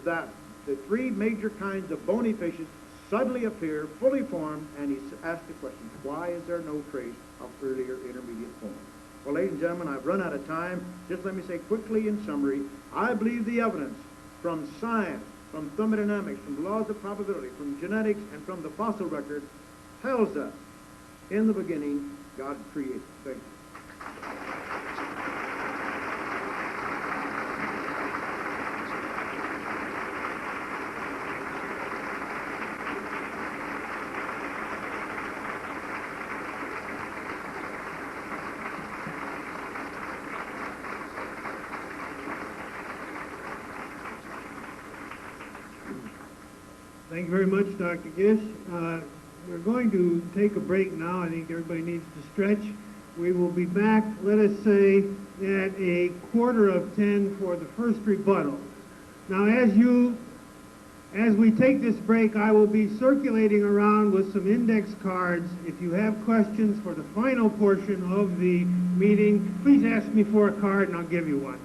that the 3 major kinds of bony fishes suddenly appear fully formed, and he asked the question, why is there no trace of earlier intermediate forms? Well, ladies and gentlemen, I've run out of time. Just let me say quickly in summary, I believe the evidence from science, from thermodynamics, from laws of probability, from genetics, and from the fossil record tells us, in the beginning, God created. Thank you. Thank you very much, Dr. Gish. We're going to take a break now. I think everybody needs to stretch. We will be back, let us say, at 9:15 for the first rebuttal. Now, as As we take this break, I will be circulating around with some index cards. If you have questions for the final portion of the meeting, please ask me for a card and I'll give you one.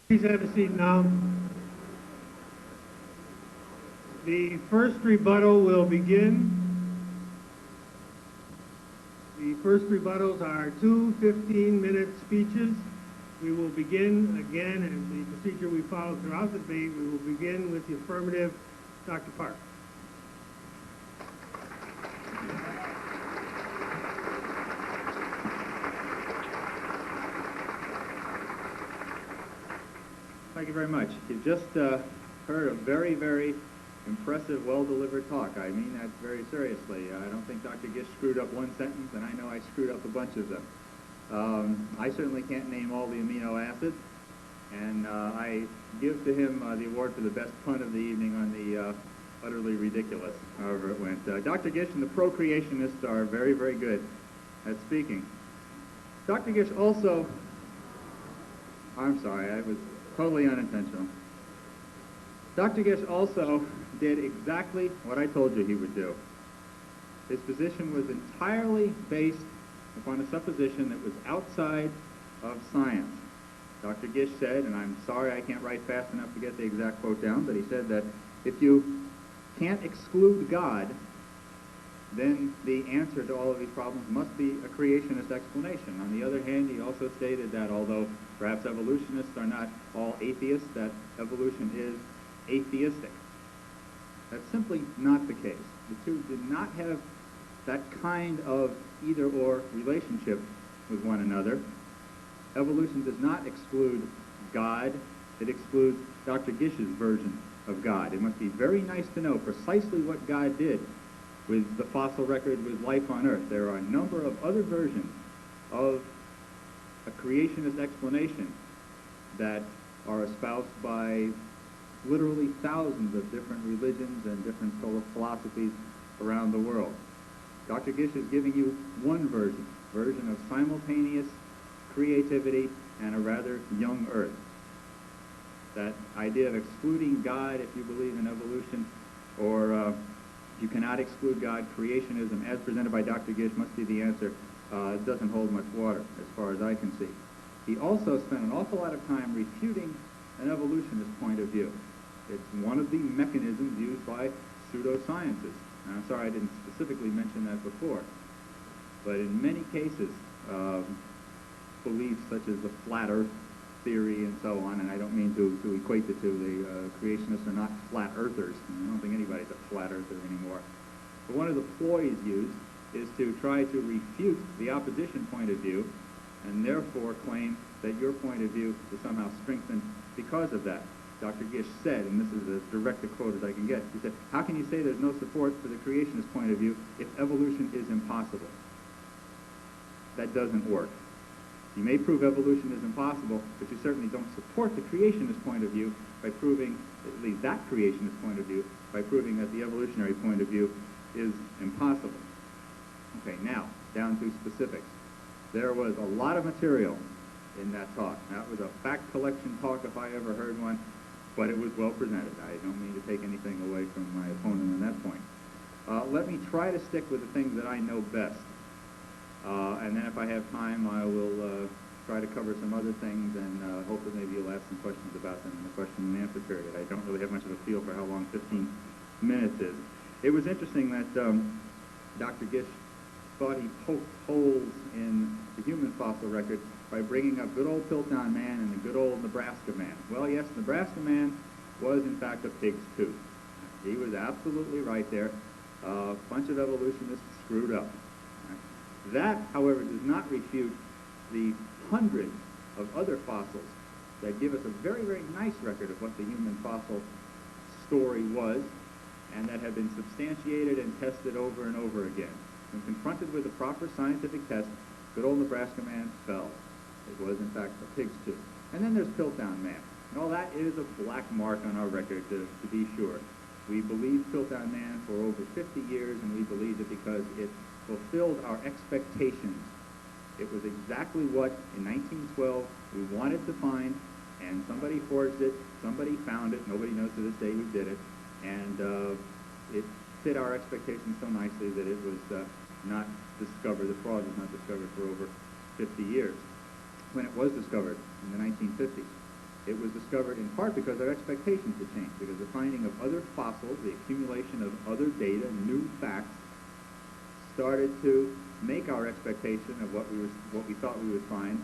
Please have a seat now. The first rebuttal will begin. The first rebuttals are two 15-minute speeches. We will begin again, and the procedure we follow throughout the debate, we will begin with the affirmative, Dr. Park. Thank you very much. You just heard a very, very impressive, well-delivered talk. I mean that very seriously. I don't think Dr. Gish screwed up one sentence, and I know I screwed up a bunch of them. I certainly can't name all the amino acids, and I give to him the award for the best pun of the evening on the utterly ridiculous, however it went. Dr. Gish and the pro-creationists are very, very good at speaking. Dr. Gish also, I'm sorry, I was totally unintentional. Dr. Gish also did exactly what I told you he would do. His position was entirely based upon a supposition that was outside of science. Dr. Gish said, and I'm sorry I can't write fast enough to get the exact quote down, but he said that if you can't exclude God, then the answer to all of these problems must be a creationist explanation. On the other hand, he also stated that although perhaps evolutionists are not all atheists, that evolution is atheistic. That's simply not the case. The two did not have that kind of either-or relationship with one another. Evolution does not exclude God. It excludes Dr. Gish's version of God. It must be very nice to know precisely what God did with the fossil record, with life on Earth. There are a number of other versions of a creationist explanation that are espoused by literally thousands of different religions and different philosophies around the world. Dr. Gish is giving you one version of simultaneous creativity and a rather young Earth. That idea of excluding God if you believe in evolution, or you cannot exclude God, creationism, as presented by Dr. Gish, must be the answer. It doesn't hold much water, as far as I can see. He also spent an awful lot of time refuting an evolutionist point of view. It's one of the mechanisms used by pseudosciences. And I'm sorry I didn't specifically mention that before. But in many cases, beliefs such as the flat Earth theory and so on, and I don't mean to equate the two. The creationists are not flat earthers. I don't think anybody's a flat earther anymore. But one of the ploys used is to try to refute the opposition point of view and therefore claim that your point of view is somehow strengthened because of that. Dr. Gish said, and this is as direct a quote as I can get, he said, how can you say there's no support for the creationist point of view if evolution is impossible? That doesn't work. You may prove evolution is impossible, but you certainly don't support the creationist point of view by proving, at least that creationist point of view, by proving that the evolutionary point of view is impossible. Okay, now, down to specifics. There was a lot of material in that talk. That was a fact collection talk if I ever heard one, but it was well presented. I don't mean to take anything away from my opponent on that point. Let me try to stick with the things that I know best. And then if I have time, I will try to cover some other things and hope that maybe you'll ask some questions about them in the question and answer period. I don't really have much of a feel for how long 15 minutes is. It was interesting that Dr. Gish thought he poked holes in the human fossil record by bringing up good old Piltdown Man and the good old Nebraska Man. Well, yes, Nebraska Man was in fact a pig's tooth. He was absolutely right there. A bunch of evolutionists screwed up. That, however, does not refute the hundreds of other fossils that give us a very, very nice record of what the human fossil story was, and that have been substantiated and tested over and over again. When confronted with a proper scientific test, Good old Nebraska man fell. It was, in fact, a pig's tooth. And then there's Piltdown Man. And all that is a black mark on our record, to be sure. We believed Piltdown Man for over 50 years, and we believed it because it fulfilled our expectations. It was exactly what, in 1912, we wanted to find, and somebody forged it, somebody found it, nobody knows to this day who did it, and it fit our expectations so nicely that it was not discovered, the fraud was not discovered for over 50 years. When it was discovered in the 1950s, it was discovered in part because our expectations had changed, because the finding of other fossils, the accumulation of other data, new facts, started to make our expectation of what we thought we would find,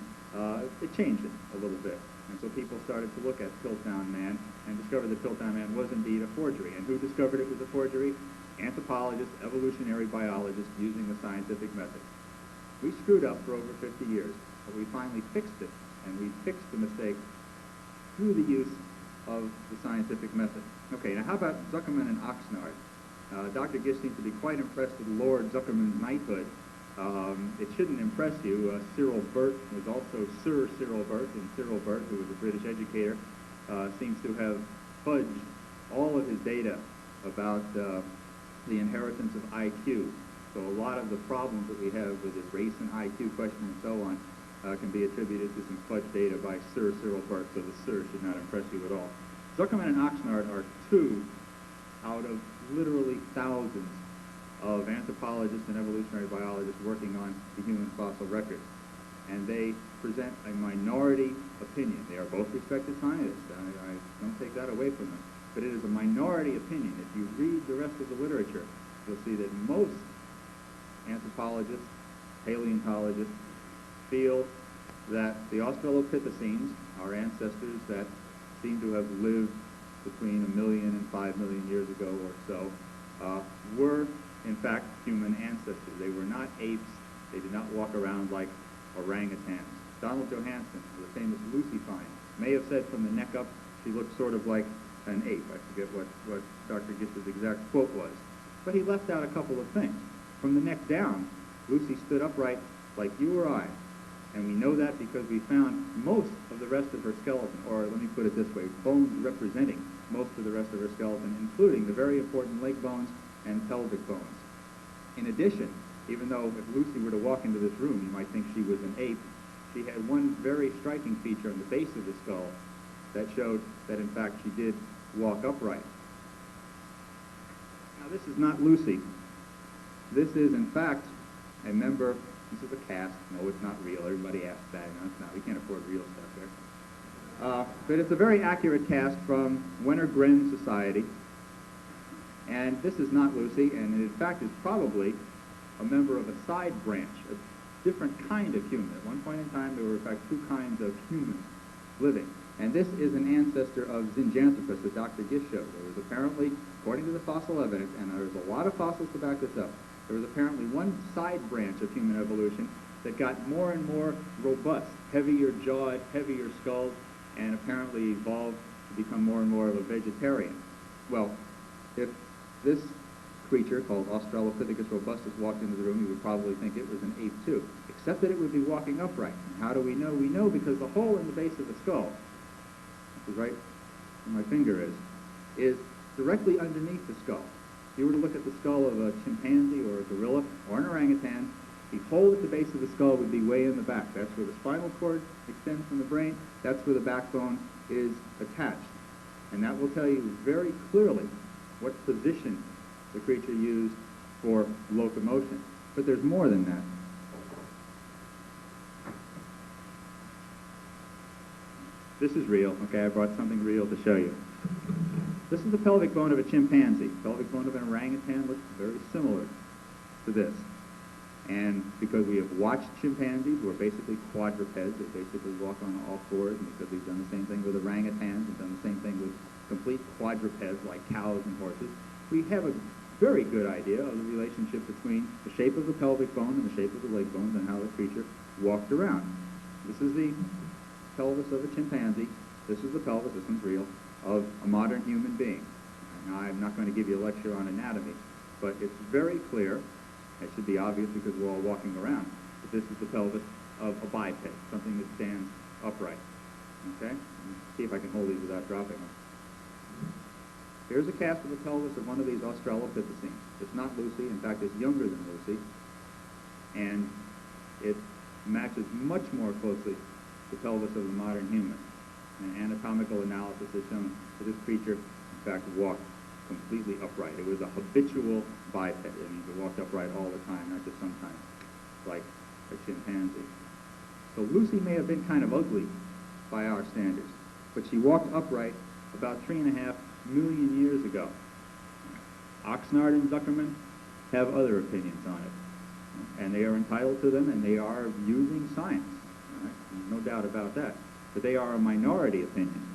it changed it a little bit. And so people started to look at Piltdown Man and discovered that Piltdown Man was indeed a forgery. And who discovered it was a forgery? Anthropologists, evolutionary biologists using the scientific method. We screwed up for over 50 years, but we finally fixed it, and we fixed the mistake through the use of the scientific method. Okay, now how about Zuckerman and Oxnard? Dr. Gish seems to be quite impressed with Lord Zuckerman's knighthood. It shouldn't impress you. Cyril Burt was also Sir Cyril Burt, and Cyril Burt, who was a British educator, seems to have fudged all of his data about the inheritance of IQ. So a lot of the problems that we have with this race and IQ question and so on can be attributed to some fudged data by Sir Cyril Burt, so the Sir should not impress you at all. Zuckerman and Oxnard are two out of literally thousands of anthropologists and evolutionary biologists working on the human fossil record. And they present a minority opinion. They are both respected scientists. I don't take that away from them. But it is a minority opinion. If you read the rest of the literature, you'll see that most anthropologists, paleontologists, feel that the Australopithecines, our ancestors that seem to have lived between 1 million and 5 million years ago or so, were in fact human ancestors. They were not apes. They did not walk around like orangutans. Donald Johanson, the famous Lucy find, may have said from the neck up she looked sort of like an ape. I forget what Dr. Gish's exact quote was. But he left out a couple of things. From the neck down, Lucy stood upright like you or I. And we know that because we found most of the rest of her skeleton, or let me put it this way, bones representing most of the rest of her skeleton, including the very important leg bones and pelvic bones. In addition, even though if Lucy were to walk into this room, you might think she was an ape, she had one very striking feature on the base of the skull that showed that, in fact, she did walk upright. Now, this is not Lucy. This is, in fact, a member. This is a cast. No, it's not real. Everybody asks that. No, it's not. We can't afford real stuff here. But it's a very accurate cast from Wenner-Gren Society. And this is not Lucy, and in fact is probably a member of a side branch, a different kind of human. At one point in time, there were, in fact, two kinds of humans living. And this is an ancestor of Zinjanthropus that Dr. Gish showed. There was apparently, according to the fossil evidence, and there's a lot of fossils to back this up, there was apparently one side branch of human evolution that got more and more robust, heavier jawed, heavier skulled, and apparently evolved to become more and more of a vegetarian. Well, if this creature called Australopithecus robustus walked into the room, you would probably think it was an ape too, except that it would be walking upright. And how do we know? We know because the hole in the base of the skull, which is right where my finger is directly underneath the skull. If you were to look at the skull of a chimpanzee or a gorilla or an orangutan, the hole at the base of the skull would be way in the back. That's where the spinal cord extends from the brain. That's where the backbone is attached. And that will tell you very clearly what position the creature used for locomotion. But there's more than that. This is real. Okay, I brought something real to show you. This is the pelvic bone of a chimpanzee. The pelvic bone of an orangutan looks very similar to this. And because we have watched chimpanzees, who are basically quadrupeds, they basically walk on all fours, and because we've done the same thing with orangutans and done the same thing with complete quadrupeds like cows and horses, we have a very good idea of the relationship between the shape of the pelvic bone and the shape of the leg bones and how the creature walked around. This is the pelvis of a chimpanzee. This is the pelvis, this one's real, of a modern human being. Now, I'm not going to give you a lecture on anatomy, but it's very clear, it should be obvious because we're all walking around, that this is the pelvis of a biped, something that stands upright. Okay? Let's see if I can hold these without dropping them. Here's a cast of the pelvis of one of these Australopithecines. It's not Lucy. In fact, it's younger than Lucy. And it matches much more closely the pelvis of the modern human. And anatomical analysis has shown that this creature, in fact, walked completely upright. It was a habitual biped. It means it walked upright all the time, not just sometimes, like a chimpanzee. So Lucy may have been kind of ugly by our standards, but she walked upright about 3.5 million years ago. Oxnard and Zuckerman have other opinions on it, and they are entitled to them, and they are using science. Right? No doubt about that. But they are a minority opinion,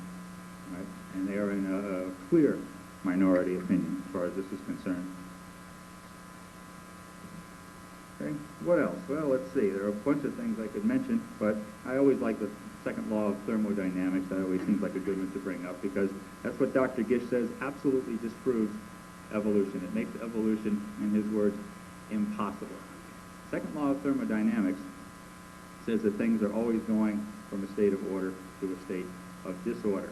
right? And they are in a clear minority opinion as far as this is concerned. Okay, what else? Well, let's see. There are a bunch of things I could mention, but I always like the second law of thermodynamics. That always seems like a good one to bring up because that's what Dr. Gish says absolutely disproves evolution. It makes evolution, in his words, impossible. Second law of thermodynamics says that things are always going from a state of order to a state of disorder.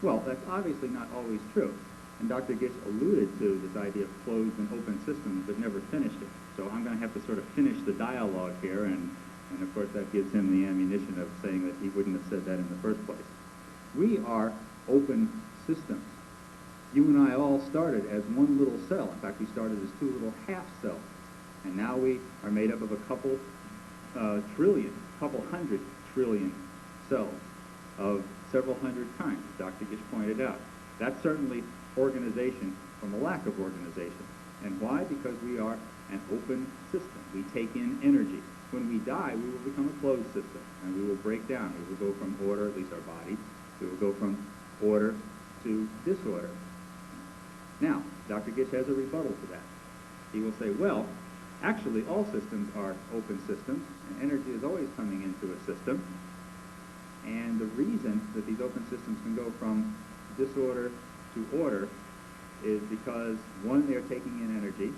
Well, that's obviously not always true. And Dr. Gish alluded to this idea of closed and open systems, but never finished it. So I'm going to have to sort of finish the dialogue here, and of course that gives him the ammunition of saying that he wouldn't have said that in the first place. We are open systems. You and I all started as one little cell. In fact, we started as two little half cells. And now we are made up of a couple hundred trillion cells of several hundred kinds, as Dr. Gish pointed out. That's certainly organization from a lack of organization. And why? Because we are an open system. We take in energy. When we die, we will become a closed system, and we will break down. We will go from order, at least our body, we will go from order to disorder. Now, Dr. Gish has a rebuttal to that. He will say, well, actually, all systems are open systems, and energy is always coming into a system. And the reason that these open systems can go from disorder to order is because, one, they're taking in energy,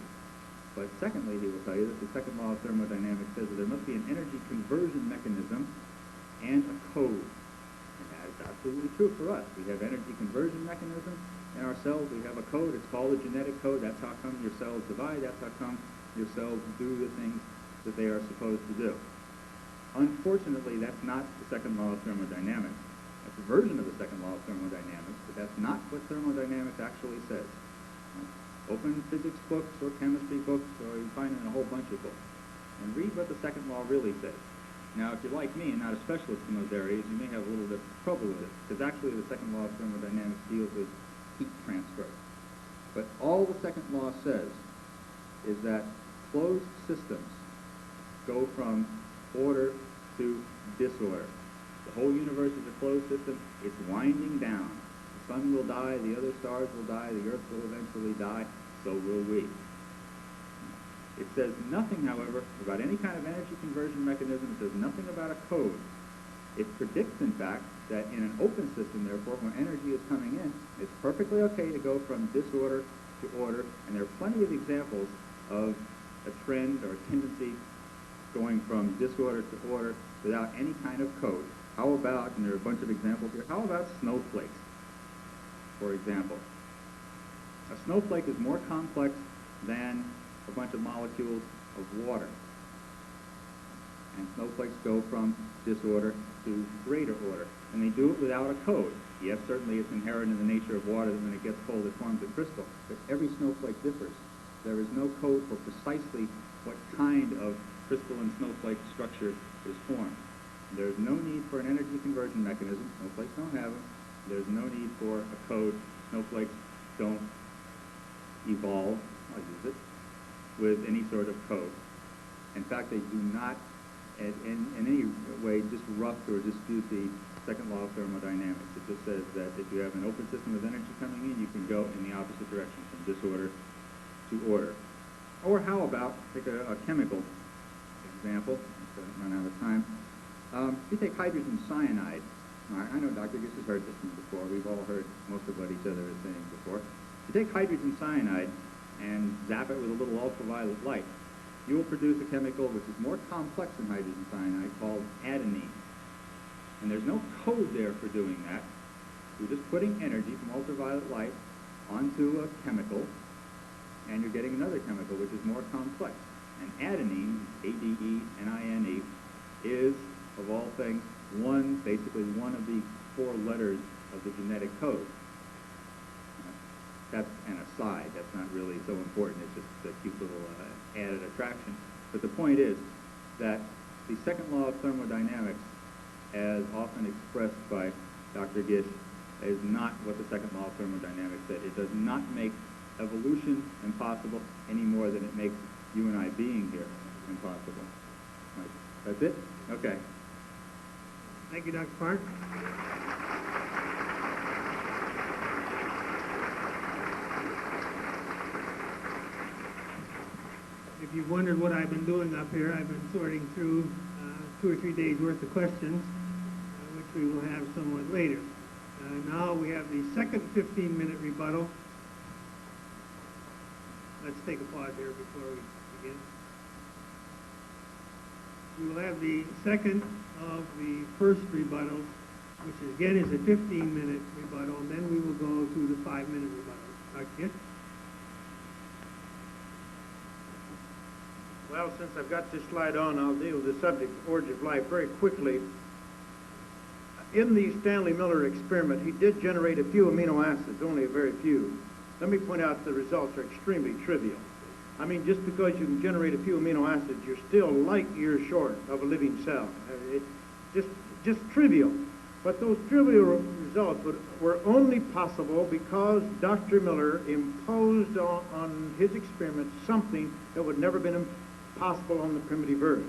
but secondly, he will tell you that the second law of thermodynamics says that there must be an energy conversion mechanism and a code. And that is absolutely true for us. We have energy conversion mechanism in our cells. We have a code. It's called a genetic code. That's how come your cells divide. That's how come your cells do the things that they are supposed to do. Unfortunately, that's not the second law of thermodynamics. That's a version of the second law of thermodynamics, but that's not what thermodynamics actually says. Open physics books or chemistry books, or you find it in a whole bunch of books, and read what the second law really says. Now, if you're like me and not a specialist in those areas, you may have a little bit of trouble with it, because actually the second law of thermodynamics deals with heat transfer. But all the second law says is that closed systems go from order to disorder. The whole universe is a closed system. It's winding down. The sun will die, the other stars will die, the earth will eventually die, so will we. It says nothing, however, about any kind of energy conversion mechanism. It says nothing about a code. It predicts, in fact, that in an open system, therefore, when energy is coming in, it's perfectly okay to go from disorder to order, and there are plenty of examples of a trend or a tendency going from disorder to order without any kind of code. How about, and there are a bunch of examples here, how about snowflakes, for example? A snowflake is more complex than a bunch of molecules of water. And snowflakes go from disorder to greater order. And they do it without a code. Yes, certainly it's inherent in the nature of water that when it gets cold it forms a crystal. But every snowflake differs. There is no code for precisely what kind of crystalline snowflake structure is formed. There's no need for an energy conversion mechanism. Snowflakes don't have them. There's no need for a code. Snowflakes don't evolve, I'll use it, with any sort of code. In fact, they do not in any way disrupt or dispute the second law of thermodynamics. It just says that if you have an open system with energy coming in, you can go in the opposite direction, from disorder to order. Or how about, take a chemical example, so I don't run out of time. If you take hydrogen cyanide, I know Dr. Gish has heard this one before. We've all heard most of what each other is saying before. If you take hydrogen cyanide and zap it with a little ultraviolet light, you will produce a chemical which is more complex than hydrogen cyanide called adenine. And there's no code there for doing that. You're just putting energy from ultraviolet light onto a chemical, and you're getting another chemical which is more complex. And adenine, A-D-E-N-I-N-E, is, of all things, basically one of the 4 letters of the genetic code. That's an aside. That's not really so important. It's just a cute little added attraction. But the point is that the second law of thermodynamics, as often expressed by Dr. Gish, is not what the second law of thermodynamics said. It does not make evolution impossible any more than it makes you and I being here impossible. Right. That's it? Okay. Thank you, Dr. Park. If you've wondered what I've been doing up here, I've been sorting through 2 or 3 days worth of questions, which we will have somewhat later. Now we have the second 15-minute rebuttal. Let's take a pause here before we begin. We will have the second of the first rebuttals, which again is a 15-minute rebuttal, and then we will go to the 5-minute rebuttal. Dr. Gish? Well, since I've got this slide on, I'll deal with the subject, origin of life, very quickly. In the Stanley Miller experiment, he did generate a few amino acids, only a very few. Let me point out the results are extremely trivial. I mean, just because you can generate a few amino acids, you're still light years short of a living cell. It's just trivial. But those trivial results were only possible because Dr. Miller imposed on his experiment something that would never have been possible on the primitive Earth.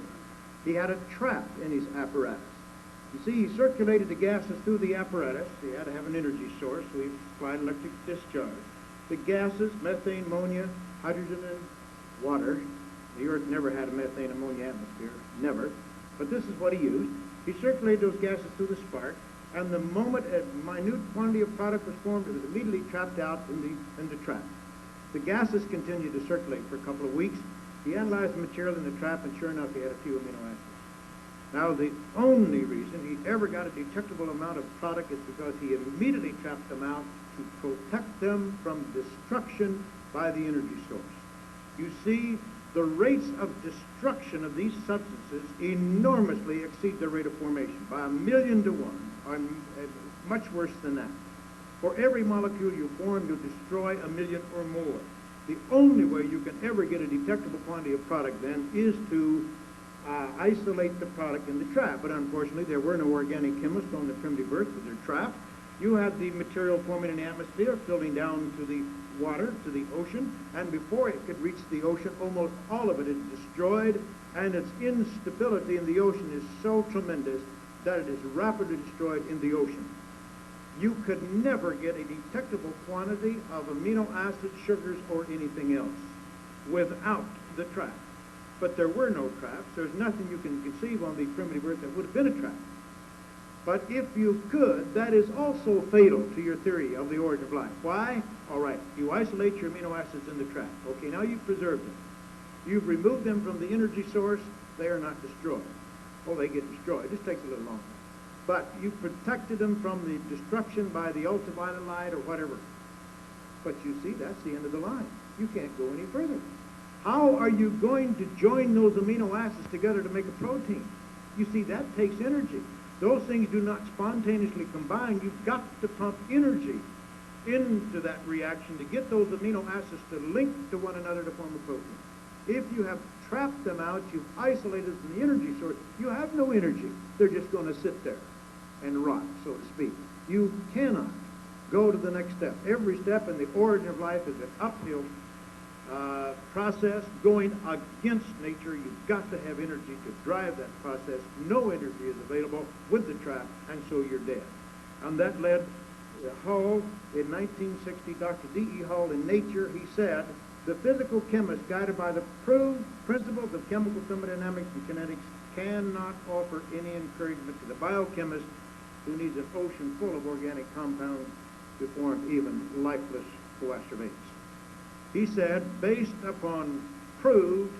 He had a trap in his apparatus. You see, he circulated the gases through the apparatus. He had to have an energy source, so he supplied electric discharge. The gases, methane, ammonia, hydrogen, and water. The Earth never had a methane ammonia atmosphere, never. But this is what he used. He circulated those gases through the spark, and the moment a minute quantity of product was formed, it was immediately trapped out in the trap. The gases continued to circulate for a couple of weeks. He analyzed the material in the trap, and sure enough, he had a few amino acids. Now, the only reason he ever got a detectable amount of product is because he immediately trapped them out to protect them from destruction by the energy source. You see, the rates of destruction of these substances enormously exceed the rate of formation by 1,000,000 to 1, or much worse than that. For every molecule you form, you destroy 1,000,000 or more. The only way you can ever get a detectable quantity of product then is to isolate the product in the trap. But unfortunately, there were no organic chemists on the primitive Earth with their trap. You had the material forming in the atmosphere, filtering down to the water, to the ocean, and before it could reach the ocean, almost all of it is destroyed, and its instability in the ocean is so tremendous that it is rapidly destroyed in the ocean. You could never get a detectable quantity of amino acids, sugars, or anything else without the trap. But there were no traps. There's nothing you can conceive on the primitive Earth that would have been a trap. But if you could, that is also fatal to your theory of the origin of life. Why? All right, you isolate your amino acids in the trap. Okay, now you've preserved them. You've removed them from the energy source. They are not destroyed. Oh, they get destroyed. This takes a little longer. But you protected them from the destruction by the ultraviolet light or whatever. But you see, that's the end of the line. You can't go any further. How are you going to join those amino acids together to make a protein? You see, that takes energy. Those things do not spontaneously combine. You've got to pump energy into that reaction to get those amino acids to link to one another to form a protein. If you have trapped them out, you've isolated from the energy source, you have no energy. They're just going to sit there and rot, so to speak. You cannot go to the next step. Every step in the origin of life is an uphill process going against nature. You've got to have energy to drive that process. No energy is available with the trap, and so you're dead. And that led Hull in 1960, Dr. D.E. Hull in Nature, he said, the physical chemist, guided by the proved principles of chemical thermodynamics and kinetics, cannot offer any encouragement to the biochemist who needs an ocean full of organic compounds to form even lifeless coacervates. He said, based upon proved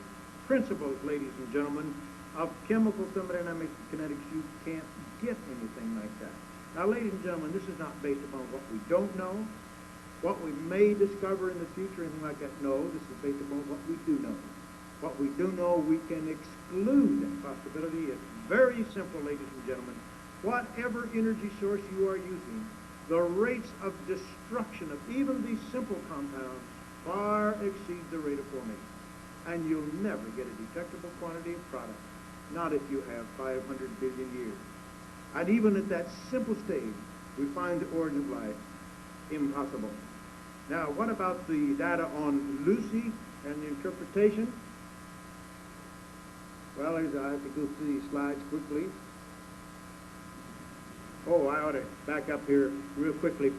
principles, ladies and gentlemen, of chemical thermodynamics and kinetics. You can't get anything like that. Now, ladies and gentlemen, this is not based upon what we don't know, what we may discover in the future, anything like that. No, this is based upon what we do know. What we do know, we can exclude that possibility. It's very simple, ladies and gentlemen. Whatever energy source you are using, the rates of destruction of even these simple compounds far exceed the rate of formation. And you'll never get a detectable quantity of product, not if you have 500 billion years. And even at that simple stage, we find the origin of life impossible. Now, what about the data on Lucy and the interpretation? Well, I have to go through these slides quickly. Oh, I ought to back up here real quickly.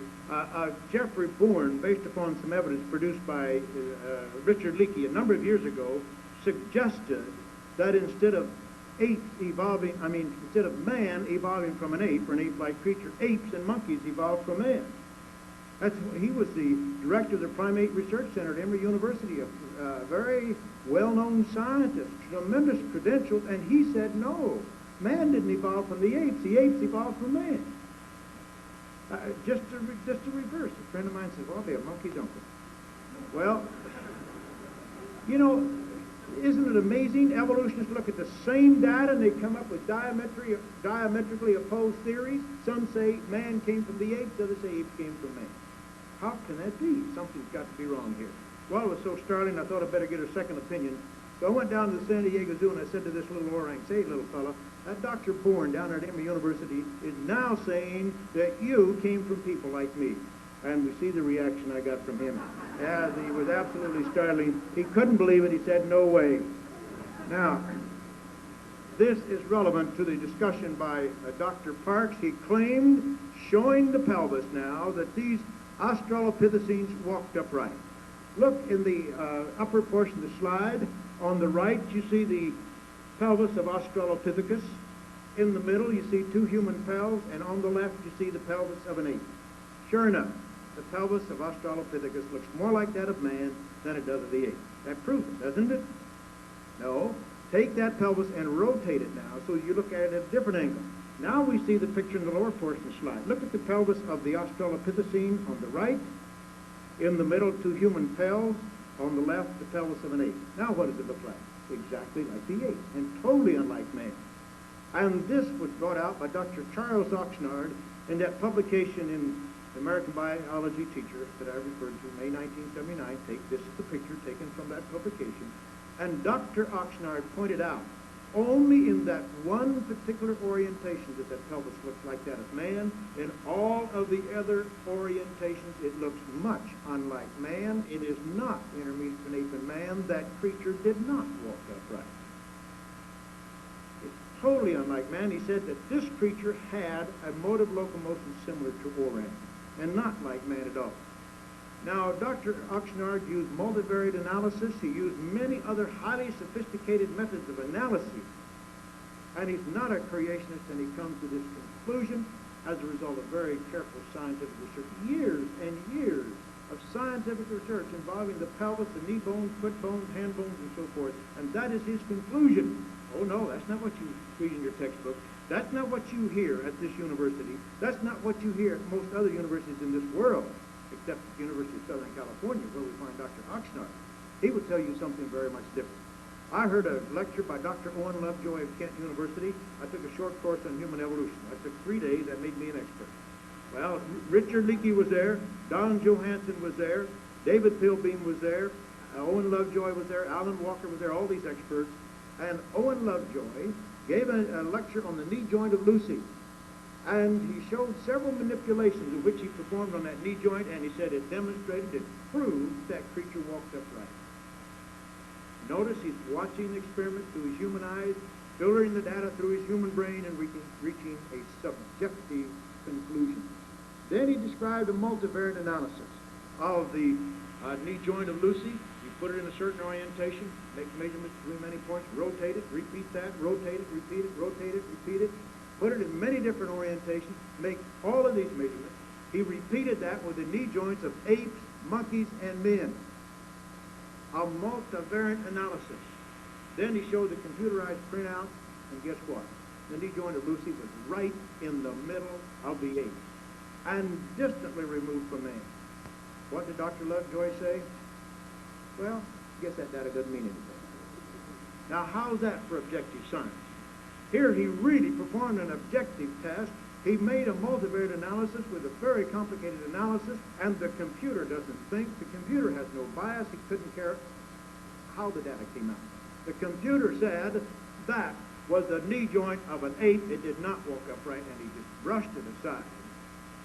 Jeffrey Bourne, based upon some evidence produced by Richard Leakey a number of years ago, suggested that instead of instead of man evolving from an ape or an ape-like creature, apes and monkeys evolved from man. He was the director of the Primate Research Center at Emory University, a very well-known scientist, tremendous credentials, and he said, no, man didn't evolve from the apes evolved from man. Just to reverse. A friend of mine says, well, I'll be a monkey's uncle. Well, you know, isn't it amazing? Evolutionists look at the same data and they come up with diametrically opposed theories. Some say man came from the apes, others say apes came from man. How can that be? Something's got to be wrong here. Well, it was so startling, I thought I'd better get a second opinion. So I went down to the San Diego Zoo and I said to this little orang, say, little fella, that Dr. Bourne down at Emory University is now saying that you came from people like me. And we see the reaction I got from him. Yeah, he was absolutely startling. He couldn't believe it. He said, no way. Now, this is relevant to the discussion by Dr. Parks. He claimed, showing the pelvis now, that these Australopithecines walked upright. Look in the upper portion of the slide. On the right, you see the pelvis of Australopithecus. In the middle, you see two human pelves, and on the left, you see the pelvis of an ape. Sure enough, the pelvis of Australopithecus looks more like that of man than it does of the ape. That proves it, doesn't it? No. Take that pelvis and rotate it now so you look at it at a different angle. Now we see the picture in the lower portion of the slide. Look at the pelvis of the Australopithecine on the right. In the middle, two human pelves. On the left, the pelvis of an ape. Now what does it look like? Exactly like the ape, and totally unlike man. And this was brought out by Dr. Charles Oxnard in that publication in the American Biology Teacher that I referred to, May 1979. This is the picture taken from that publication. And Dr. Oxnard pointed out, only in that one particular orientation does that pelvis look like that of man. In all of the other orientations, it looks much unlike man. It is not intermediate between ape and man. That creature did not walk upright. It's totally unlike man. He said that this creature had a mode of locomotion similar to orang, and not like man at all. Now, Dr. Oxnard used multivariate analysis. He used many other highly sophisticated methods of analysis. And he's not a creationist, and he comes to this conclusion as a result of very careful scientific research. Years and years of scientific research involving the pelvis, the knee bones, foot bones, hand bones, and so forth. And that is his conclusion. Oh, no, that's not what you read in your textbook. That's not what you hear at this university. That's not what you hear at most other universities in this world, except the University of Southern California, where we find Dr. Oxnard. He would tell you something very much different. I heard a lecture by Dr. Owen Lovejoy of Kent University. I took a short course on human evolution. I took 3 days. That made me an expert. Well, Richard Leakey was there. Don Johansson was there. David Pilbeam was there. Owen Lovejoy was there. Alan Walker was there. All these experts. And Owen Lovejoy gave a lecture on the knee joint of Lucy. And he showed several manipulations in which he performed on that knee joint, and he said it demonstrated, it proved that creature walked upright. Notice he's watching the experiment through his human eyes, filtering the data through his human brain, and reaching a subjective conclusion. Then he described a multivariate analysis of the knee joint of Lucy. You put it in a certain orientation, make measurements between many points, rotate it, repeat that, rotate it, repeat it, rotate it, repeat it. Put it in many different orientations, make all of these measurements. He repeated that with the knee joints of apes, monkeys, and men. A multivariate analysis. Then he showed the computerized printout, and guess what? The knee joint of Lucy was right in the middle of the ape, and distantly removed from man. What did Dr. Lovejoy say? Well, I guess that data doesn't mean anything. Now, how's that for objective science? Here he really performed an objective test. He made a multivariate analysis with a very complicated analysis, and the computer doesn't think. The computer has no bias. He couldn't care how the data came out. The computer said that was the knee joint of an ape. It did not walk upright, and he just brushed it aside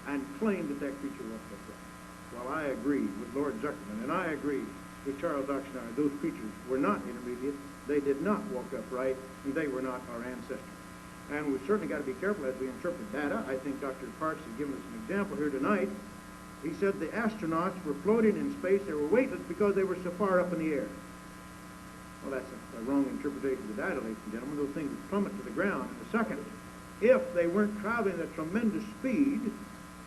and claimed that that creature walked upright. Well, I agree with Lord Zuckerman, and I agree with Charles Oxnard. Those creatures were not intermediate. They did not walk upright, and they were not our ancestors. And we've certainly got to be careful as we interpret data. I think Dr. Parks has given us an example here tonight. He said the astronauts were floating in space. They were weightless because they were so far up in the air. Well, that's a wrong interpretation of the data, ladies and gentlemen. Those things would plummet to the ground in a second. If they weren't traveling at tremendous speed,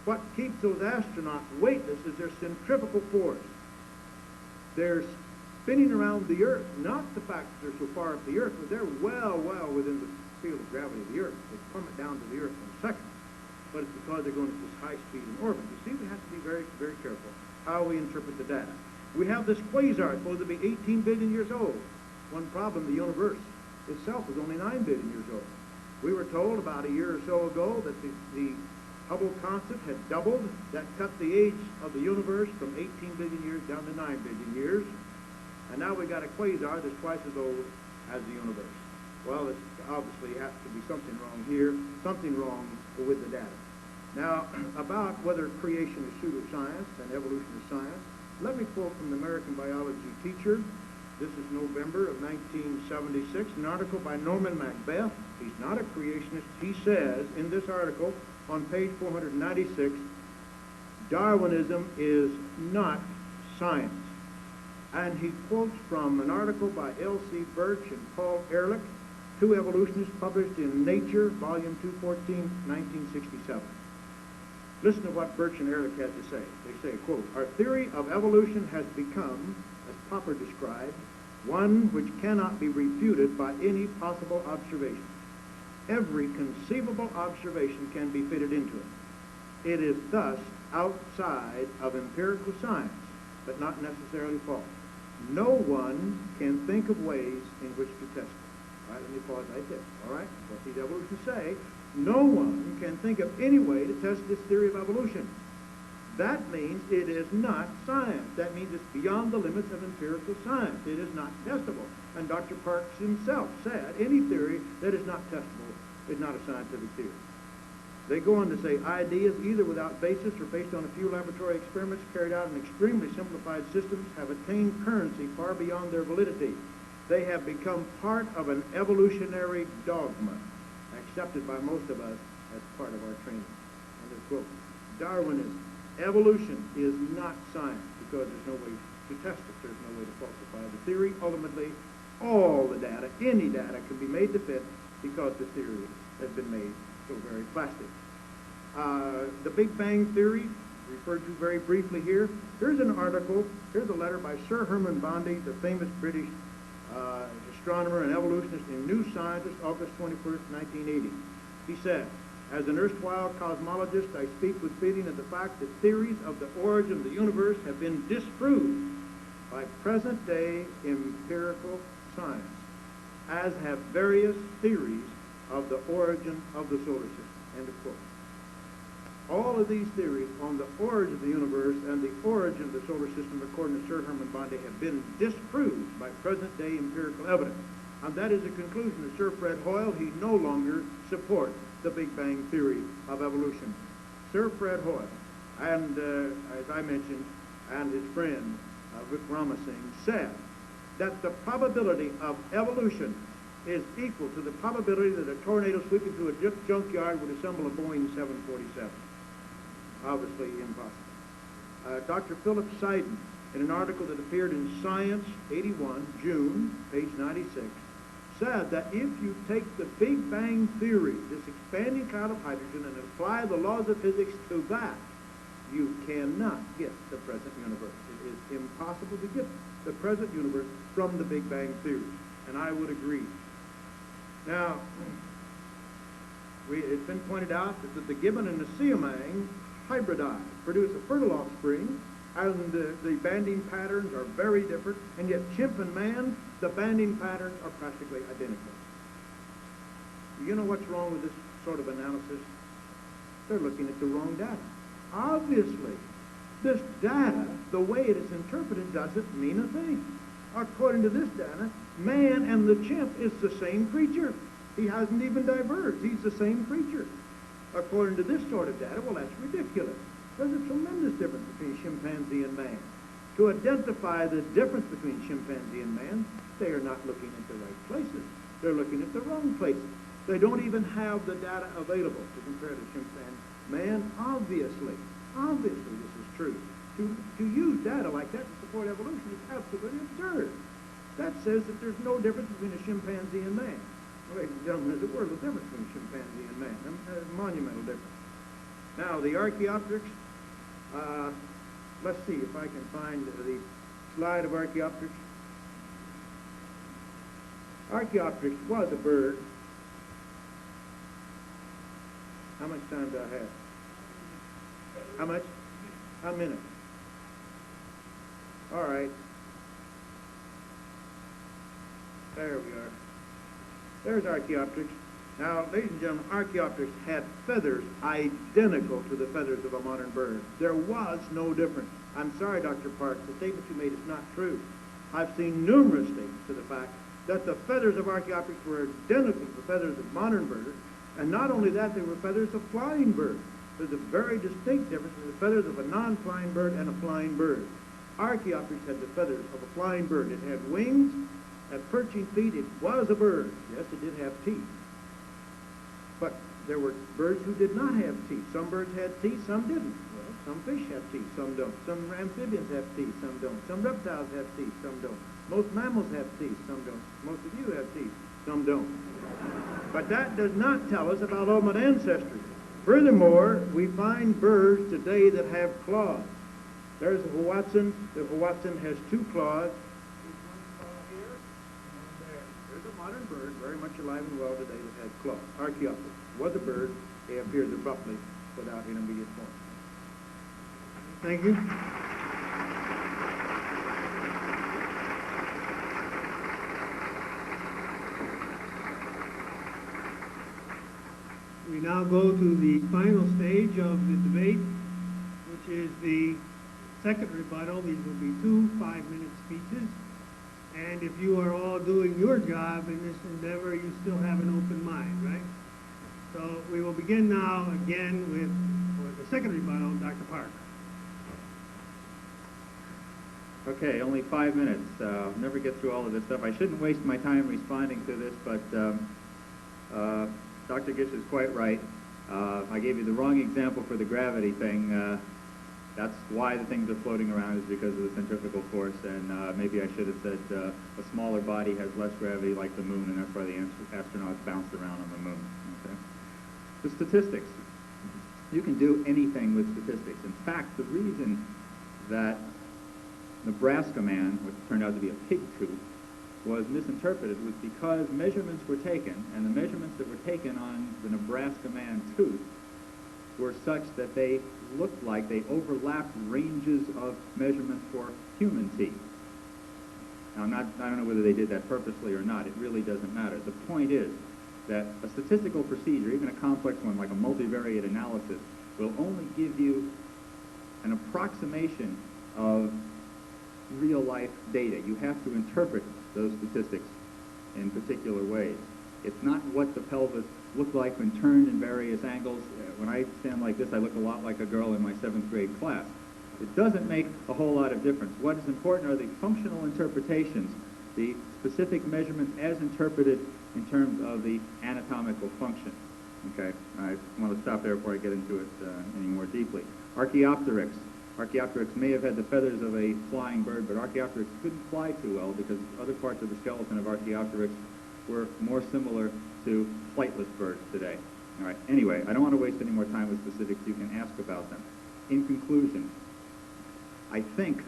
what keeps those astronauts weightless is their centrifugal force. They're spinning around the Earth, not the fact that they're so far up the Earth, but they're well within the field of gravity of the Earth. They plummet down to the Earth in a second, but it's because they're going at this high speed in orbit. You see, we have to be very, very careful how we interpret the data. We have this quasar supposed to be 18 billion years old. One problem, the universe itself is only 9 billion years old. We were told about a year or so ago that the Hubble constant had doubled. That cut the age of the universe from 18 billion years down to 9 billion years. And now we've got a quasar that's twice as old as the universe. Well, it's obviously has to be something wrong here, something wrong with the data. Now, about whether creation is pseudoscience and evolution is science, let me quote from the American biology teacher. This is November of 1976, an article by Norman Macbeth. He's not a creationist. He says in this article on page 496, Darwinism is not science. And he quotes from an article by L.C. Birch and Paul Ehrlich, two evolutionists, published in Nature, volume 214, 1967. Listen to what Birch and Ehrlich had to say. They say, quote, "Our theory of evolution has become, as Popper described, one which cannot be refuted by any possible observation. Every conceivable observation can be fitted into it. It is thus outside of empirical science, but not necessarily false. No one can think of ways in which to test it." All right, let me pause right there. All right, what these evolutionists say, no one can think of any way to test this theory of evolution. That means it is not science. That means it's beyond the limits of empirical science. It is not testable. And Dr. Parks himself said any theory that is not testable is not a scientific theory. They go on to say ideas either without basis or based on a few laboratory experiments carried out in extremely simplified systems have attained currency far beyond their validity. They have become part of an evolutionary dogma accepted by most of us as part of our training. End of quote. Darwinism. Evolution is not science because there's no way to test it. There's no way to falsify the theory. Ultimately, all the data, any data, can be made to fit because the theory has been made so very plastic. The Big Bang Theory, referred to very briefly here. Here's an article, here's a letter by Sir Hermann Bondi, the famous British astronomer and evolutionist in New Scientist, August 21st, 1980. He said, "As an erstwhile cosmologist, I speak with feeling of the fact that theories of the origin of the universe have been disproved by present-day empirical science, as have various theories of the origin of the solar system." End of quote. All of these theories on the origin of the universe and the origin of the solar system, according to Sir Hermann Bondi, have been disproved by present-day empirical evidence. And that is a conclusion of Sir Fred Hoyle. He no longer supports the Big Bang theory of evolution. Sir Fred Hoyle, and as I mentioned, and his friend Vikramasinghe said that the probability of evolution is equal to the probability that a tornado sweeping through a junkyard would assemble a Boeing 747. Obviously impossible. Dr. Philip Seiden, in an article that appeared in Science 81, June, page 96, said that if you take the Big Bang theory, this expanding cloud of hydrogen, and apply the laws of physics to that, you cannot get the present universe. It is impossible to get the present universe from the Big Bang theory. and I would agree. Now, it's been pointed out that the gibbon and the siamang hybridize, produce a fertile offspring, and the banding patterns are very different, and yet chimp and man, the banding patterns are practically identical. You know what's wrong with this sort of analysis? They're looking at the wrong data. Obviously, this data, the way it is interpreted, doesn't mean a thing. According to this data, man and the chimp is the same creature. He hasn't even diverged. He's the same creature. According to this sort of data, well, that's ridiculous. There's a tremendous difference between chimpanzee and man. To identify the difference between chimpanzee and man, they are not looking at the right places. They're looking at the wrong places. They don't even have the data available to compare to chimpanzee. Man, obviously this is true. To use data like that to support evolution is absolutely absurd. That says that there's no difference between a chimpanzee and man. Ladies and gentlemen, there's a world of difference between chimpanzee and man, a monumental difference. Now, the Archaeopteryx, let's see if I can find the slide of Archaeopteryx. Archaeopteryx was a bird. How much time do I have? How much? A minute. All right. There we are. There's Archaeopteryx. Now, ladies and gentlemen, Archaeopteryx had feathers identical to the feathers of a modern bird. There was no difference. I'm sorry, Dr. Park, the statement you made is not true. I've seen numerous statements to the fact that the feathers of Archaeopteryx were identical to the feathers of modern birds, and not only that, they were feathers of flying birds. There's a very distinct difference between the feathers of a non-flying bird and a flying bird. Archaeopteryx had the feathers of a flying bird. It had wings, had perching feet. It was a bird. Yes, it did have teeth. But there were birds who did not have teeth. Some birds had teeth, some didn't. Well, some fish have teeth, some don't. Some amphibians have teeth, some don't. Some reptiles have teeth, some don't. Most mammals have teeth, some don't. Most of you have teeth, some don't. But that does not tell us about ultimate ancestry. Furthermore, we find birds today that have claws. There's the Hoatzin. The Hoatzin has two claws. There's one claw here and one there. There's a modern bird, very much alive and well today, that has claws. Archaeopteryx was a bird. They appeared abruptly without intermediate form. Thank you. We now go to the final stage of the debate, which is the second rebuttal. These will be 2 5-minute speeches. And if you are all doing your job in this endeavor, you still have an open mind, right? So we will begin now again with, for the second rebuttal, Dr. Park. Okay, only 5 minutes. I'll never get through all of this stuff. I shouldn't waste my time responding to this, but Dr. Gish is quite right. I gave you the wrong example for the gravity thing. That's why the things are floating around, is because of the centrifugal force, and maybe I should have said a smaller body has less gravity like the moon, and that's why the astronauts bounced around on the moon. Okay? The statistics. You can do anything with statistics. In fact, the reason that Nebraska man, which turned out to be a pig tooth, was misinterpreted was because measurements were taken, and the measurements that were taken on the Nebraska man tooth were such that they looked like they overlapped ranges of measurements for human teeth. Now, I don't know whether they did that purposely or not. It really doesn't matter. The point is that a statistical procedure, even a complex one like a multivariate analysis, will only give you an approximation of real-life data. You have to interpret those statistics in particular ways. It's not what the pelvis looked like when turned in various angles. When I stand like this, I look a lot like a girl in my 7th grade class. It doesn't make a whole lot of difference. What is important are the functional interpretations, the specific measurements as interpreted in terms of the anatomical function. Okay, I want to stop there before I get into it any more deeply. Archaeopteryx. Archaeopteryx may have had the feathers of a flying bird, but Archaeopteryx couldn't fly too well because other parts of the skeleton of Archaeopteryx were more similar to flightless birds today. All right, anyway, I don't want to waste any more time with specifics. You can ask about them. In conclusion, I think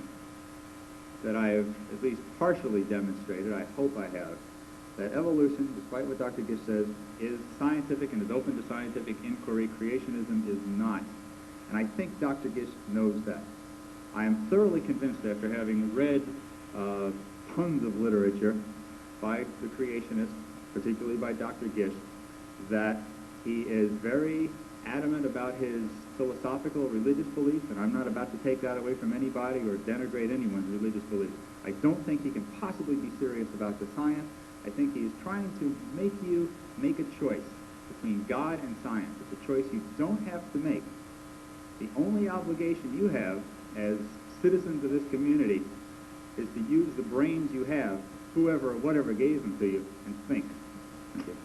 that I have at least partially demonstrated, I hope I have, that evolution, despite what Dr. Gish says, is scientific and is open to scientific inquiry. Creationism is not. And I think Dr. Gish knows that. I am thoroughly convinced after having read tons of literature by the creationists, particularly by Dr. Gish, that he is very adamant about his philosophical religious beliefs, and I'm not about to take that away from anybody or denigrate anyone's religious beliefs. I don't think he can possibly be serious about the science. I think he is trying to make you make a choice between God and science. It's a choice you don't have to make. The only obligation you have as citizens of this community is to use the brains you have, whoever or whatever gave them to you, and think. Thank you.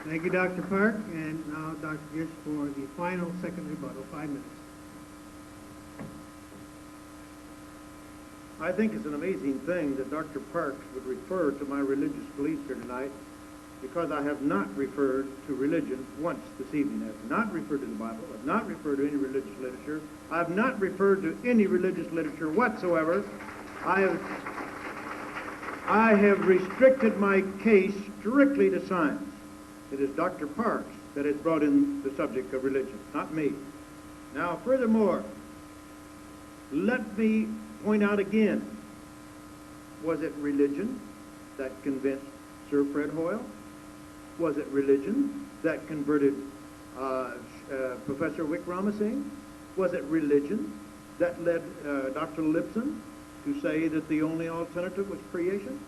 Thank you, Dr. Park, and now Dr. Gish for the final second rebuttal, 5 minutes. I think it's an amazing thing that Dr. Parks would refer to my religious beliefs here tonight, because I have not referred to religion once this evening. I have not referred to the Bible. I have not referred to any religious literature. I have not referred to any religious literature whatsoever. I have restricted my case strictly to science. It is Dr. Parks that has brought in the subject of religion, not me. Now, furthermore, let me point out again, was it religion that convinced Sir Fred Hoyle? Was it religion that converted Professor Wickramasinghe? Was it religion that led Dr. Lipson to say that the only alternative was creation?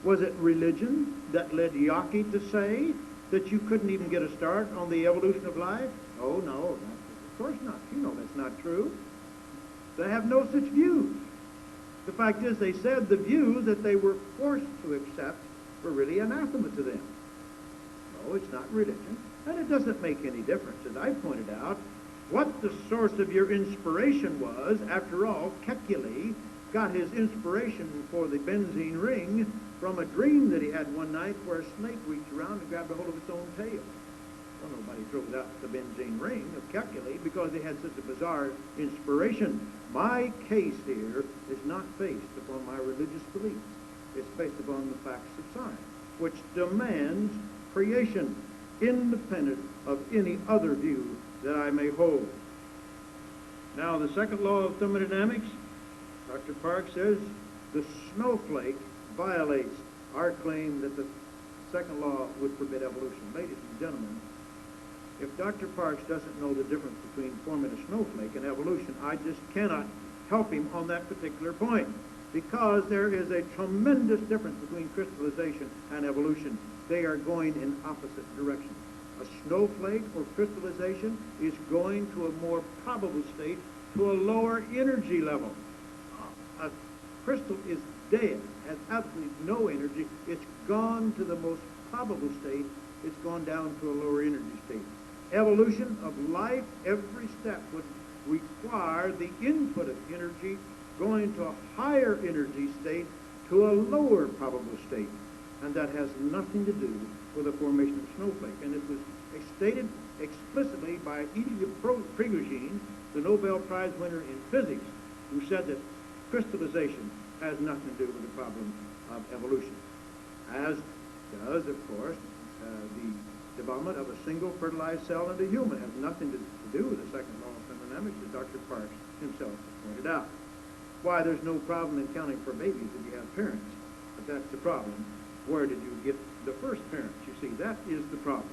Was it religion that led Yockey to say that you couldn't even get a start on the evolution of life? Oh, no, of course not. You know that's not true. They have no such views. The fact is, they said the views that they were forced to accept were really anathema to them. No, it's not religion. And it doesn't make any difference. As I pointed out, what the source of your inspiration was, after all, Kekule got his inspiration for the benzene ring from a dream that he had one night where a snake reached around and grabbed a hold of its own tail. Well, nobody throws out the benzene ring of Kekule because he had such a bizarre inspiration. My case here is not based upon my religious beliefs. It's based upon the facts of science, which demands creation, independent of any other view that I may hold. Now, the second law of thermodynamics, Dr. Park says the snowflake violates our claim that the second law would forbid evolution. Ladies and gentlemen, if Dr. Parks doesn't know the difference between forming a snowflake and evolution, I just cannot help him on that particular point, because there is a tremendous difference between crystallization and evolution. They are going in opposite directions. A snowflake or crystallization is going to a more probable state, to a lower energy level. A crystal is dead, has absolutely no energy. It's gone to the most probable state. It's gone down to a lower energy state. Evolution of life, every step would require the input of energy going to a higher energy state to a lower probable state. And that has nothing to do with the formation of snowflake. And it was stated explicitly by Edith Prigogine, the Nobel Prize winner in physics, who said that crystallization has nothing to do with the problem of evolution, as does, of course, the development of a single fertilized cell in a human. Has nothing to do with the second law of thermodynamics, as Dr. Parks himself pointed out. Why, there's no problem in counting for babies if you have parents, but that's the problem. Where did you get the first parents? You see, that is the problem.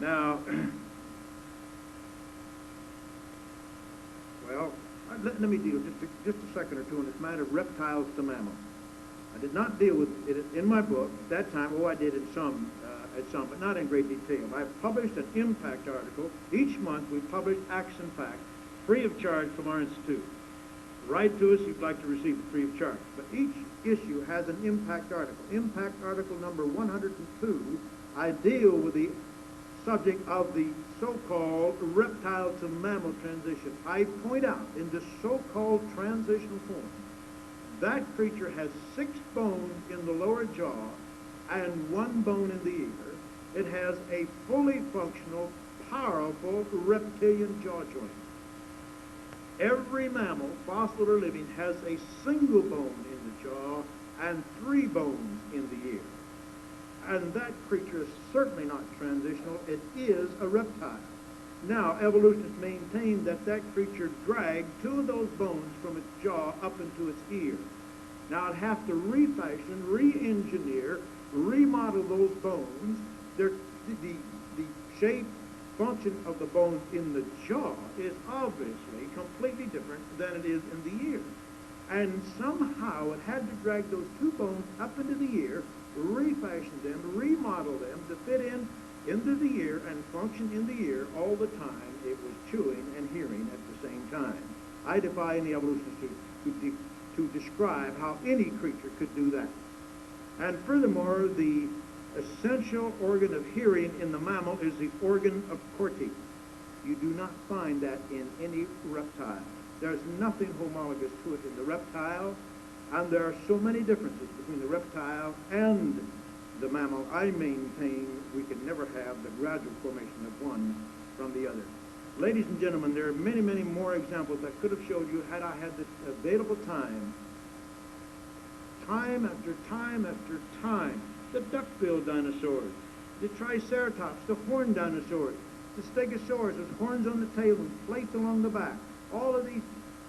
Now, well, let me deal just a second or two on this matter of reptiles to mammals. I did not deal with it in my book at that time. Oh, I did in some, but not in great detail. I published an impact article. Each month we publish Acts and Facts, free of charge from our institute. Write to us if you'd like to receive it free of charge. But each issue has an impact article. Impact article number 102, I deal with the subject of the so-called reptile to mammal transition. I point out in the so-called transitional forms That creature has 6 bones in the lower jaw and 1 bone in the ear. It has a fully functional, powerful reptilian jaw joint. Every mammal, fossil or living, has a single bone in the jaw and 3 bones in the ear. And that creature is certainly not transitional. It is a reptile. Now, evolutionists maintain that that creature dragged 2 of those bones from its jaw up into its ear. Now, it'd have to refashion, re-engineer, remodel those bones. The shape, function of the bones in the jaw is obviously completely different than it is in the ear. And somehow it had to drag those 2 bones up into the ear, refashion them, remodel them to fit into the ear and function in the ear all the time it was chewing and hearing at the same time. I defy any evolutionist to describe how any creature could do that. And furthermore, the essential organ of hearing in the mammal is the organ of corti. You do not find that in any reptile. There's nothing homologous to it in the reptile, and there are so many differences between the reptile and the mammal. I maintain we can never have the gradual formation of one from the other. Ladies and gentlemen, there are many, many more examples I could have showed you had I had this available time. Time after time after time. The duck-billed dinosaurs, the triceratops, the horned dinosaurs, the stegosaurs with horns on the tail and plates along the back. All of these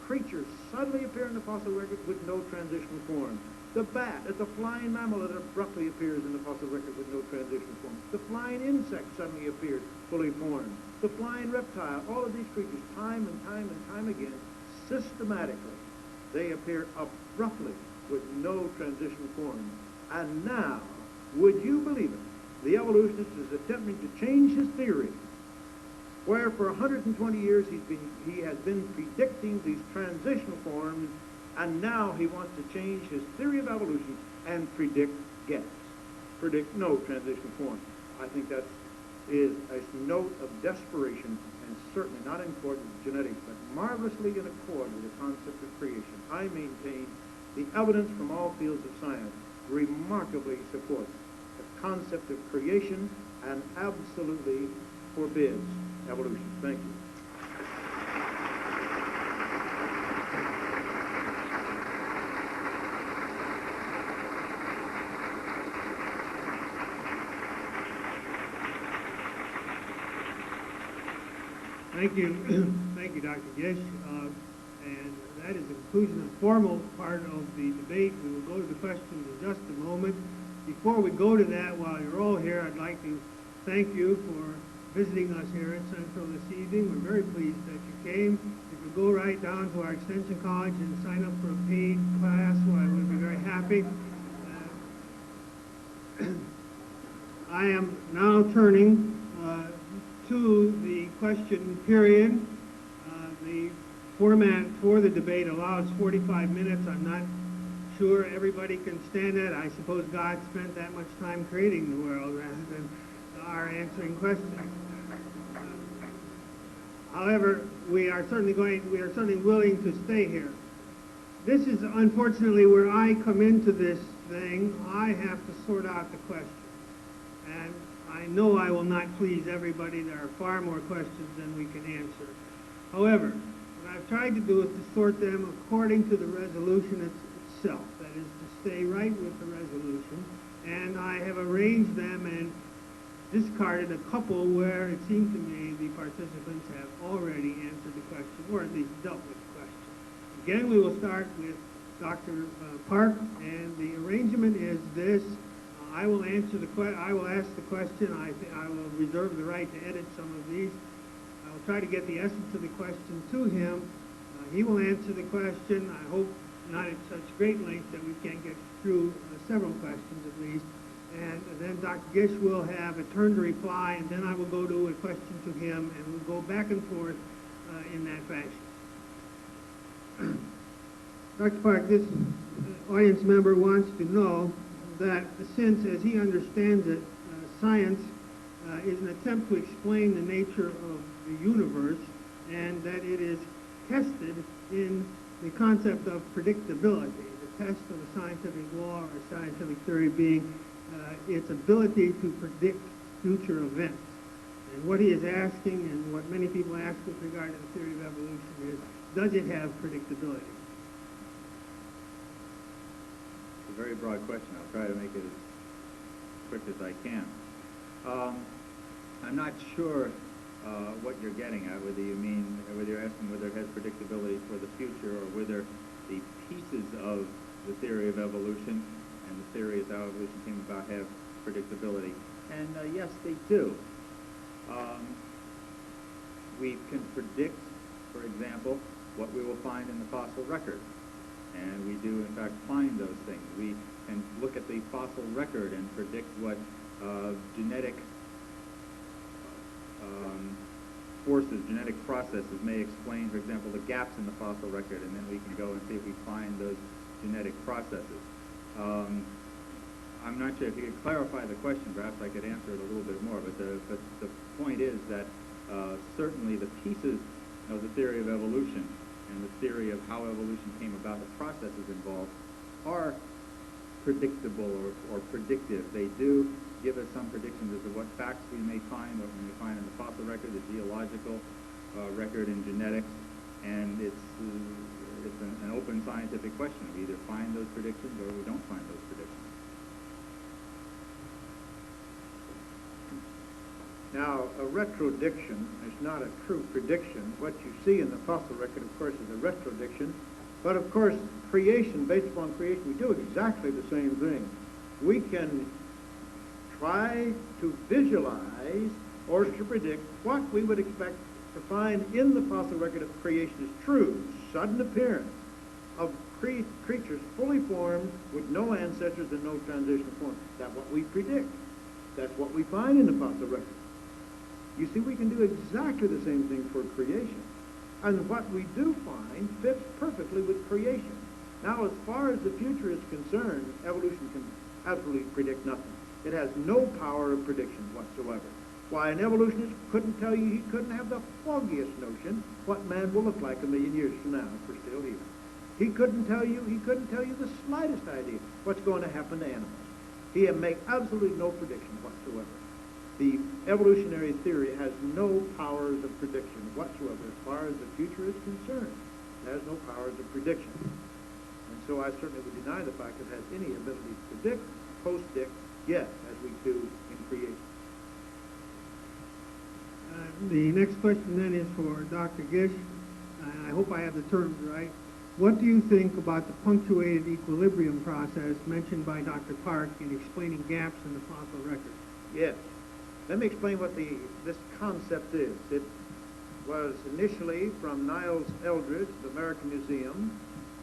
creatures suddenly appear in the fossil record with no transitional form. The bat is a flying mammal that abruptly appears in the fossil record with no transitional form. The flying insect suddenly appears fully formed. The flying reptile, all of these creatures, time and time and time again, systematically, they appear abruptly with no transitional form. And now, would you believe it, the evolutionist is attempting to change his theory, where for 120 years he has been predicting these transitional forms, and now he wants to change his theory of evolution and predict no transitional form. I think that is a note of desperation, and certainly not in accord with genetics, but marvelously in accord with the concept of creation. I maintain the evidence from all fields of science remarkably supports the concept of creation and absolutely forbids evolution. Thank you. Thank you. Thank you, Dr. Gish. And that is the conclusion of the formal part of the debate. We will go to the questions in just a moment. Before we go to that, while you're all here, I'd like to thank you for visiting us here at Central this evening. We're very pleased that you came. If you go right down to our Extension College and sign up for a paid class, well, I would be very happy. I am now turning to the question period. The format for the debate allows 45 minutes. I'm not sure everybody can stand that. I suppose God spent that much time creating the world rather than our answering questions. However, we are certainly willing to stay here. This is unfortunately where I come into this thing. I have to sort out the questions. And I know I will not please everybody. There are far more questions than we can answer. However, what I've tried to do is to sort them according to the resolution itself. That is to stay right with the resolution. And I have arranged them and discarded a couple where it seemed to me the participants have already answered the question, or at least dealt with the question. Again, we will start with Dr. Park, and the arrangement is this. I will answer I will ask the question. I will reserve the right to edit some of these. I will try to get the essence of the question to him. He will answer the question. I hope not at such great length that we can't get through several questions at least. And then Dr. Gish will have a turn to reply, and then I will go to a question to him, and we'll go back and forth in that fashion. Dr. Park, this audience member wants to know that since, as he understands it, science is an attempt to explain the nature of the universe, and that it is tested in the concept of predictability. The test of a scientific law or scientific theory being its ability to predict future events. And what he is asking, and what many people ask with regard to the theory of evolution, is, does it have predictability? It's a very broad question. I'll try to make it as quick as I can. I'm not sure what you're getting at, whether you're asking whether it has predictability for the future, or whether the pieces of the theory of evolution and the theory of how evolution came about have predictability. And yes, they do. We can predict, for example, what we will find in the fossil record. And we do, in fact, find those things. We can look at the fossil record and predict what genetic forces, genetic processes may explain, for example, the gaps in the fossil record, and then we can go and see if we find those genetic processes. I'm not sure if you could clarify the question. Perhaps I could answer it a little bit more. But the point is that certainly the pieces of the theory of evolution and the theory of how evolution came about, the processes involved, are predictable or predictive. They do give us some predictions as to what facts we may find, what we may find in the fossil record, the geological record in genetics, and it's an open scientific question. We either find those predictions or we don't find those predictions. Now, a retrodiction is not a true prediction. What you see in the fossil record, of course, is a retrodiction. But, of course, creation, based upon creation, we do exactly the same thing. We can try to visualize or to predict what we would expect to find in the fossil record of creation is true, sudden appearance of creatures fully formed with no ancestors and no transitional forms. That's what we predict. That's what we find in the fossil record. You see, we can do exactly the same thing for creation. And what we do find fits perfectly with creation. Now, as far as the future is concerned, evolution can absolutely predict nothing. It has no power of prediction whatsoever. Why, an evolutionist couldn't tell you, he couldn't have the foggiest notion what man will look like 1,000,000 years from now if we're still here. He couldn't tell you the slightest idea what's going to happen to animals. He make absolutely no prediction whatsoever. The evolutionary theory has no powers of prediction whatsoever as far as the future is concerned. It has no powers of prediction. And so I certainly would deny the fact that it has any ability to predict, post-dict, yes, as we do in creation. The next question then is for Dr. Gish. I hope I have the terms right. What do you think about the punctuated equilibrium process mentioned by Dr. Park in explaining gaps in the fossil record? Yes. Let me explain what this concept is. It was initially from Niles Eldridge, the American Museum,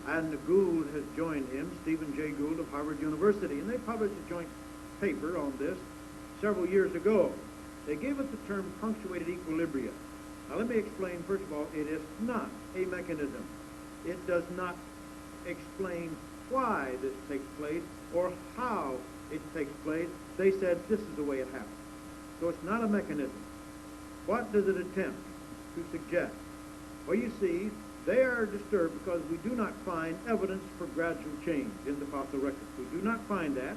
and Gould has joined him, Stephen J. Gould of Harvard University, and they published a joint paper on this several years ago. They gave us the term punctuated equilibrium. Now let me explain, first of all, it is not a mechanism. It does not explain why this takes place or how it takes place. They said this is the way it happens. So it's not a mechanism. What does it attempt to suggest? Well, you see, they are disturbed because we do not find evidence for gradual change in the fossil record. We do not find that.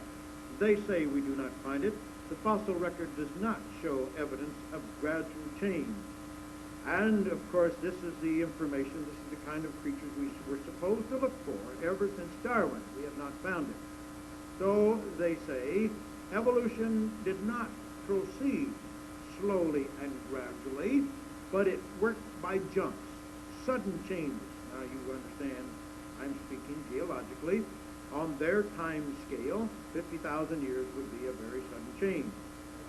They say we do not find it. The fossil record does not show evidence of gradual change. And, of course, this is the information, this is the kind of creatures we were supposed to look for ever since Darwin. We have not found it. So they say evolution did not proceed slowly and gradually, but it worked by jumps, sudden changes. Now you understand, I'm speaking geologically. On their time scale, 50,000 years would be a very sudden change.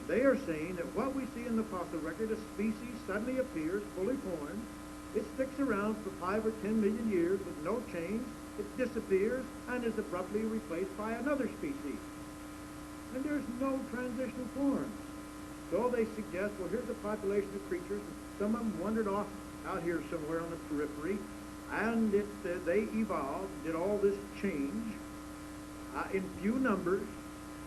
They are saying that what we see in the fossil record, a species suddenly appears, fully formed, it sticks around for 5 or 10 million years with no change, it disappears, and is abruptly replaced by another species. And there's no transitional forms. So they suggest, well, here's a population of creatures, and some of them wandered off out here somewhere on the periphery, and they evolved, did all this change in few numbers,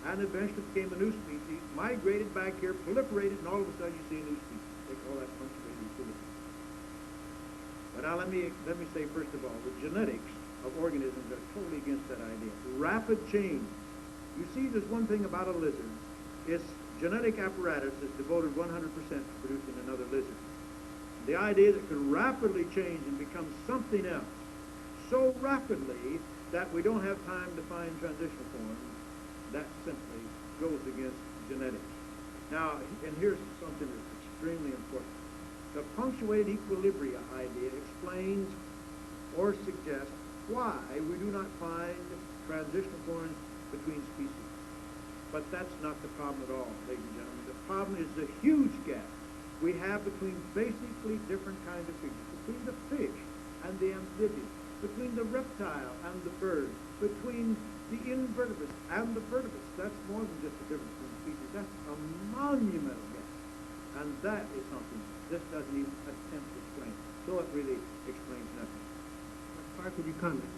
and eventually became a new species, migrated back here, proliferated, and all of a sudden you see a new species. They call that punctuated equilibrium. But now let me say, first of all, the genetics of organisms are totally against that idea. Rapid change. You see, there's one thing about a lizard. Its genetic apparatus is devoted 100% to producing another lizard. The idea that it could rapidly change and become something else so rapidly that we don't have time to find transitional forms, that simply goes against genetics. Now, and here's something that's extremely important. The punctuated equilibria idea explains or suggests why we do not find transitional forms between species. But that's not the problem at all, ladies and gentlemen. The problem is the huge gap we have between basically different kinds of creatures, between the fish and the amphibian, between the reptile and the bird, between the invertebrates and the vertebrates. That's more than just a difference between species. That's a monumental gap. And that is something this doesn't even attempt to explain. So it really explains nothing. Park, would you comment?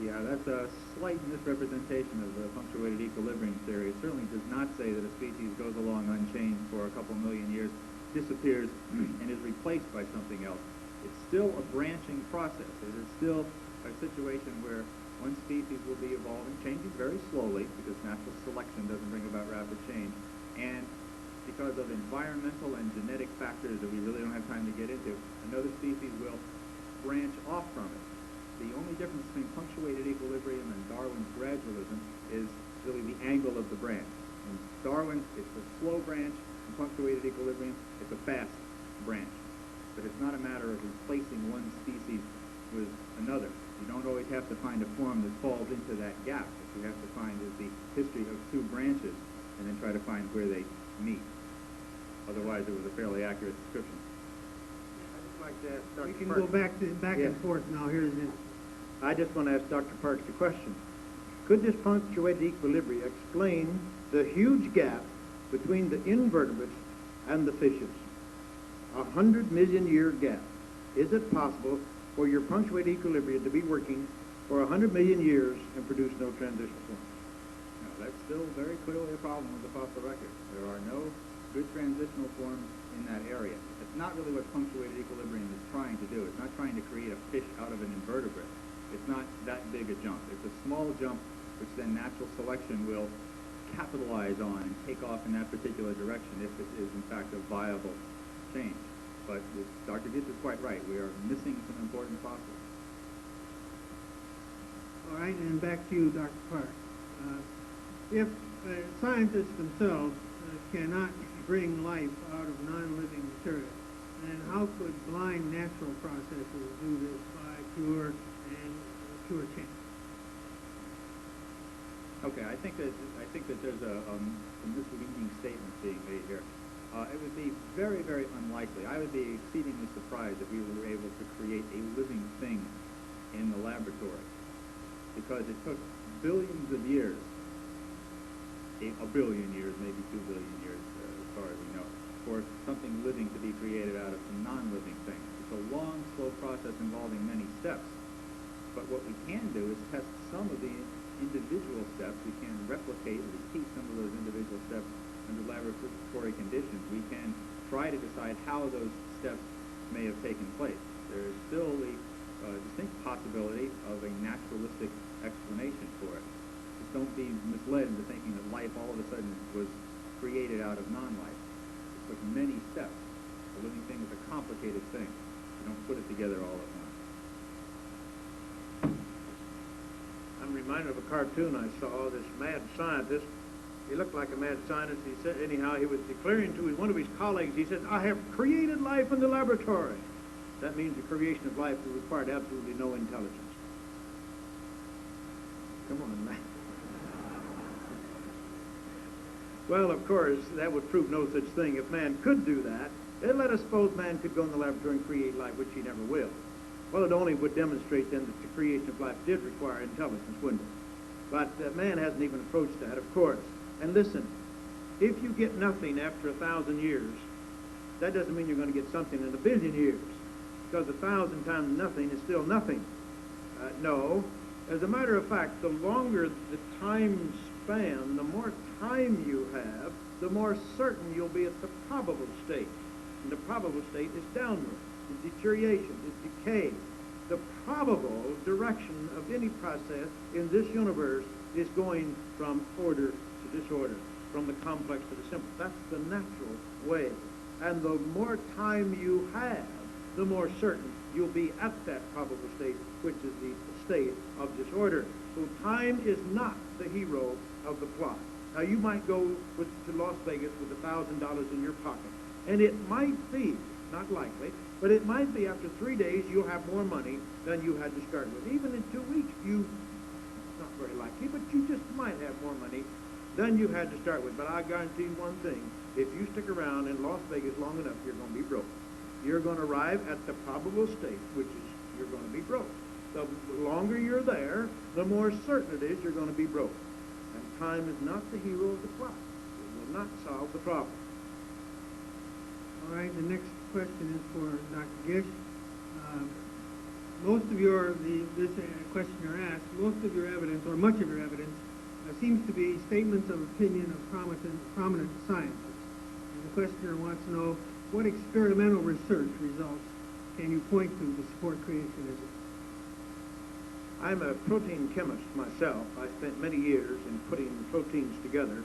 Yeah, that's a slight misrepresentation of the punctuated equilibrium theory. It certainly does not say that a species goes along unchanged for a couple million years, disappears, and is replaced by something else. It's still a branching process. It is still a situation where one species will be evolving, changing very slowly, because natural selection doesn't bring about rapid change, and because of environmental and genetic factors that we really don't have time to get into, another species will branch off from it. The only difference between punctuated equilibrium and Darwin's gradualism is really the angle of the branch. In Darwin, it's a slow branch. In punctuated equilibrium, it's a fast branch. But it's not a matter of replacing one species with another. You don't always have to find a form that falls into that gap. What you have to find is the history of two branches and then try to find where they meet. Otherwise, it was a fairly accurate description. I'd just like to ask Dr. We can Parks. go back Yeah. and forth now. Here's it. I just want to ask Dr. Parks the question. Could this punctuated equilibria explain the huge gap between the invertebrates and the fishes? 100 million year gap. Is it possible for your punctuated equilibria to be working for 100 million years and produce no transitional forms? No, that's still very clearly a problem with the fossil record. There are no good transitional forms in that area. It's not really what punctuated equilibrium is trying to do. It's not trying to create a fish out of an invertebrate. It's not that big a jump. It's a small jump which then natural selection will capitalize on and take off in that particular direction if it is in fact a viable change. But Dr. Gish is quite right. We are missing some important fossils. All right, and back to you, Dr. Park. If scientists themselves cannot bring life out of non-living material, then how could blind natural processes do this by pure change? Okay, I think that there's a misleading statement being made here. It would be very, very unlikely. I would be exceedingly surprised if we were able to create a living thing in the laboratory, because it took billions of years, a billion years, maybe 2 billion years, as far as we know, for something living to be created out of some non-living thing. It's a long, slow process involving many steps. But what we can do is test some of the individual steps. We can replicate or repeat some of those individual steps under laboratory conditions. We can try to decide how those steps may have taken place. There is still the distinct possibility of a naturalistic explanation for it. Just don't be misled into thinking that life all of a sudden was created out of non-life. It took many steps. A living thing is a complicated thing. You don't put it together all at once. I'm reminded of a cartoon I saw, this mad scientist. He looked like a mad scientist. He said, anyhow, he was declaring to one of his colleagues, he said, I have created life in the laboratory. That means the creation of life required absolutely no intelligence. Come on, man. Well, of course, that would prove no such thing. If man could do that, then let us suppose man could go in the laboratory and create life, which he never will. Well, it only would demonstrate then that the creation of life did require intelligence, wouldn't it? But man hasn't even approached that, of course. And listen, if you get nothing after 1,000 years, that doesn't mean you're going to get something in 1 billion years, because 1,000 times nothing is still nothing. No. As a matter of fact, the longer the time span, the more time you have, the more certain you'll be at the probable state. And the probable state is downward, is deterioration, is decay. The probable direction of any process in this universe is going from order to disorder, from the complex to the simple. That's the natural way. And the more time you have, the more certain you'll be at that probable state, which is the state of disorder. So time is not the hero of the plot. Now, you might go to Las Vegas with $1,000 in your pocket, and it might be, not likely, but it might be after 3 days you'll have more money than you had to start with. Even in 2 weeks, not very likely, but you just might have more money than you had to start with. But I guarantee you one thing, if you stick around in Las Vegas long enough, you're going to be broke. You're going to arrive at the probable state, which is you're going to be broke. The longer you're there, the more certain it is you're going to be broke. And time is not the hero of the plot. It will not solve the problem. All right, the next question is for Dr. Gish. Most of this questioner asked, most of your evidence, or much of your evidence, seems to be statements of opinion of prominent scientists. And the questioner wants to know, what experimental research results can you point to support creationism? I'm a protein chemist myself. I spent many years in putting proteins together.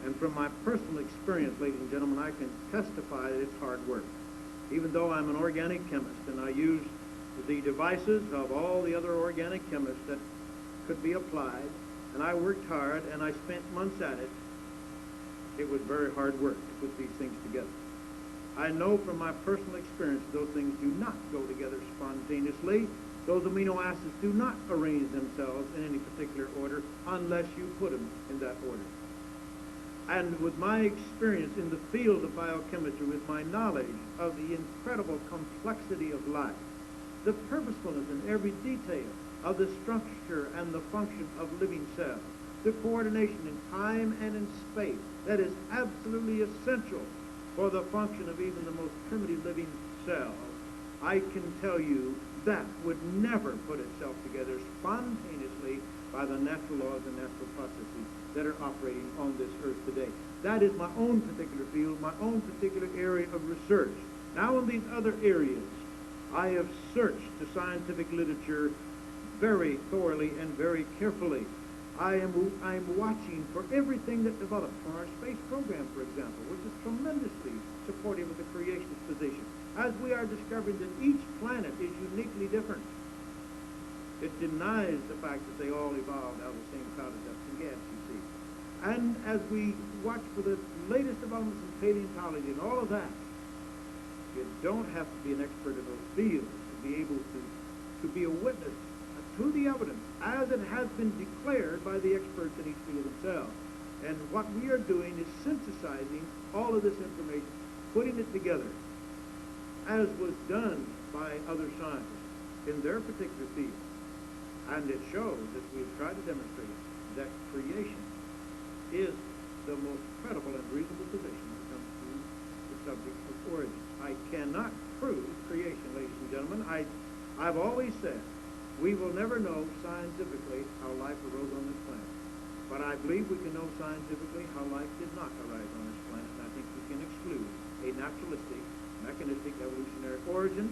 And from my personal experience, ladies and gentlemen, I can testify that it's hard work. Even though I'm an organic chemist and I use the devices of all the other organic chemists that could be applied, and I worked hard and I spent months at it, it was very hard work to put these things together. I know from my personal experience those things do not go together spontaneously. Those amino acids do not arrange themselves in any particular order unless you put them in that order. And with my experience in the field of biochemistry, with my knowledge of the incredible complexity of life, the purposefulness in every detail of the structure and the function of living cells, the coordination in time and in space that is absolutely essential for the function of even the most primitive living cell, I can tell you that would never put itself together spontaneously by the natural laws and natural processes that are operating on this earth today. That is my own particular field, my own particular area of research. Now in these other areas, I have searched the scientific literature very thoroughly and very carefully. I am watching for everything that develops for our space program, for example, which is tremendously supportive of the creationist position, as we are discovering that each planet is uniquely different. It denies the fact that they all evolved out of the same cloud of dust and gas, you see. And as we watch for the latest developments in paleontology and all of that, you don't have to be an expert in those fields to be able to be a witness to the evidence as it has been declared by the experts in each field themselves. And what we are doing is synthesizing all of this information, putting it together, as was done by other scientists in their particular field. And it shows, as we've tried to demonstrate, that creation is the most credible and reasonable position when it comes to the subject of origin. I cannot prove creation, ladies and gentlemen. I've always said we will never know scientifically how life arose on this planet. But I believe we can know scientifically how life did not arise on this planet. And I think we can exclude a naturalistic, mechanistic, evolutionary origin.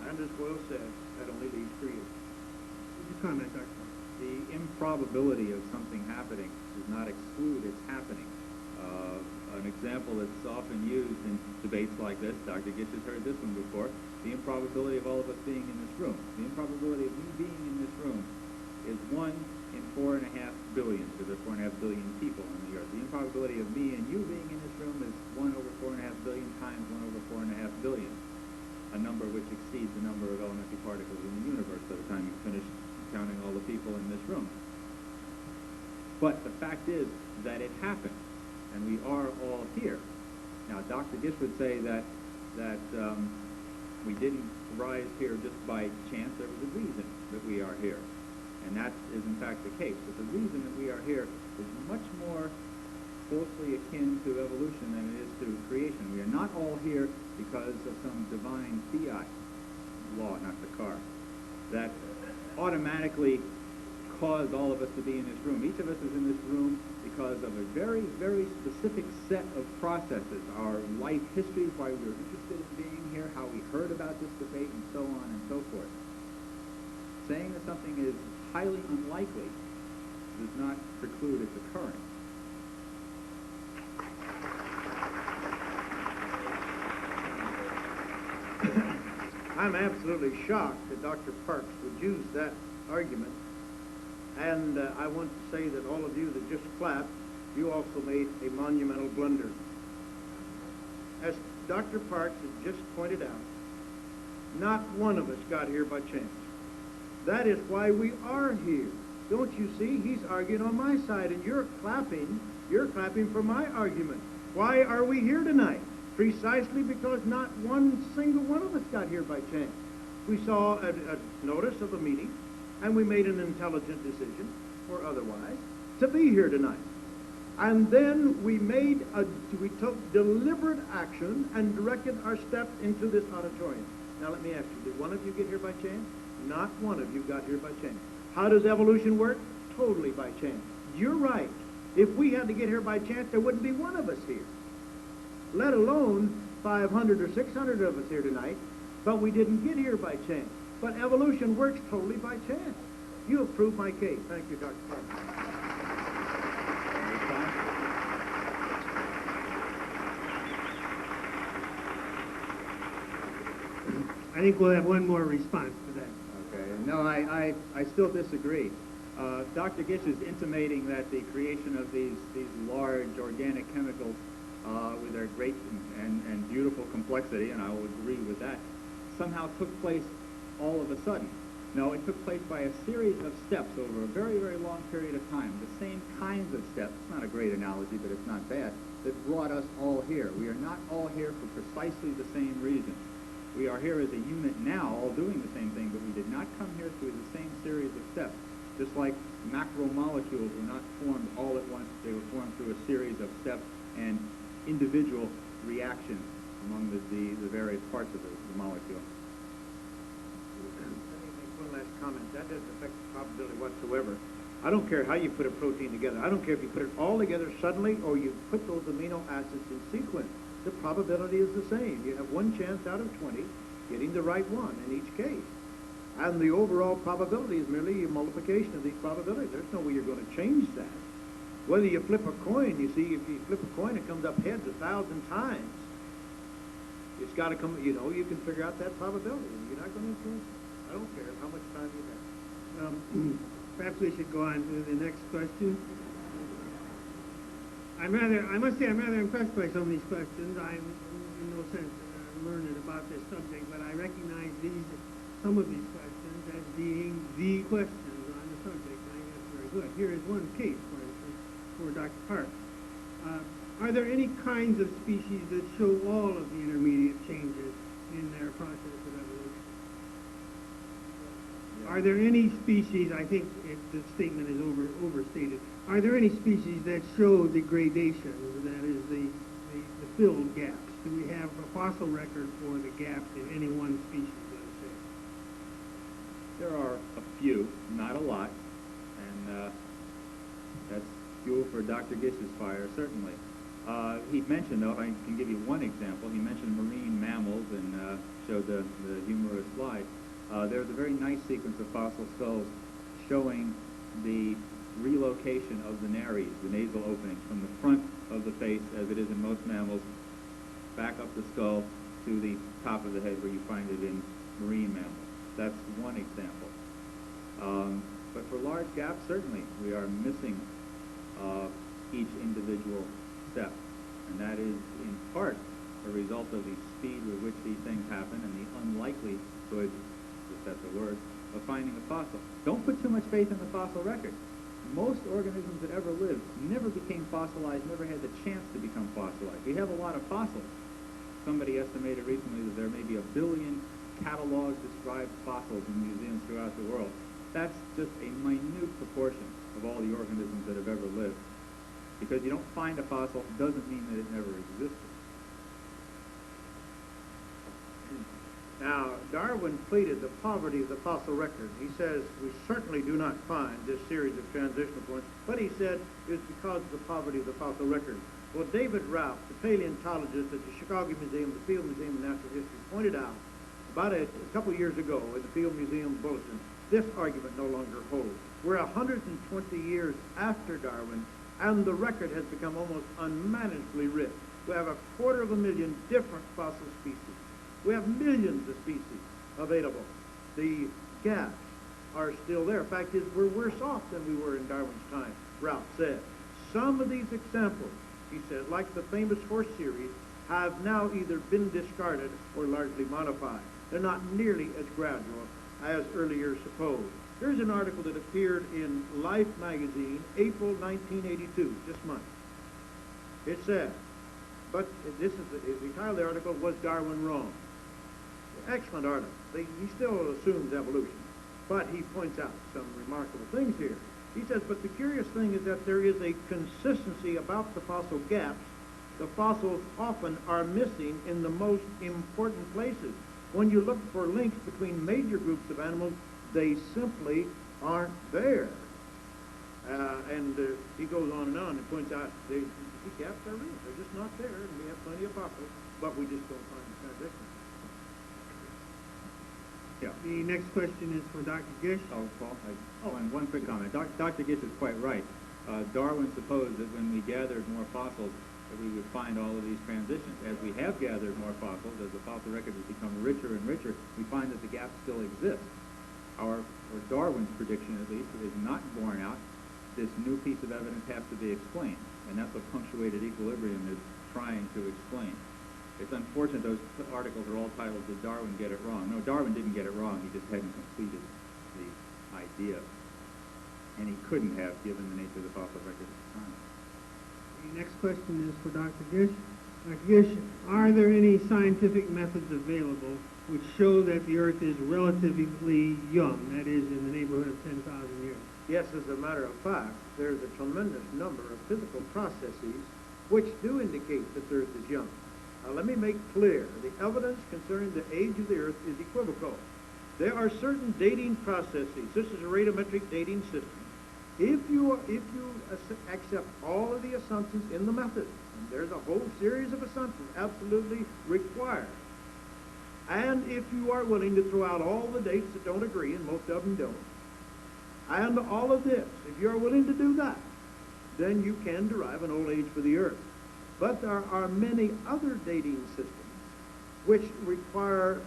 And as Boyle said, that only leads creation. Would you comment, Dr. Park? The improbability of something happening does not exclude its happening. An example that's often used in debates like this, Dr. Gish has heard this one before, the improbability of all of us being in this room. The improbability of me being in this room is 1 in 4.5 billion, because there are 4.5 billion people on the earth. The improbability of me and you being in this room is 1 over 4.5 billion times 1 over 4.5 billion, a number which exceeds the number of elementary particles in the universe by the time you finish counting all the people in this room. But the fact is that it happened, and we are all here. Now, Dr. Gish would say that we didn't rise here just by chance. There was a reason that we are here, and that is in fact the case. But the reason that we are here is much more closely akin to evolution than it is to creation. We are not all here because of some divine fiat law, not the car, that automatically caused all of us to be in this room. Each of us is in this room because of a very, very specific set of processes. Our life histories, why we were interested in being here, how we heard about this debate, and so on and so forth. Saying that something is highly unlikely does not preclude its occurrence. I'm absolutely shocked that Dr. Parks would use that argument. And I want to say that all of you that just clapped, you also made a monumental blunder. As Dr. Parks has just pointed out, not one of us got here by chance. That is why we are here. Don't you see? He's arguing on my side, and you're clapping for my argument. Why are we here tonight? Precisely because not one single one of us got here by chance. We saw a notice of a meeting, and we made an intelligent decision, or otherwise, to be here tonight. And then we took deliberate action and directed our steps into this auditorium. Now let me ask you, did one of you get here by chance? Not one of you got here by chance. How does evolution work? Totally by chance. You're right. If we had to get here by chance, there wouldn't be one of us here, let alone 500 or 600 of us here tonight. But we didn't get here by chance. But evolution works totally by chance. You have proved my case. Thank you, Dr. Parker. I think we'll have one more response to that. Okay. No, I still disagree. Dr. Gish is intimating that the creation of these large organic chemicals with their great and beautiful complexity, and I will agree with that, somehow took place all of a sudden. No, it took place by a series of steps over a very, very long period of time. The same kinds of steps, it's not a great analogy, but it's not bad, that brought us all here. We are not all here for precisely the same reason. We are here as a unit now, all doing the same thing, but we did not come here through the same series of steps. Just like macromolecules were not formed all at once, they were formed through a series of steps and individual reactions among the various parts of the molecule. Let me make one last comment. That doesn't affect the probability whatsoever. I don't care how you put a protein together. I don't care if you put it all together suddenly or you put those amino acids in sequence. The probability is the same. You have one chance out of 20 getting the right one in each case. And the overall probability is merely a multiplication of these probabilities. There's no way you're going to change that. Whether you flip a coin, you see, if you flip a coin, it comes up heads 1,000 times. It's got to come, you can figure out that probability. And you're not going to influence it. I don't care how much time you have. Perhaps we should go on to the next question. I must say I'm rather impressed by some of these questions. I'm in no sense learned about this subject, but I recognize some of these questions as being the questions on the subject. I think that's very good. Here is one case, for instance, for Dr. Park. Are there any kinds of species that show all of the intermediate changes in their process of evolution? Yeah. Are there any species, I think the statement is overstated, are there any species that show degradation, that is the filled gaps? Do we have a fossil record for the gaps in any one species, let's say? There are a few, not a lot, and that's fuel for Dr. Gish's fire, certainly. He mentioned, though, I can give you one example, he mentioned marine mammals and showed the humorous slide. There's a very nice sequence of fossil skulls showing the relocation of the nares, the nasal openings, from the front of the face, as it is in most mammals, back up the skull to the top of the head where you find it in marine mammals. That's one example. But for large gaps, certainly, we are missing each individual step. And that is, in part, a result of the speed with which these things happen and the unlikelihood, if that's a word, of finding a fossil. Don't put too much faith in the fossil record. Most organisms that ever lived never became fossilized, never had the chance to become fossilized. We have a lot of fossils. Somebody estimated recently that there may be 1 billion cataloged described fossils in museums throughout the world. That's just a minute proportion of all the organisms that have ever lived. Because you don't find a fossil doesn't mean that it never existed. Now, Darwin pleaded the poverty of the fossil record. He says, we certainly do not find this series of transitional forms, but he said it's because of the poverty of the fossil record. Well, David Ralph, the paleontologist at the Chicago Museum, the Field Museum of Natural History, pointed out about a couple years ago in the Field Museum Bulletin this argument no longer holds. We're 120 years after Darwin, and the record has become almost unmanageably rich. We have 250,000 different fossil species. We have millions of species available. The gaps are still there. Fact is, we're worse off than we were in Darwin's time, Ralph said. Some of these examples, he says, like the famous horse series, have now either been discarded or largely modified. They're not nearly as gradual as earlier supposed. Here's an article that appeared in Life magazine, April 1982, this month. It says, but this is the title of the article, Was Darwin Wrong? Excellent article. He still assumes evolution, but he points out some remarkable things here. He says, but the curious thing is that there is a consistency about the fossil gaps. The fossils often are missing in the most important places. When you look for links between major groups of animals, they simply aren't there. He goes on and points out the gaps are real. They're just not there, and we have plenty of fossils, but we just don't find the transition. Yeah. The next question is for Dr. Gish. Oh, Paul, one quick comment. Dr. Gish is quite right. Darwin supposed that when we gathered more fossils, that we would find all of these transitions. As we have gathered more fossils, as the fossil record has become richer and richer, we find that the gaps still exist. Or Darwin's prediction, at least, is not borne out. This new piece of evidence has to be explained, and that's what punctuated equilibrium is trying to explain. It's unfortunate those articles are all titled, Did Darwin Get It Wrong? No, Darwin didn't get it wrong. He just hadn't completed the idea. And he couldn't have, given the nature of the fossil record at the time. The next question is for Dr. Gish. Dr. Gish, are there any scientific methods available which show that the Earth is relatively young, that is, in the neighborhood of 10,000 years? Yes, as a matter of fact, there's a tremendous number of physical processes which do indicate that the Earth is young. Now, let me make clear, the evidence concerning the age of the Earth is equivocal. There are certain dating processes. This is a radiometric dating system. If you accept all of the assumptions in the method, and there's a whole series of assumptions absolutely required, and if you are willing to throw out all the dates that don't agree, and most of them don't, and all of this, if you're willing to do that, then you can derive an old age for the Earth. But there are many other dating systems which require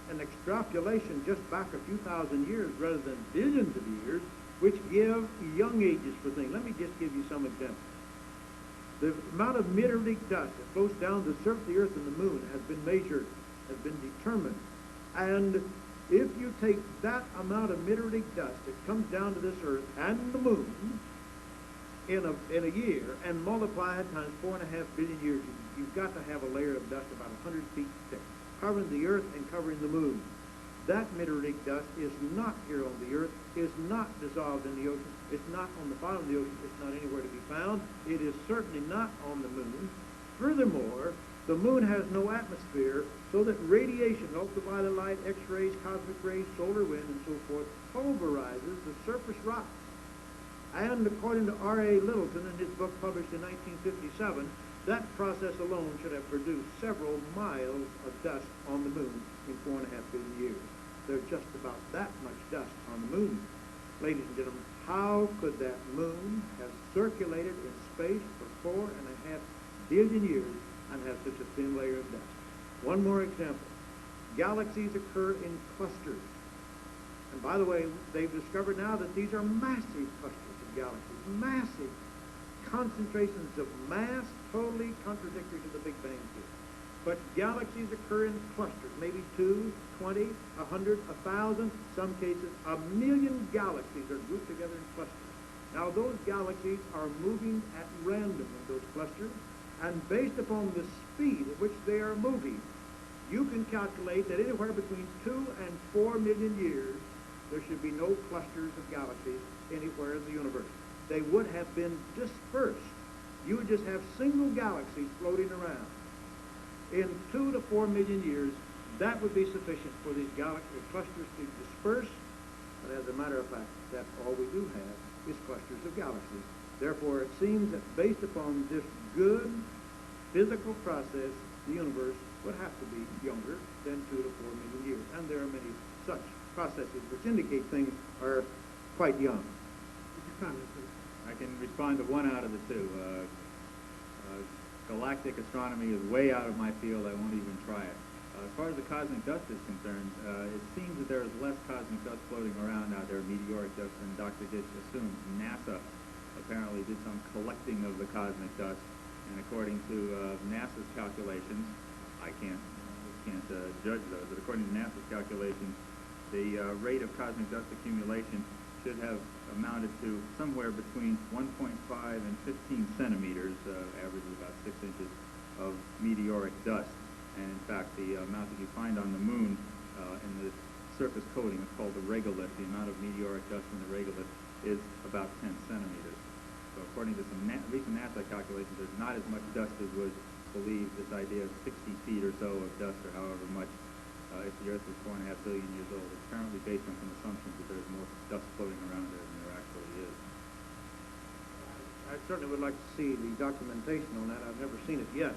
an extrapolation just back a few thousand years rather than billions of years, which give young ages for things. Let me just give you some examples. The amount of meteoritic dust that flows down the surface of the Earth and the Moon has been measured, has been determined. And if you take that amount of meteoritic dust that comes down to this Earth and the Moon in a year and multiply it times 4.5 billion years, you've got to have a layer of dust about 100 feet thick, covering the Earth and covering the Moon. That meteoritic dust is not here on the Earth, is not dissolved in the ocean, it's not on the bottom of the ocean, it's not anywhere to be found, it is certainly not on the Moon. Furthermore, the Moon has no atmosphere, so that radiation, ultraviolet light, X-rays, cosmic rays, solar wind, and so forth, pulverizes the surface rocks. And according to R.A. Littleton in his book published in 1957, that process alone should have produced several miles of dust on the Moon in 4.5 billion years. There's just about that much dust on the Moon. Ladies and gentlemen, how could that Moon have circulated in space for 4.5 billion years and have such a thin layer of dust? One more example. Galaxies occur in clusters. And by the way, they've discovered now that these are massive clusters of galaxies, massive concentrations of mass, totally contradictory to the Big Bang theory. But galaxies occur in clusters, maybe 2, 20, 100, 1,000, some cases 1,000,000 galaxies are grouped together in clusters. Now those galaxies are moving at random in those clusters, and based upon the speed at which they are moving, you can calculate that anywhere between 2 and 4 million years, there should be no clusters of galaxies anywhere in the universe. They would have been dispersed. You would just have single galaxies floating around. In 2 to 4 million years, that would be sufficient for these galaxy clusters to disperse. But as a matter of fact, that's all we do have is clusters of galaxies. Therefore, it seems that based upon this good physical process, the universe would have to be younger than 2 to 4 million years. And there are many such processes which indicate things are quite young. Comment, please. I can respond to one out of the two. Galactic astronomy is way out of my field. I won't even try it. As far as the cosmic dust is concerned, it seems that there is less cosmic dust floating around out there, meteoric dust, than Dr. Gish assumed. NASA apparently did some collecting of the cosmic dust, and according to NASA's calculations, I can't judge those, but according to NASA's calculations, the rate of cosmic dust accumulation should have amounted to somewhere between 1.5 and 15 centimeters, averaging about 6 inches of meteoric dust. And in fact, the amount that you find on the moon in the surface coating is called the regolith. The amount of meteoric dust in the regolith is about 10 centimeters. So according to some recent NASA calculations, there's not as much dust as was believed. This idea of 60 feet or so of dust, or however much, if the Earth was 4.5 billion years old, it's apparently based on some assumptions that there's more dust floating around there than there actually is. I certainly would like to see the documentation on that. I've never seen it yet.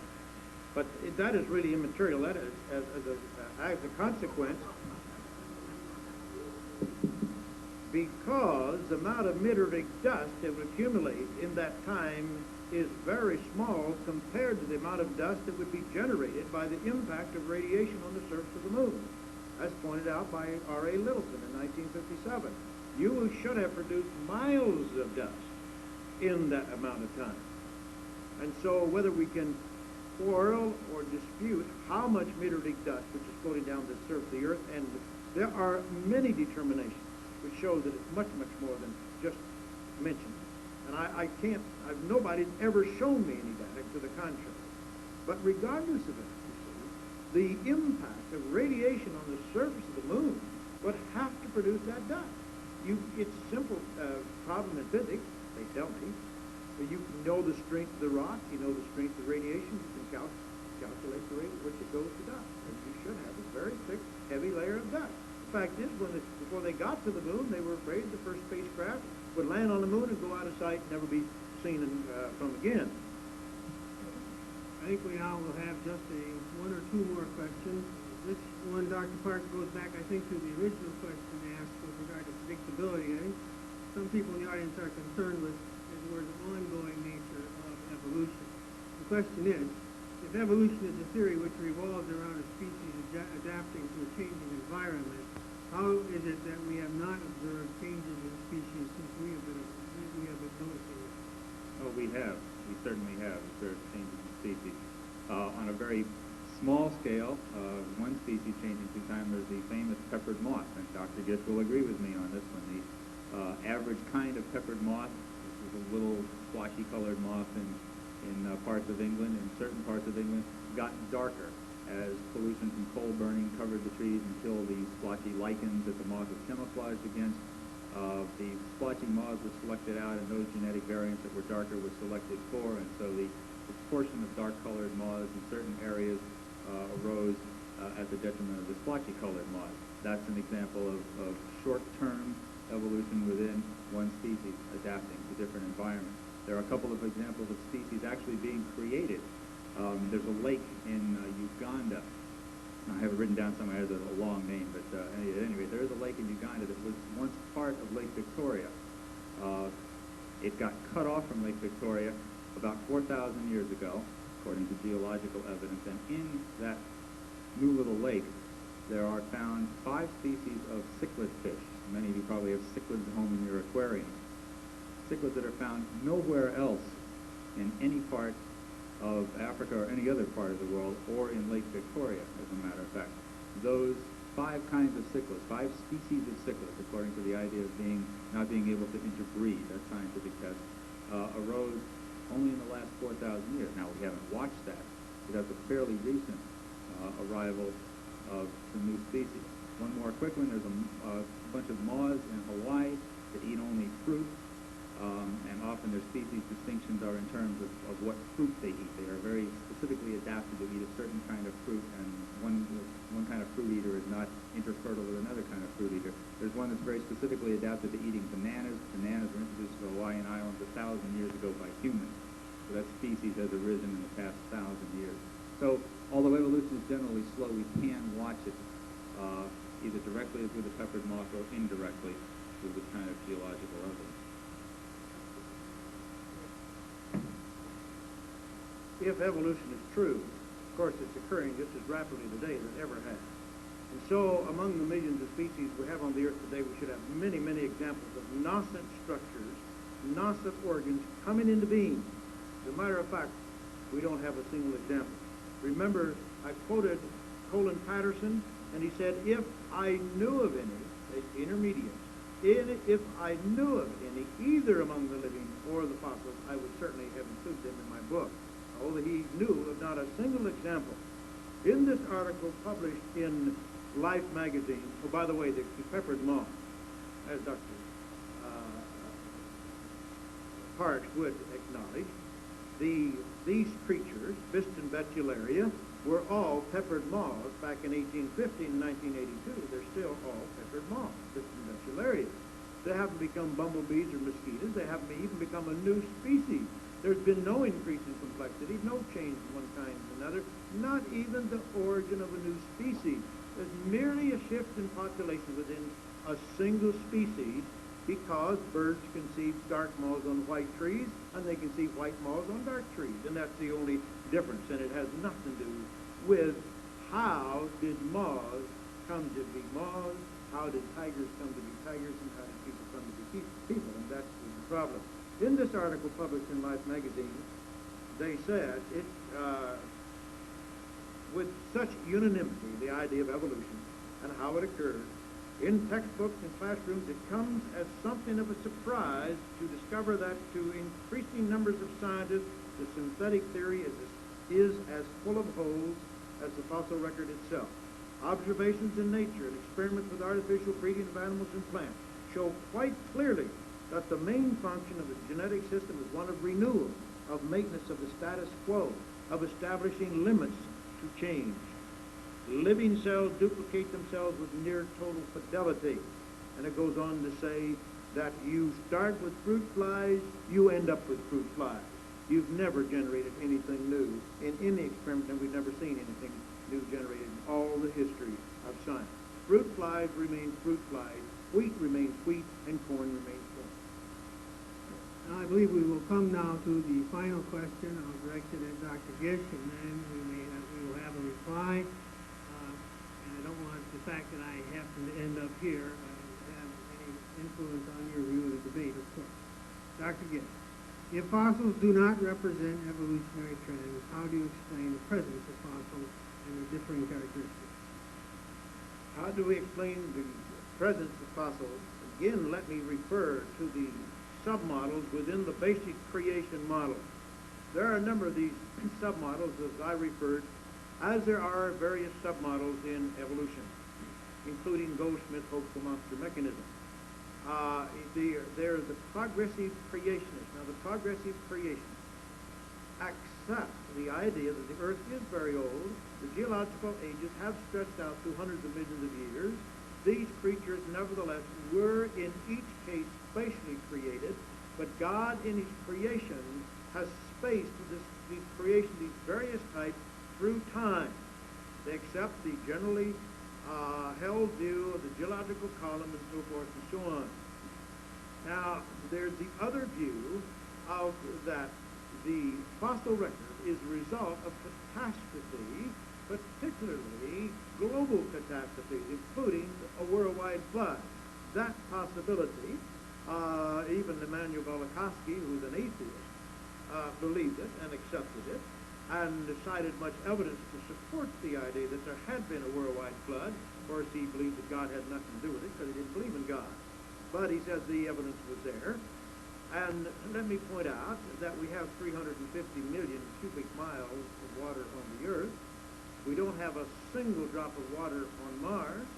But that is really immaterial. That is, as a consequence, because the amount of meteoric dust that would accumulate in that time is very small compared to the amount of dust that would be generated by the impact of radiation on the surface of the moon, as pointed out by R.A. Littleton in 1957. You should have produced miles of dust in that amount of time. And so whether we can quarrel or dispute how much meteoric dust which is floating down the surface of the Earth, and there are many determinations which show that it's much, much more than just mentioned. And nobody's ever shown me any data to the contrary. But regardless of that, you see, the impact of radiation on the surface of the moon would have to produce that dust. It's a simple problem in physics, they tell me. You know the strength of the rock, you know the strength of radiation, you can calculate the rate at which it goes to dust. And you should have a very thick, heavy layer of dust. The fact is, before they got to the moon, they were afraid the first spacecraft would land on the moon and go out of sight and never be seen from again. I think we now will have just one or two more questions. This one, Dr. Park, goes back, I think, to the original question asked with regard to predictability. I think some people in the audience are concerned with the word ongoing nature of evolution. The question is, if evolution is a theory which revolves around a species adapting to a changing environment, how is it that we have not observed changes in species since we have been noticing it? Oh, we have. We certainly have observed changes in species. On a very small scale, one species changing through time is the famous peppered moth, and Dr. Gish will agree with me on this one. The average kind of peppered moth, this is a little splotchy-colored moth in parts of England. In certain parts of England, got darker as pollution from coal burning covered the trees and killed these splotchy lichens that the moth was camouflaged against. The splotchy moths were selected out, and those genetic variants that were darker were selected for, and so the proportion of dark-colored moths in certain areas arose at the detriment of the splotchy-colored moths. That's an example of short-term evolution within one species adapting to different environments. There are a couple of examples of species actually being created. There's a lake in Uganda. I have it written down somewhere. It has a long name, but at any rate, there is a lake in Uganda that was once part of Lake Victoria. It got cut off from Lake Victoria about 4,000 years ago, according to geological evidence, and in that new little lake, there are found 5 species of cichlid fish. Many of you probably have cichlids at home in your aquarium. Cichlids that are found nowhere else in any part of Africa or any other part of the world, or in Lake Victoria, as a matter of fact. Those 5 kinds of cichlids, 5 species of cichlids, according to the idea of not being able to interbreed, that's scientific test, arose only in the last 4,000 years. Now, we haven't watched that, but that's a fairly recent arrival of some new species. One more quick one, there's a bunch of moths in Hawaii that eat only fruit. And often their species distinctions are in terms of what fruit they eat. They are very specifically adapted to eat a certain kind of fruit, and one kind of fruit eater is not interfertile with another kind of fruit eater. There's one that's very specifically adapted to eating bananas. Bananas were introduced to the Hawaiian Islands 1,000 years ago by humans. So that species has arisen in the past 1,000 years. So although evolution is generally slow, we can watch it either directly through the peppered moth or indirectly through the kind of geological evidence. If evolution is true, of course it's occurring just as rapidly today as it ever has. And so among the millions of species we have on the earth today, we should have many, many examples of nascent structures, nascent organs coming into being. As a matter of fact, we don't have a single example. Remember, I quoted Colin Patterson, and he said, if I knew of any, intermediate, if I knew of any, either among the living or the fossils, I would certainly have included them in my book. Although he knew of not a single example. In this article published in Life magazine, oh, by the way, the peppered moth, as Dr. Parks would acknowledge, these creatures, Biston betularia, were all peppered moths back in 1850 and 1982. They're still all peppered moths, Biston betularia. They haven't become bumblebees or mosquitoes. They haven't even become a new species. There's been no increase in complexity, no change from one kind to another, not even the origin of a new species. There's merely a shift in population within a single species because birds can see dark moths on white trees and they can see white moths on dark trees. And that's the only difference. And it has nothing to do with how did moths come to be moths, how did tigers come to be tigers, and how did people come to be people. And that's the problem. In this article published in Life magazine, they said it, with such unanimity, the idea of evolution and how it occurred, in textbooks and classrooms, it comes as something of a surprise to discover that to increasing numbers of scientists, the synthetic theory is as full of holes as the fossil record itself. Observations in nature and experiments with artificial breeding of animals and plants show quite clearly that the main function of the genetic system is one of renewal, of maintenance of the status quo, of establishing limits to change. Living cells duplicate themselves with near total fidelity. And it goes on to say that you start with fruit flies, you end up with fruit flies. You've never generated anything new in any experiment, and we've never seen anything new generated in all the history of science. Fruit flies remain fruit flies, wheat remains wheat, and corn remains corn. I believe we will come now to the final question. I'll direct it at Dr. Gish, and then we will have a reply. And I don't want the fact that I happen to end up here have any influence on your view of the debate, of course. Dr. Gish, if fossils do not represent evolutionary trends, how do you explain the presence of fossils and their differing characteristics? How do we explain the presence of fossils? Again, let me refer to the submodels within the basic creation model. There are a number of these submodels, as I referred, as there are various submodels in evolution, including Goldsmith-Hochschild monster mechanism. There's the progressive creationist. Now, the progressive creationists accept the idea that the Earth is very old, the geological ages have stretched out through hundreds of millions of years. These creatures, nevertheless, were in each case spatially created, but God in his creation has spaced these creation, these various types, through time. They accept the generally held view of the geological column and so forth and so on. Now, there's the other view of that the fossil record is a result of catastrophe, particularly global catastrophes, including a worldwide flood. That possibility, even Immanuel Velikovsky, who's an atheist, believed it and accepted it, and cited much evidence to support the idea that there had been a worldwide flood. Of course, he believed that God had nothing to do with it because he didn't believe in God. But he says the evidence was there. And let me point out that we have 350 million cubic miles of water on the Earth. We don't have a single drop of water on Mars.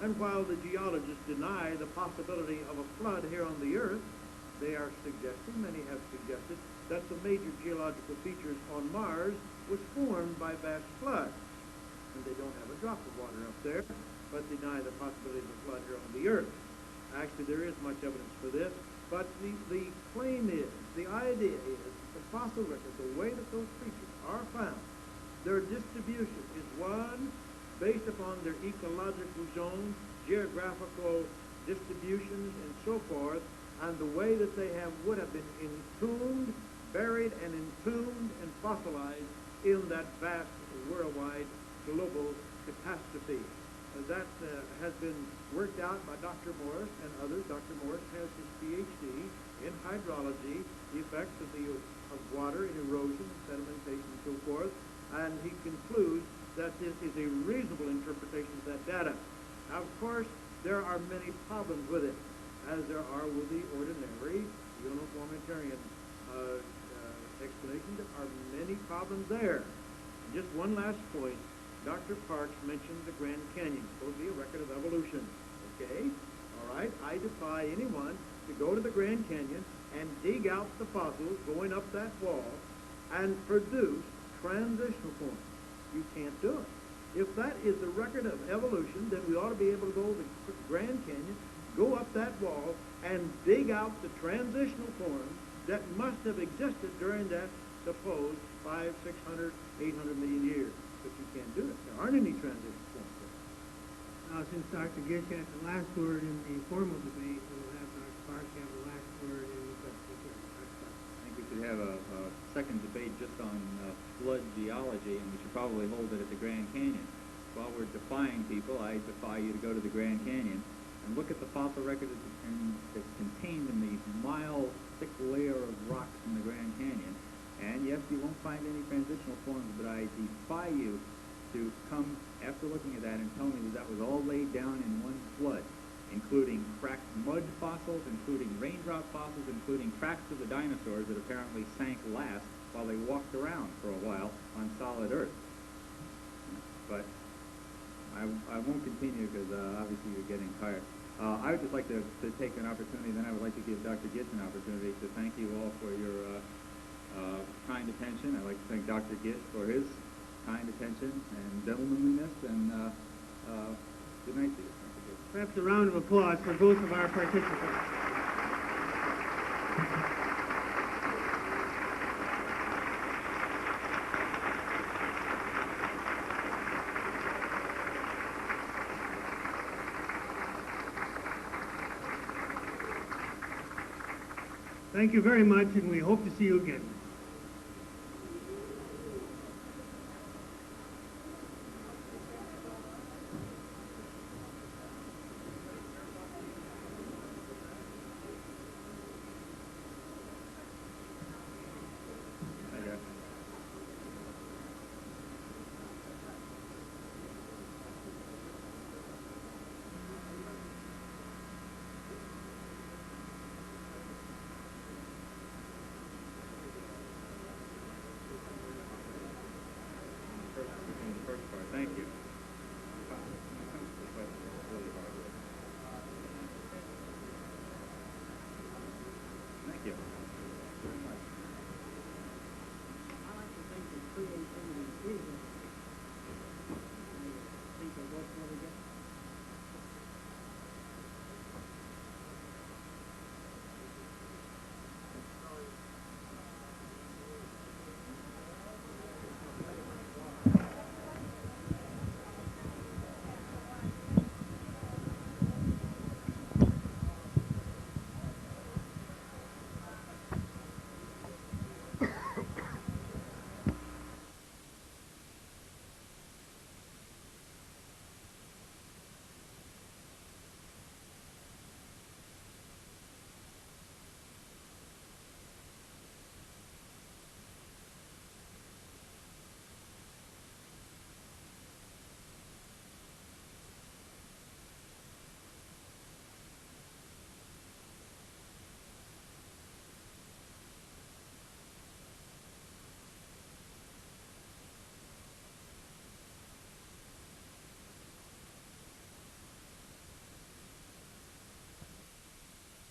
And while the geologists deny the possibility of a flood here on the Earth, they are suggesting, many have suggested, that the major geological features on Mars was formed by vast floods. And they don't have a drop of water up there, but deny the possibility of a flood here on the Earth. Actually, there is much evidence for this, but the claim is, the idea is, the fossil record, the way that those creatures are found, their distribution is one based upon their ecological zone, geographical distributions and so forth, and the way that they would have been entombed, buried and entombed and fossilized in that vast worldwide global catastrophe. That has been worked out by Dr. Morris and others. Dr. Morris has his PhD in hydrology, the effects of water in erosion, sedimentation, and so forth, and he concludes that this is a reasonable interpretation of that data. Now, of course, there are many problems with it, as there are with the ordinary uniformitarian explanation. There are many problems there. And just one last point. Dr. Parks mentioned the Grand Canyon, supposed to be a record of evolution. Okay? All right? I defy anyone to go to the Grand Canyon and dig out the fossils going up that wall and produce transitional forms. You can't do it. If that is the record of evolution, then we ought to be able to go to the Grand Canyon, go up that wall, and dig out the transitional forms that must have existed during that supposed 500, 600, 800 million years. But you can't do it. There aren't any transitional forms there. Now, since Dr. Gish had the last word in the formal debate, we'll have Dr. Park have the last word in the question period. I think we should have a second debate just on flood geology, and we should probably hold it at the Grand Canyon. While we're defying people, I defy you to go to the Grand Canyon and look at the fossil record that's contained in the mile-thick layer of rocks in the Grand Canyon. And yes, you won't find any transitional forms, but I defy you to come after looking at that and tell me that was all laid down in one flood, including cracked mud fossils, including raindrop fossils, including tracks of the dinosaurs that apparently sank last while they walked around for a while on solid Earth. But I won't continue because obviously you're getting tired. I would just like to take an opportunity, then I would like to give Dr. Gish an opportunity to thank you all for your kind attention. I'd like to thank Dr. Gish for his kind attention and gentlemanliness, and good night to you. Perhaps a round of applause for both of our participants. Thank you very much, and we hope to see you again. Thank you. Thank you very much.